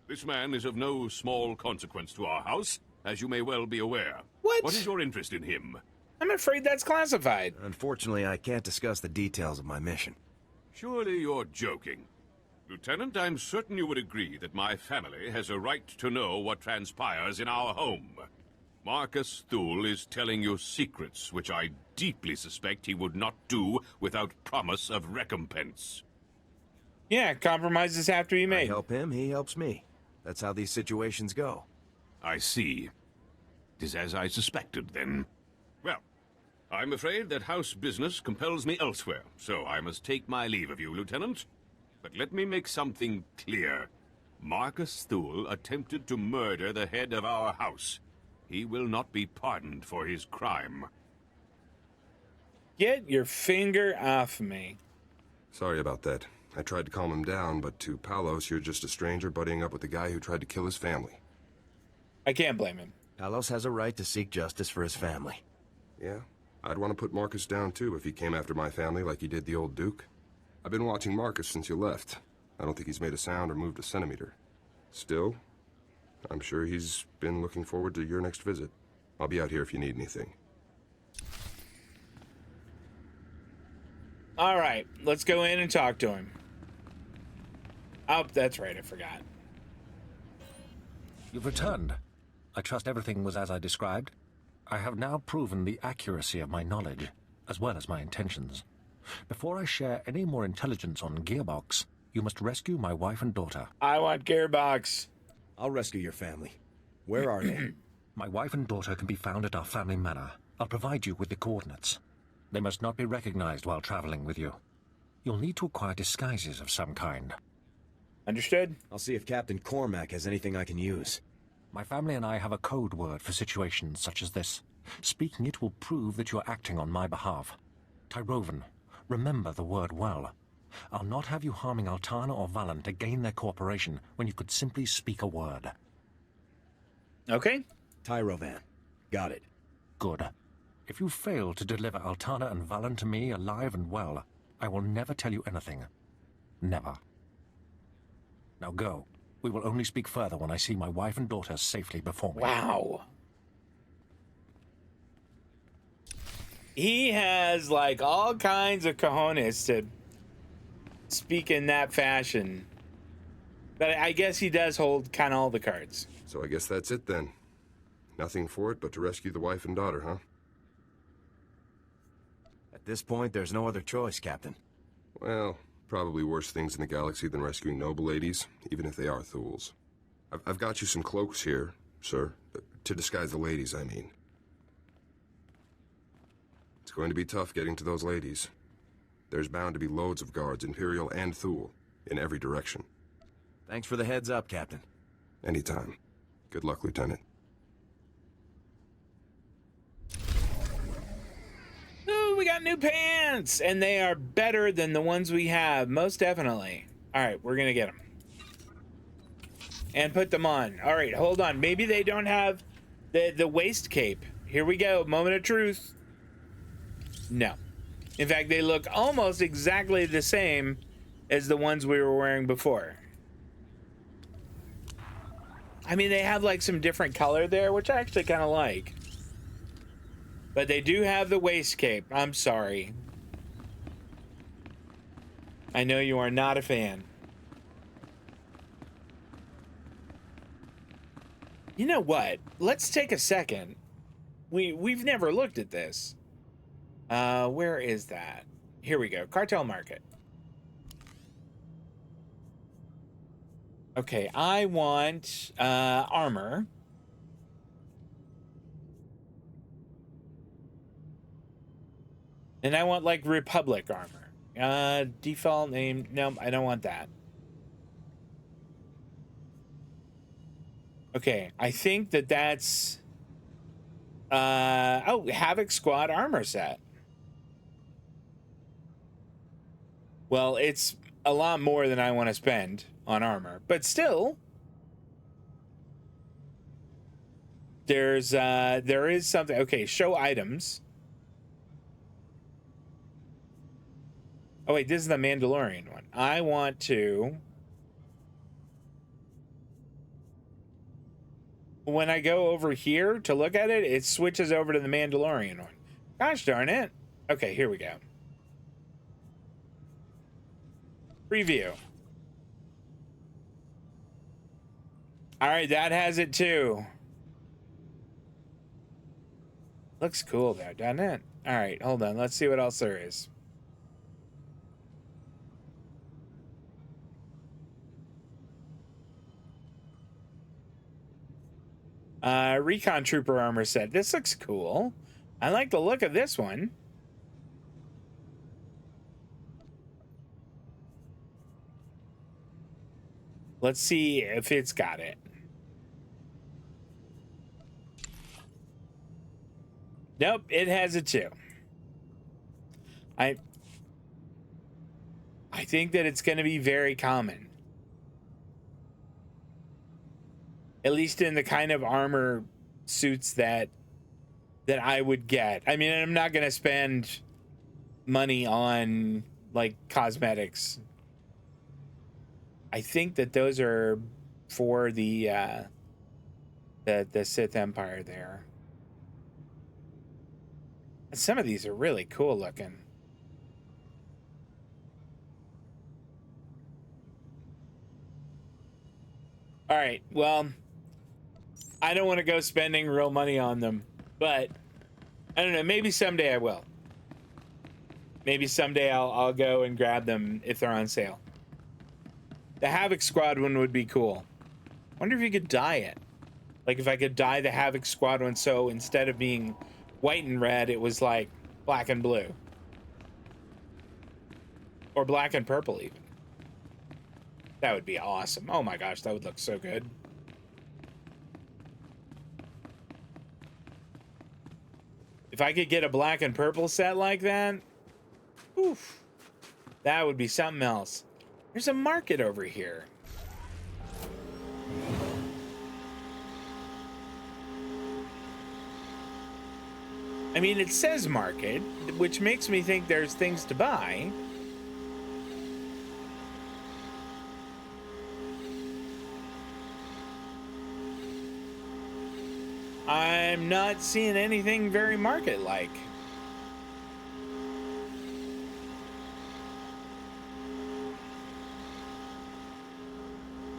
This man is of no small consequence to our house, as you may well be aware. What is your interest in him? I'm afraid that's classified. Unfortunately, I can't discuss the details of my mission. Surely you're joking. Lieutenant, I'm certain you would agree that my family has a right to know what transpires in our home. Marcus Thule is telling you secrets which I deeply suspect he would not do without promise of recompense. Yeah, compromises have to be made. I help him, he helps me. That's how these situations go. I see. It is as I suspected, then. Well, I'm afraid that house business compels me elsewhere, so I must take my leave of you, Lieutenant. But let me make something clear. Marcus Thule attempted to murder the head of our house. He will not be pardoned for his crime. Get your finger off me. Sorry about that. I tried to calm him down, but to Palos, you're just a stranger buddying up with the guy who tried to kill his family. I can't blame him. Palos has a right to seek justice for his family. Yeah, I'd want to put Marcus down too if he came after my family like he did the old Duke. I've been watching Marcus since you left. I don't think he's made a sound or moved a centimeter. Still, I'm sure he's been looking forward to your next visit. I'll be out here if you need anything. All right, let's go in and talk to him. Oh, that's right, I forgot. You've returned. I trust everything was as I described. I have now proven the accuracy of my knowledge, as well as my intentions. Before I share any more intelligence on Gearbox, you must rescue my wife and daughter. I want Gearbox. I'll rescue your family. Where are they? My wife and daughter can be found at our family manor. I'll provide you with the coordinates. They must not be recognized while traveling with you. You'll need to acquire disguises of some kind. Understood. I'll see if Captain Cormac has anything I can use. My family and I have a code word for situations such as this. Speaking it will prove that you're acting on my behalf. Tyrovan, remember the word well. I'll not have you harming Altana or Valen to gain their cooperation when you could simply speak a word. Okay. Tyrovan. Got it. Good. If you fail to deliver Altana and Valen to me alive and well, I will never tell you anything. Never. Now go. We will only speak further when I see my wife and daughter safely before me. Wow. He has, like, all kinds of cojones to speak in that fashion. But I guess he does hold kind of all the cards. So I guess that's it then. Nothing for it but to rescue the wife and daughter, huh? At this point, there's no other choice, Captain. Well, probably worse things in the galaxy than rescuing noble ladies, even if they are Thuls. I've got you some cloaks here, sir. To disguise the ladies, I mean. It's going to be tough getting to those ladies. There's bound to be loads of guards, Imperial and Thule, in every direction. Thanks for the heads up, Captain. Anytime. Good luck, Lieutenant. Ooh, we got new pants! And they are better than the ones we have, most definitely. Alright, we're gonna get them. And put them on. Alright, hold on. Maybe they don't have the waist cape. Here we go. Moment of truth. No. In fact, they look almost exactly the same as the ones we were wearing before. I mean, they have like some different color there, which I actually kind of like. But they do have the waist cape. I'm sorry. I know you are not a fan. You know what? Let's take a second. We've never looked at this. Where is that? Here we go. Cartel Market. Okay, I want armor. And I want like Republic armor. Default name. No, I don't want that. Okay, I think that's oh, Havoc Squad armor set. Well, it's a lot more than I want to spend on armor, but still there is something. Okay, show items. Oh wait, this is the Mandalorian one. I want to, when I go over here to look at it, it switches over to the Mandalorian one. Gosh darn it. Okay, here we go. Preview. All right, that has it too. Looks cool there, doesn't it? All right, hold on. Let's see what else there is. Recon Trooper armor set. This looks cool. I like the look of this one. Let's see if it's got it. Nope, it has it too. I think that it's going to be very common. At least in the kind of armor suits that I would get. I mean, I'm not going to spend money on like cosmetics. I think that those are for the Sith Empire there. Some of these are really cool looking. All right, well, I don't want to go spending real money on them, but I don't know, maybe someday I will. Maybe someday I'll go and grab them if they're on sale. The Havoc Squad one would be cool. Wonder if you could dye it. Like if I could dye the Havoc Squad one so instead of being white and red, it was like black and blue. Or black and purple even. That would be awesome. Oh my gosh, that would look so good. If I could get a black and purple set like that, oof, that would be something else. There's a market over here. I mean, it says market, which makes me think there's things to buy. I'm not seeing anything very market-like.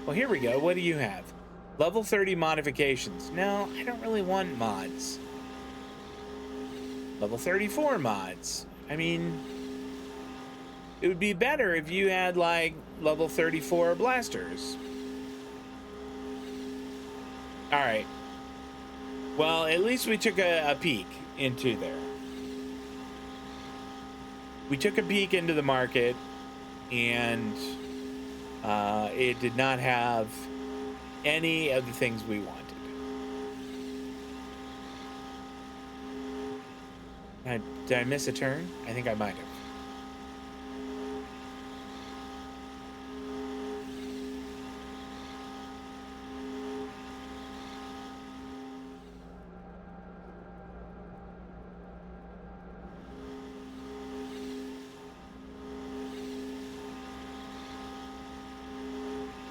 Well, here we go. What do you have? Level 30 modifications. No, I don't really want mods. Level 34 mods. I mean, it would be better if you had, like, level 34 blasters. Alright. Well, at least we took a peek into there. We took a peek into the market, and it did not have any of the things we wanted. Did I miss a turn? I think I might have.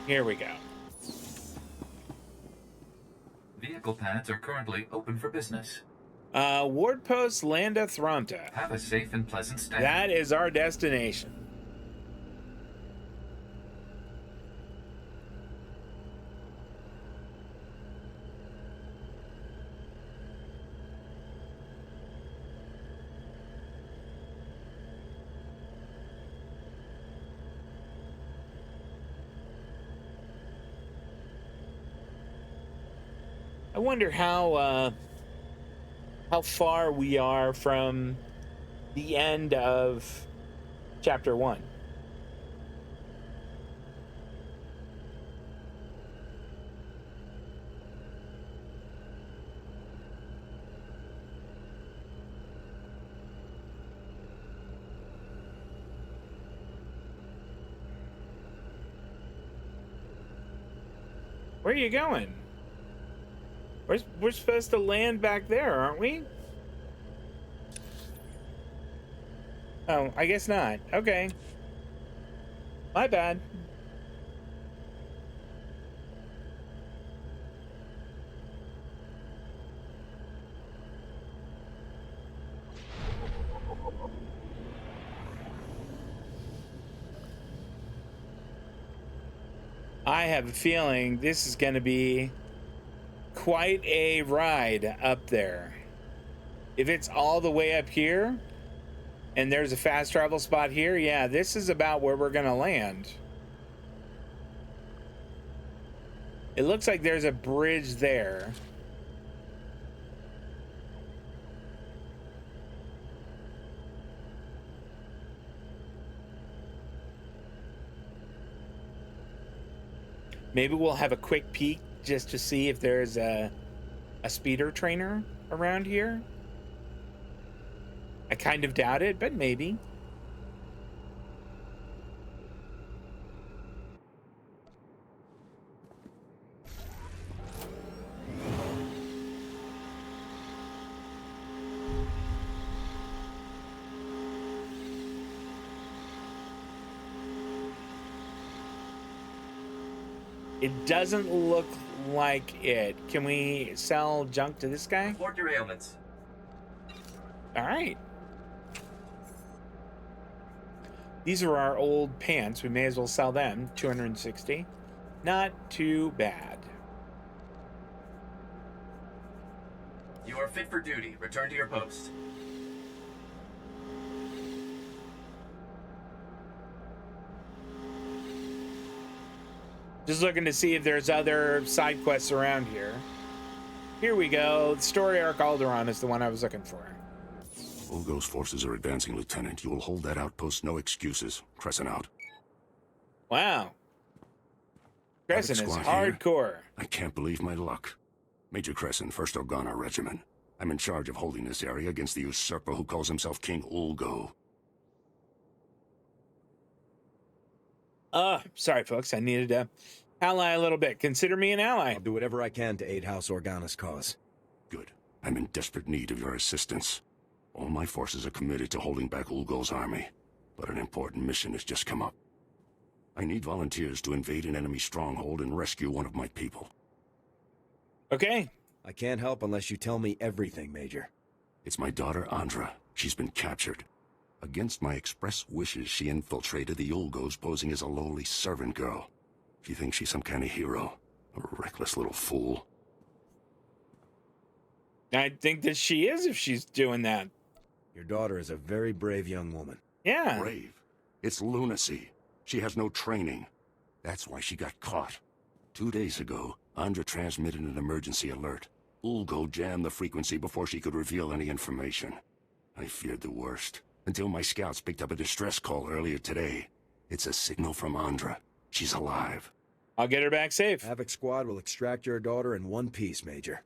Here we go. Vehicle pads are currently open for business. Ward Post Landa Thronta. Have a safe and pleasant stay. That is our destination. I wonder how far we are from the end of chapter 1. Where are you going? We're supposed to land back there, aren't we? Oh, I guess not. Okay. My bad. I have a feeling this is going to be quite a ride up there. If it's all the way up here, and there's a fast travel spot here, yeah, this is about where we're gonna land. It looks like there's a bridge there. Maybe we'll have a quick peek just to see if there's a speeder trainer around here. I kind of doubt it, but maybe. It doesn't look like it. Can we sell junk to this guy? Report your ailments. All right. These are our old pants. We may as well sell them. 260. Not too bad. You are fit for duty. Return to your post. Just looking to see if there's other side quests around here. Here we go. Story arc Alderaan is the one I was looking for. Ulgo's forces are advancing, Lieutenant. You will hold that outpost, no excuses. Crescent out. Wow. Crescent is hardcore. Here. I can't believe my luck. Major Crescent, 1st Organa Regiment. I'm in charge of holding this area against the usurper who calls himself King Ulgo. Sorry, folks. I needed to ally a little bit. Consider me an ally. I'll do whatever I can to aid House Organa's cause. Good. I'm in desperate need of your assistance. All my forces are committed to holding back Ulgo's army, but an important mission has just come up. I need volunteers to invade an enemy stronghold and rescue one of my people. Okay. I can't help unless you tell me everything, Major. It's my daughter, Andra. She's been captured. Against my express wishes, she infiltrated the Ulgos posing as a lowly servant girl. She thinks she's some kind of hero. A reckless little fool. I think that she is if she's doing that. Your daughter is a very brave young woman. Yeah. Brave? It's lunacy. She has no training. That's why she got caught. 2 days ago, Andra transmitted an emergency alert. Ulgo jammed the frequency before she could reveal any information. I feared the worst, until my scouts picked up a distress call earlier today. It's a signal from Andra. She's alive. I'll get her back safe. Havoc Squad will extract your daughter in one piece, Major.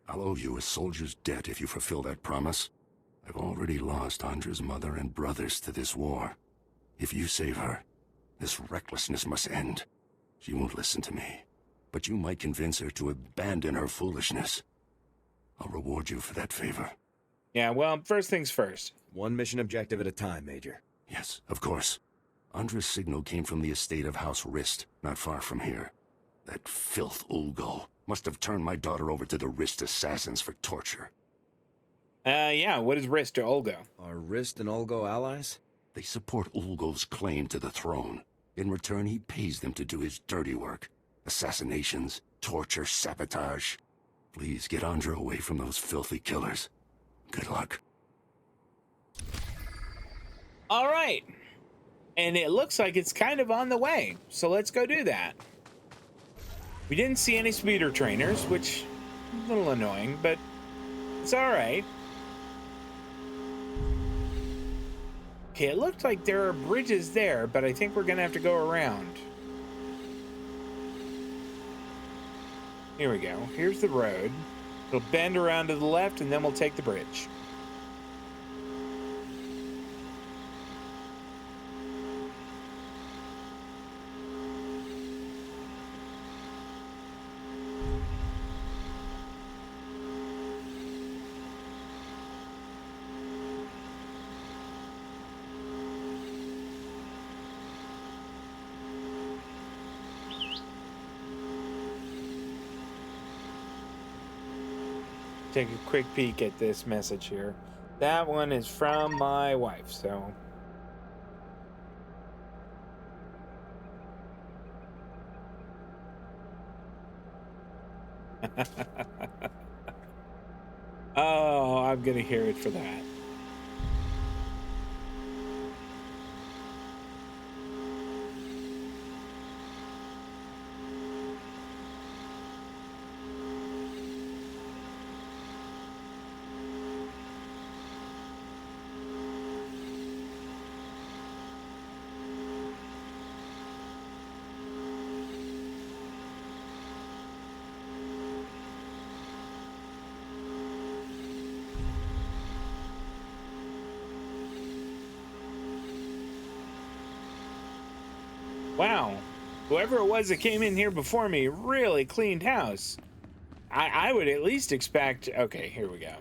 I'll owe you a soldier's debt if you fulfill that promise. I've already lost Andra's mother and brothers to this war. If you save her, this recklessness must end. She won't listen to me, but you might convince her to abandon her foolishness. I'll reward you for that favor. Yeah, well, first things first. One mission objective at a time, Major. Yes, of course. Andra's signal came from the estate of House Rist, not far from here. That filth Ulgo must have turned my daughter over to the Rist assassins for torture. Yeah, what is Rist or Ulgo? Are Rist and Ulgo allies? They support Ulgo's claim to the throne. In return, he pays them to do his dirty work. Assassinations, torture, sabotage. Please get Andra away from those filthy killers. Good luck. All right. And it looks like it's kind of on the way. So let's go do that. We didn't see any speeder trainers, which is a little annoying, but it's all right. Okay, it looked like there are bridges there, but I think we're going to have to go around. Here we go. Here's the road. It'll bend around to the left, and then we'll take the bridge. Take a quick peek at this message here. That one is from my wife, so. Oh, I'm gonna hear it for that. Wow, whoever it was that came in here before me really cleaned house. I would at least expect... Okay, here we go.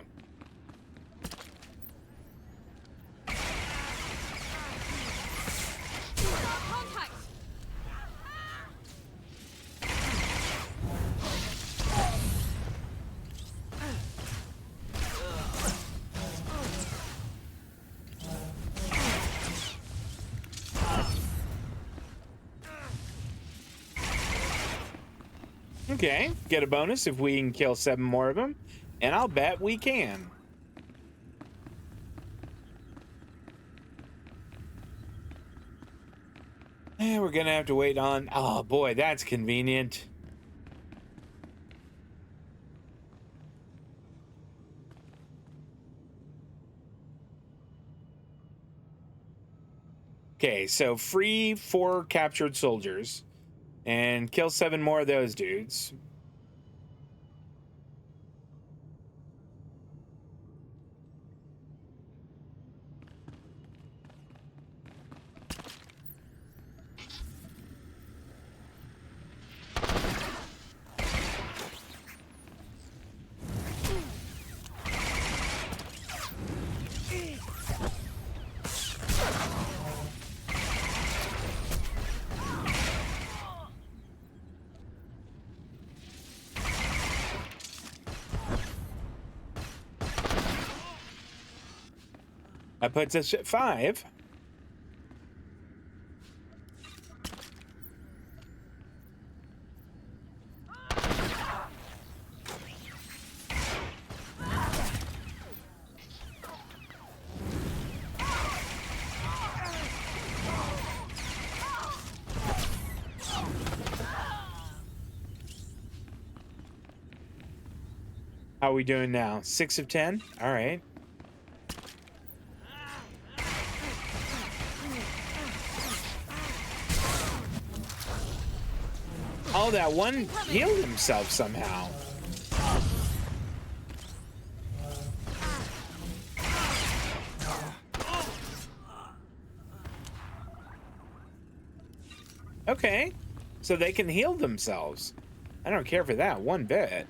Okay, get a bonus if we can kill 7 more of them, and I'll bet we can. And we're gonna have to wait on... Oh boy, that's convenient. Okay, so free 4 captured soldiers. And kill 7 more of those dudes. That puts us at 5. How are we doing now? 6 of 10? All right. Oh, that one healed himself somehow. Okay. So they can heal themselves. I don't care for that one bit.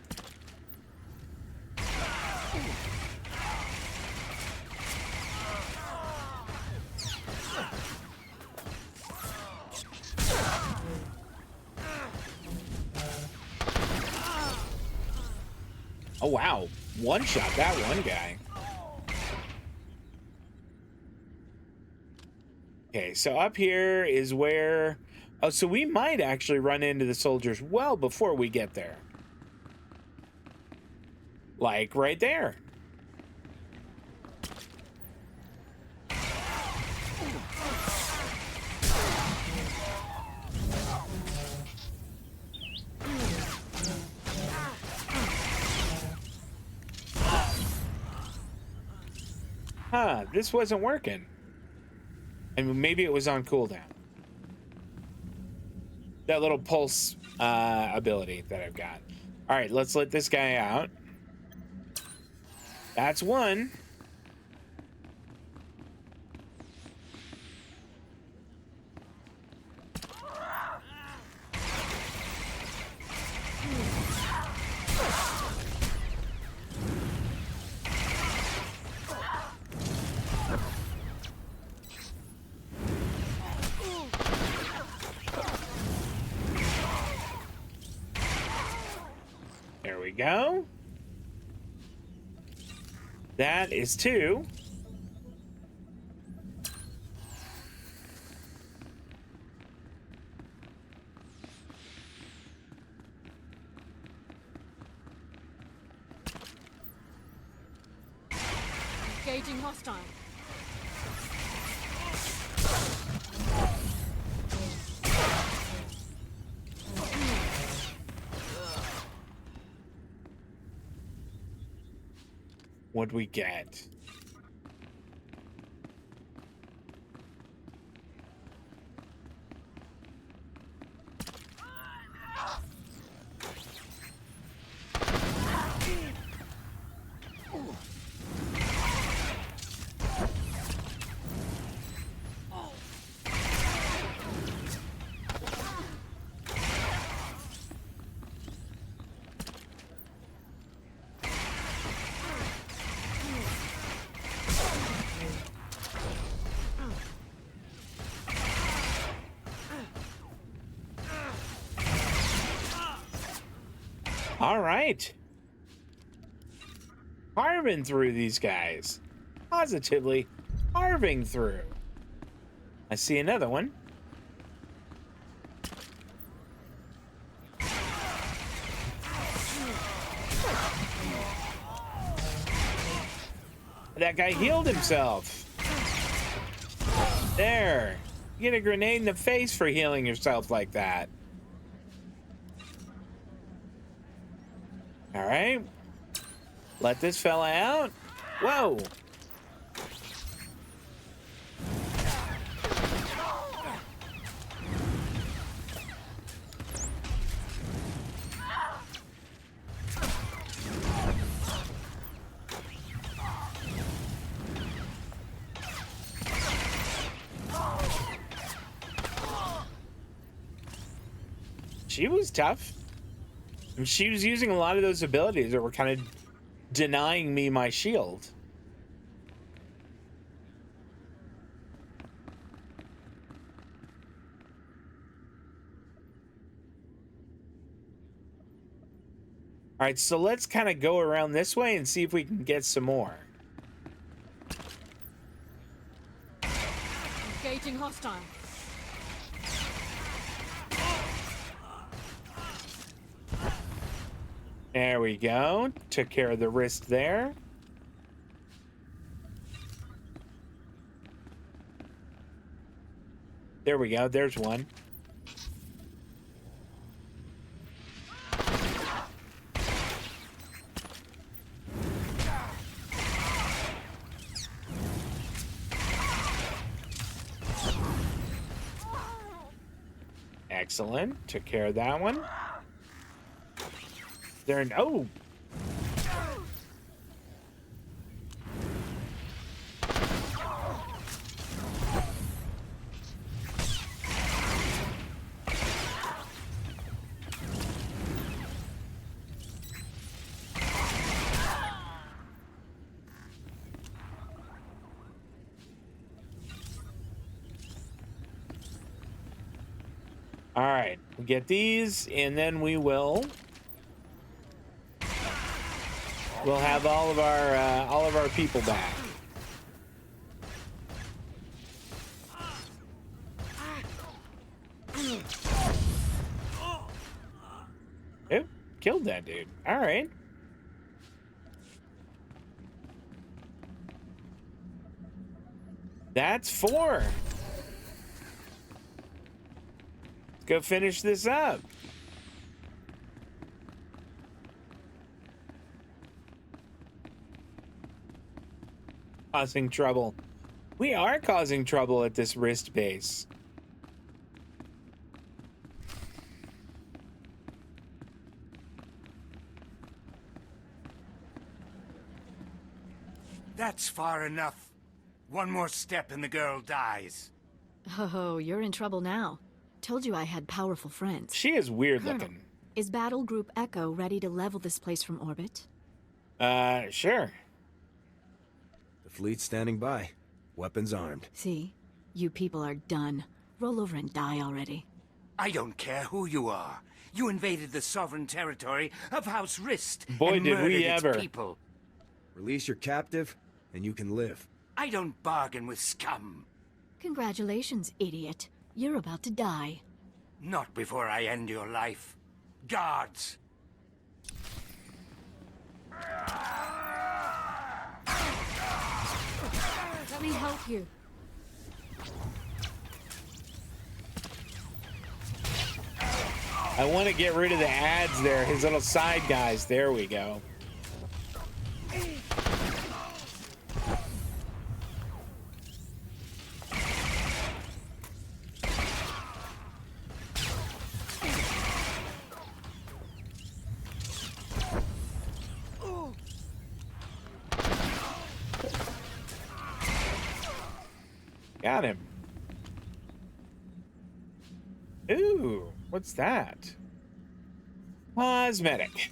Oh, wow. One shot that one guy. Okay, so up here is where... Oh, so we might actually run into the soldiers well before we get there. Like right there. Huh, this wasn't working. I mean, maybe it was on cooldown. That little pulse ability that I've got. All right, let's let this guy out. That's one. There we go. That is 2. Engaging hostile. What'd we get? All right. Carving through these guys. Positively carving through. I see another one. That guy healed himself. There. You get a grenade in the face for healing yourself like that. All right. Let this fella out. Whoa. She was tough. And she was using a lot of those abilities that were kind of denying me my shield. All right, so let's kind of go around this way and see if we can get some more. hostile. There we go. Took care of the wrist there. There we go. There's one. Excellent. Took care of that one. There and oh. All right, we'll get these, and then we'll have all of our people back. Yep, killed that dude. All right. That's 4. Go finish this up. Causing trouble. We are causing trouble at this wrist base. That's far enough. One more step and the girl dies. Oh, you're in trouble now. Told you I had powerful friends. She is weird Colonel, looking. Is Battle Group Echo ready to level this place from orbit? Sure. The fleet's standing by. Weapons armed. See? You people are done. Roll over and die already. I don't care who you are. You invaded the sovereign territory of House Rist. Boy, and did we murdered its ever. people. Release your captive, and you can live. I don't bargain with scum. Congratulations, idiot. You're about to die. Not before I end your life. Guards! Let me help you. I want to get rid of the ads there, his little side guys. There we go. Got him. Ooh, what's that? Cosmetic.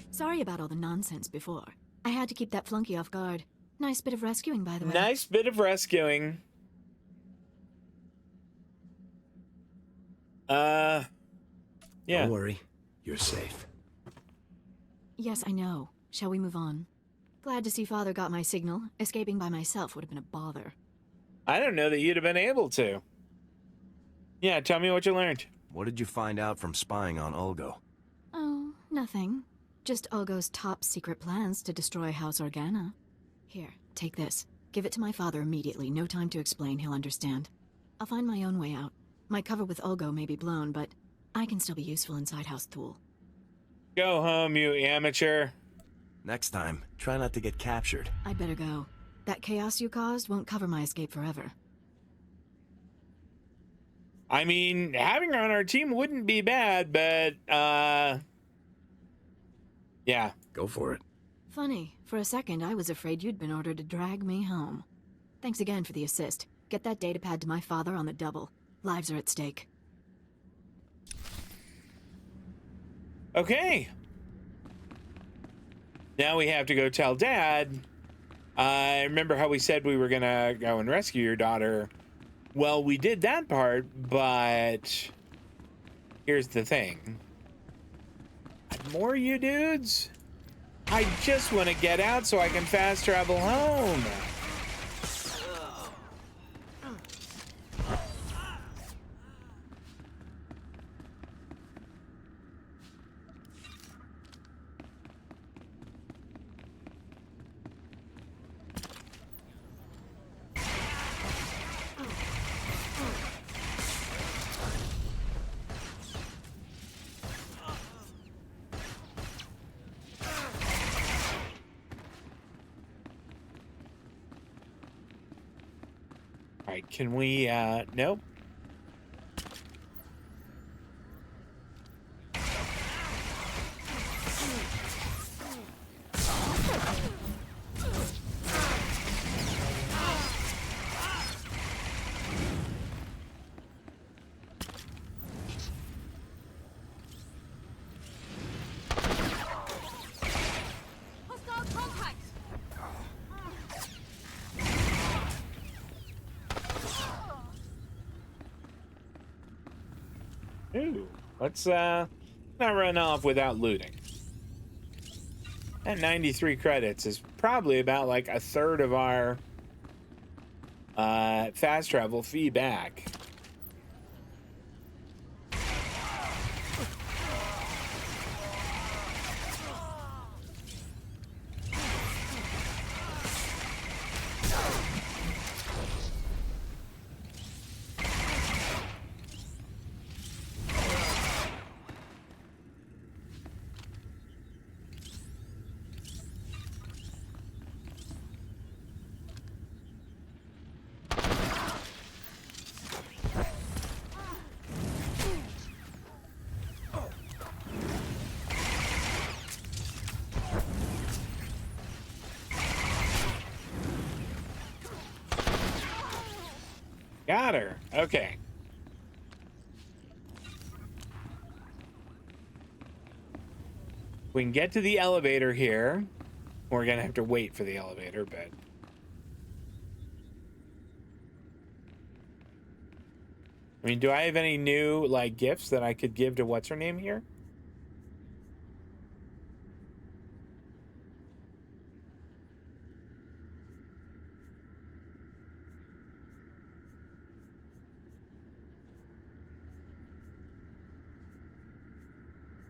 Sorry about all the nonsense before. I had to keep that flunky off guard. Nice bit of rescuing, by the way. Nice bit of rescuing. Yeah. Don't worry. You're safe. Yes, I know. Shall we move on? Glad to see Father got my signal. Escaping by myself would have been a bother. I don't know that you'd have been able to. Yeah, tell me what you learned. What did you find out from spying on Ulgo? Oh, nothing. Just Ulgo's top secret plans to destroy House Organa. Here, take this. Give it to my father immediately. No time to explain, he'll understand. I'll find my own way out. My cover with Ulgo may be blown, but I can still be useful inside House Thule. Go home, you amateur. Next time, try not to get captured. I'd better go. That chaos you caused won't cover my escape forever. I mean, having her on our team wouldn't be bad, but, yeah. Go for it. Funny, for a second I was afraid you'd been ordered to drag me home. Thanks again for the assist. Get that datapad to my father on the double. Lives are at stake. Okay. Now we have to go tell Dad. I remember how we said we were gonna go and rescue your daughter. Well, we did that part, but here's the thing. More you dudes? I just want to get out so I can fast travel home. All right, can we, nope. Ooh, let's not run off without looting. That 93 credits is probably about like a third of our fast travel fee back. Got her. Okay. We can get to the elevator here. We're gonna have to wait for the elevator, but I mean, do I have any new like gifts that I could give to what's her name here?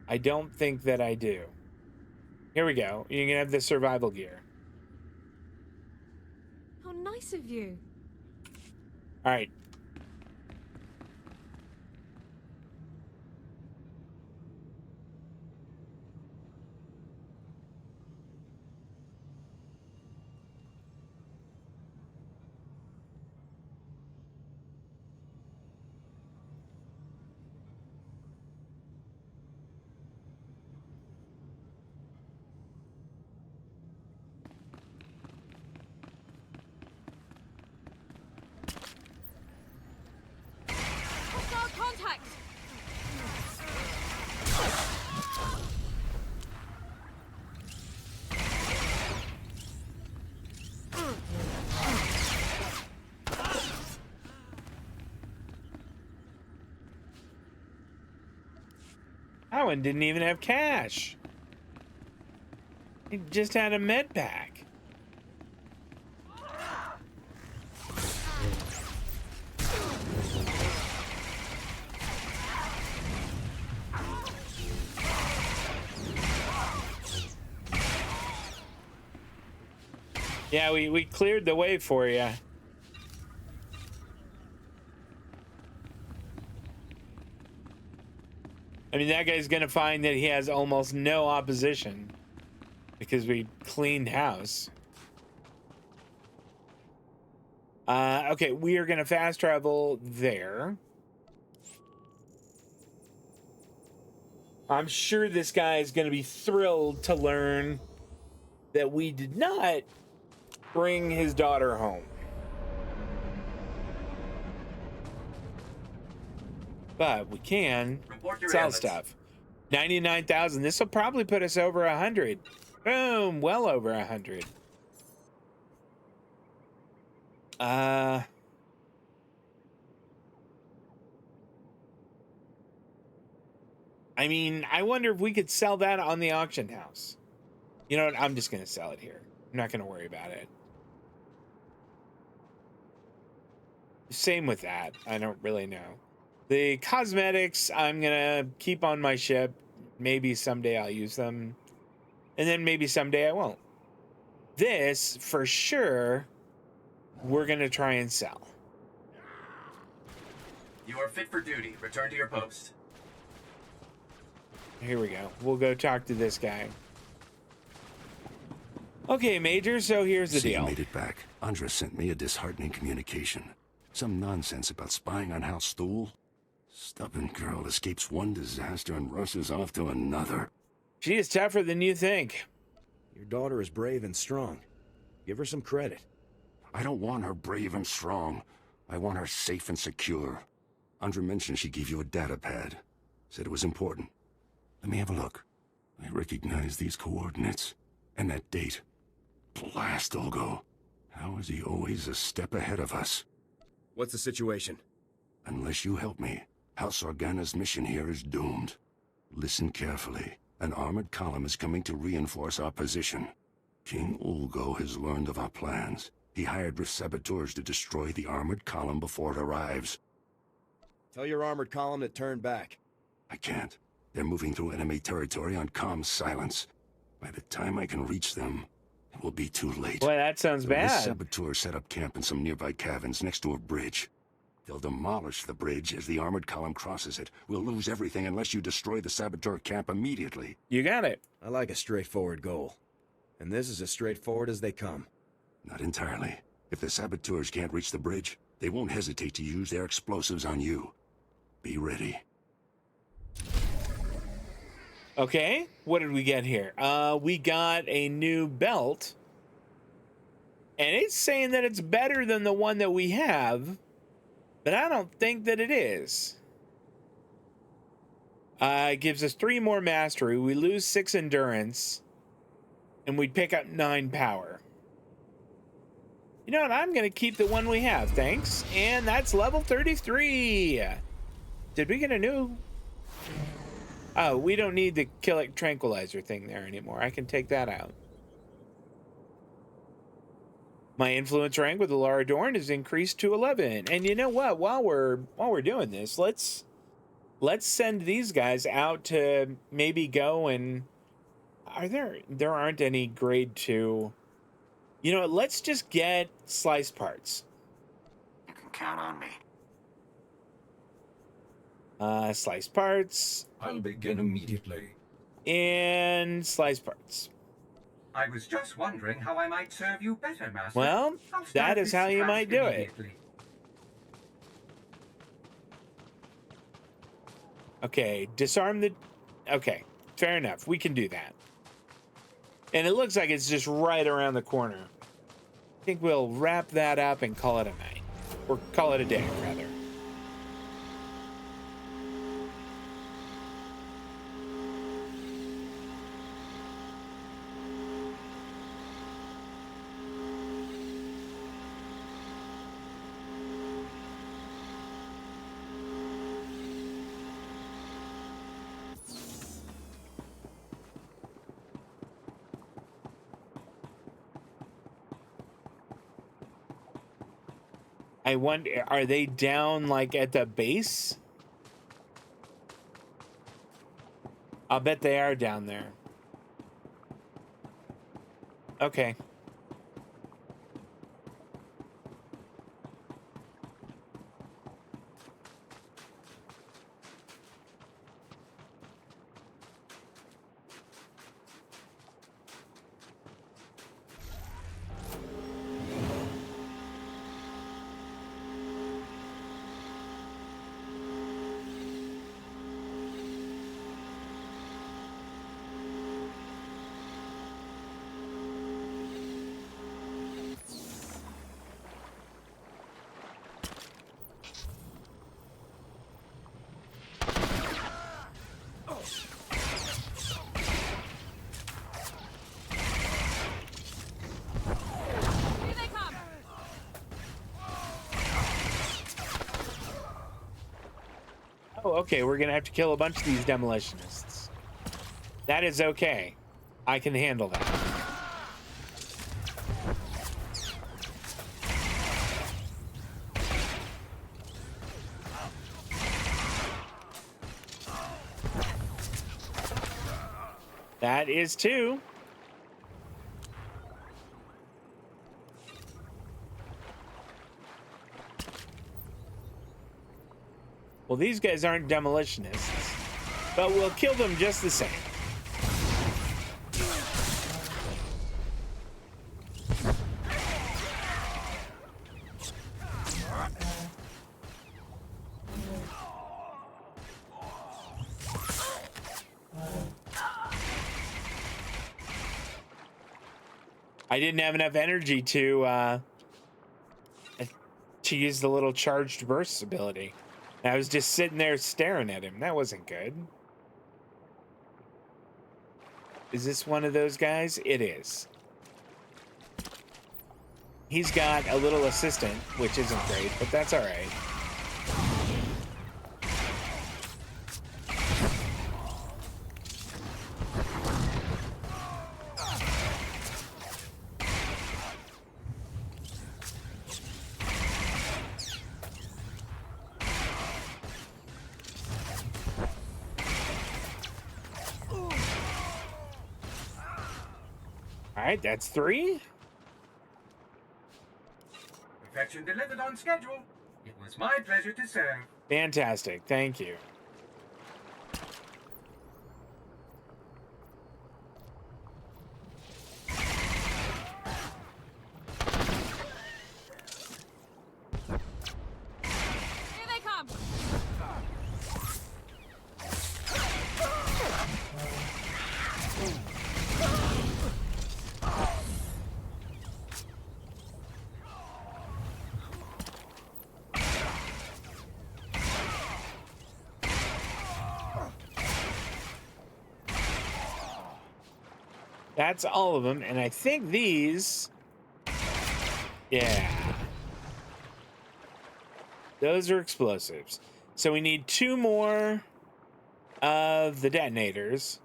I don't think that I do. Here we go. You can have the survival gear. How nice of you. All right. Contact! That one didn't even have cash. He just had a med pack. Yeah, we cleared the way for you. I mean, that guy's gonna find that he has almost no opposition because we cleaned house. Okay, we are gonna fast travel there. I'm sure this guy is gonna be thrilled to learn that we did not bring his daughter home. But we can sell stuff. 99,000. This will probably put us over 100. Boom, well over 100. I mean, I wonder if we could sell that on the auction house. You know what? I'm just gonna sell it here. I'm not gonna worry about it. Same with that. I don't really know. The cosmetics, I'm gonna keep on my ship. Maybe someday I'll use them. And then maybe someday I won't. This, for sure, we're gonna try and sell. You are fit for duty. Return to your post. Here we go. We'll go talk to this guy. Okay, Major, so here's the deal. You made it back. Andra sent me a disheartening communication. Some nonsense about spying on House Thule. Stubborn girl escapes one disaster and rushes off to another. She is tougher than you think. Your daughter is brave and strong. Give her some credit. I don't want her brave and strong. I want her safe and secure. Andra mentioned she gave you a data pad. Said it was important. Let me have a look. I recognize these coordinates. And that date. Blast, Olgo. How is he always a step ahead of us? What's the situation? Unless you help me, House Organa's mission here is doomed. Listen carefully. An armored column is coming to reinforce our position. King Ulgo has learned of our plans. He hired saboteurs to destroy the armored column before it arrives. Tell your armored column to turn back. I can't. They're moving through enemy territory on comm silence. By the time I can reach them, it will be too late. Boy, that sounds bad. The saboteurs set up camp in some nearby caverns next to a bridge. They'll demolish the bridge as the armored column crosses it. We'll lose everything unless you destroy the saboteur camp immediately. You got it. I like a straightforward goal. And this is as straightforward as they come. Not entirely. If the saboteurs can't reach the bridge, they won't hesitate to use their explosives on you. Be ready. Okay, what did we get here? We got a new belt. And it's saying that it's better than the one that we have. But I don't think that it is. It gives us 3 more mastery. We lose 6 endurance. And we'd pick up 9 power. You know what? I'm going to keep the one we have. Thanks. And that's level 33. Did we get a new... Oh, we don't need the Killick tranquilizer thing there anymore. I can take that out. My influence rank with the Alderaan is increased to 11. And you know what? While we're doing this, let's send these guys out to maybe go and there aren't any grade 2. You know, let's just get slice parts. You can count on me. Slice parts. I'll begin immediately. And slice parts. I was just wondering how I might serve you better, Master. Well, that is how you might do it. Okay, disarm the... Okay, fair enough. We can do that. And it looks like it's just right around the corner. I think we'll wrap that up and call it a night. Or call it a day, rather. I wonder, are they down like at the base? I'll bet they are down there. Okay. Oh, okay, we're gonna have to kill a bunch of these demolitionists. That is okay. I can handle that. That is 2. Well, these guys aren't demolitionists, but we'll kill them just the same. I didn't have enough energy to use the little charged burst ability. I was just sitting there staring at him. That wasn't good. Is this one of those guys? It is. He's got a little assistant, which isn't great, but that's all right. All right, that's 3. Perfection delivered on schedule. It was my pleasure to serve. Fantastic. Thank you. Here they come. That's all of them, and I think these... Yeah. Those are explosives. So we need 2 more of the detonators.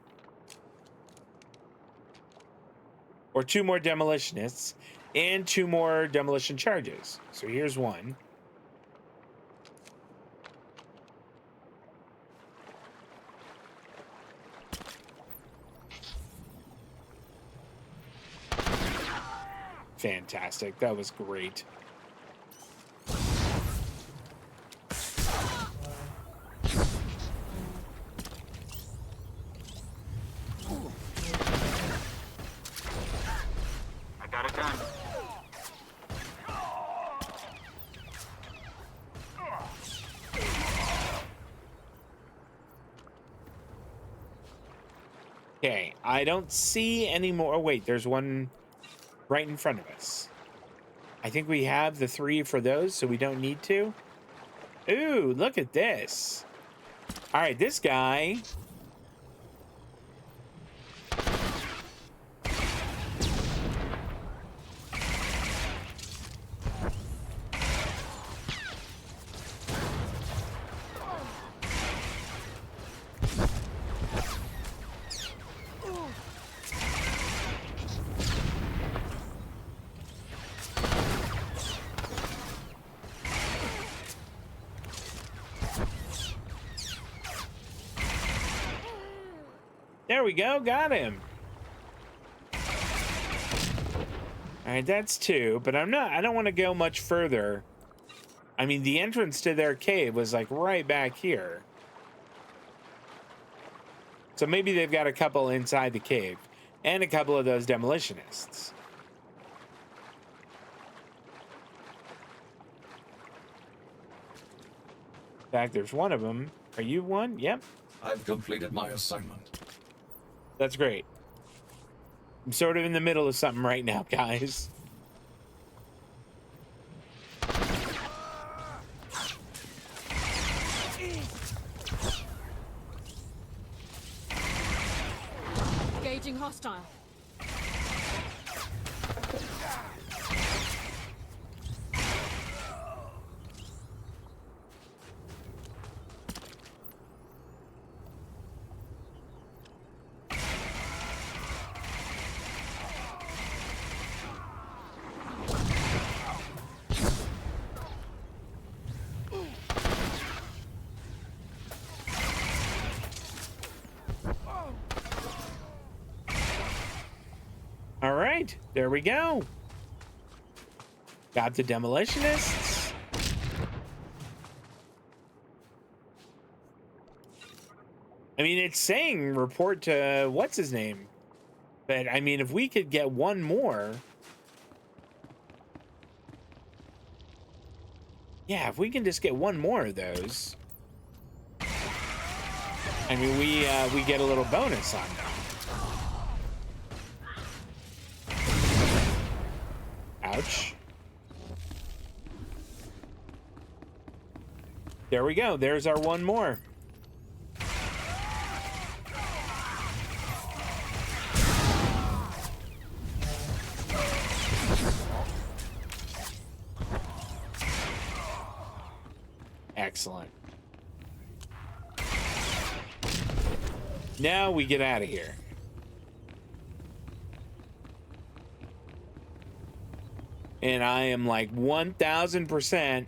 Or 2 more demolitionists. And 2 more demolition charges. So here's 1. Fantastic. That was great. I got it done. Okay, I don't see any more. Oh, wait, there's one right in front of us. I think we have the 3 for those, so we don't need to. Ooh, look at this. All right, this guy... There we go, got him. All right, that's 2, but I don't want to go much further. I mean, the entrance to their cave was like right back here. So maybe they've got a couple inside the cave and a couple of those demolitionists. In fact, there's one of them. Are you one? Yep. I've completed my assignment. That's great. I'm sort of in the middle of something right now, guys. Engaging hostile. right, there we go. Got the demolitionists. I mean, it's saying report to what's his name, but I mean, if we could get one more, yeah, if we can just get one more of those, I mean, we get a little bonus on them. Ouch. There we go. There's our one more. Excellent. Now we get out of here. And I am like 1000%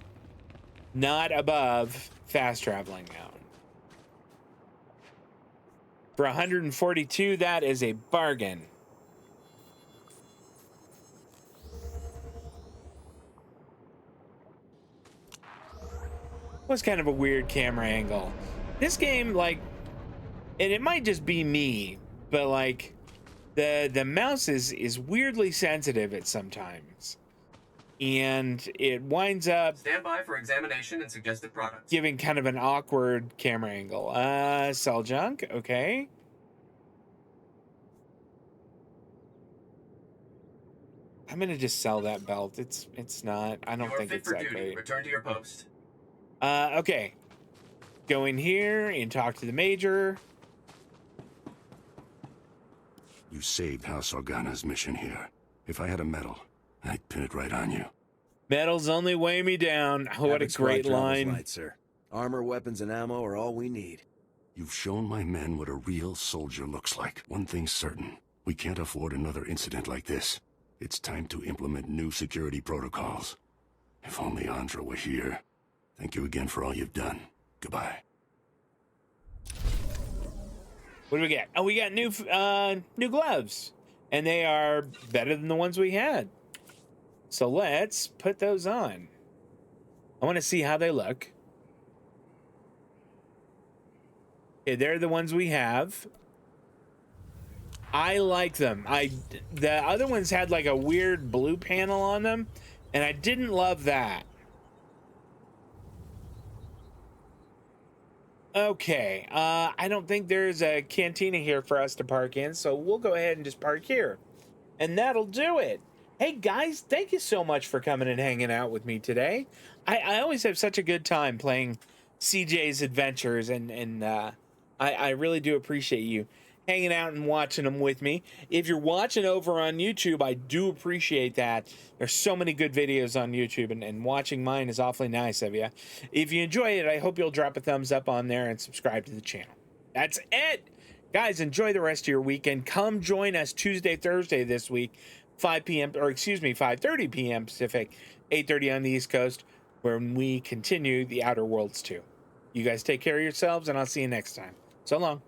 not above fast traveling now. For 142, that is a bargain. Was kind of a weird camera angle. This game, like, and it might just be me, but like the mouse is weirdly sensitive at sometimes. And it winds up stand by for examination and suggested products. Giving kind of an awkward camera angle. Sell junk, okay. I'm gonna just sell that belt. It's not. I don't think it's that great. Return to your post. Okay. Go in here and talk to the major. You saved House Organa's mission here. If I had a medal, I'd pin it right on you. Medals only weigh me down. What a great line. Light, sir. Armor, weapons, and ammo are all we need. You've shown my men what a real soldier looks like. One thing's certain. We can't afford another incident like this. It's time to implement new security protocols. If only Andra were here. Thank you again for all you've done. Goodbye. What do we get? Oh, we got new gloves. And they are better than the ones we had. So let's put those on. I want to see how they look. Okay, they're the ones we have. I like them. The other ones had like a weird blue panel on them, and I didn't love that. Okay, I don't think there's a cantina here for us to park in, so we'll go ahead and just park here. And that'll do it. Hey guys, thank you so much for coming and hanging out with me today. I always have such a good time playing CJ's Adventures, and I really do appreciate you hanging out and watching them with me. If you're watching over on YouTube, I do appreciate that. There's so many good videos on YouTube, and watching mine is awfully nice of you. If you enjoy it, I hope you'll drop a thumbs up on there and subscribe to the channel. That's it. Guys, enjoy the rest of your weekend. Come join us Tuesday, Thursday this week, 5 p.m., or excuse me, 5:30 p.m. Pacific, 8:30 on the East Coast, where we continue the Outer Worlds 2. You guys take care of yourselves, and I'll see you next time. So long.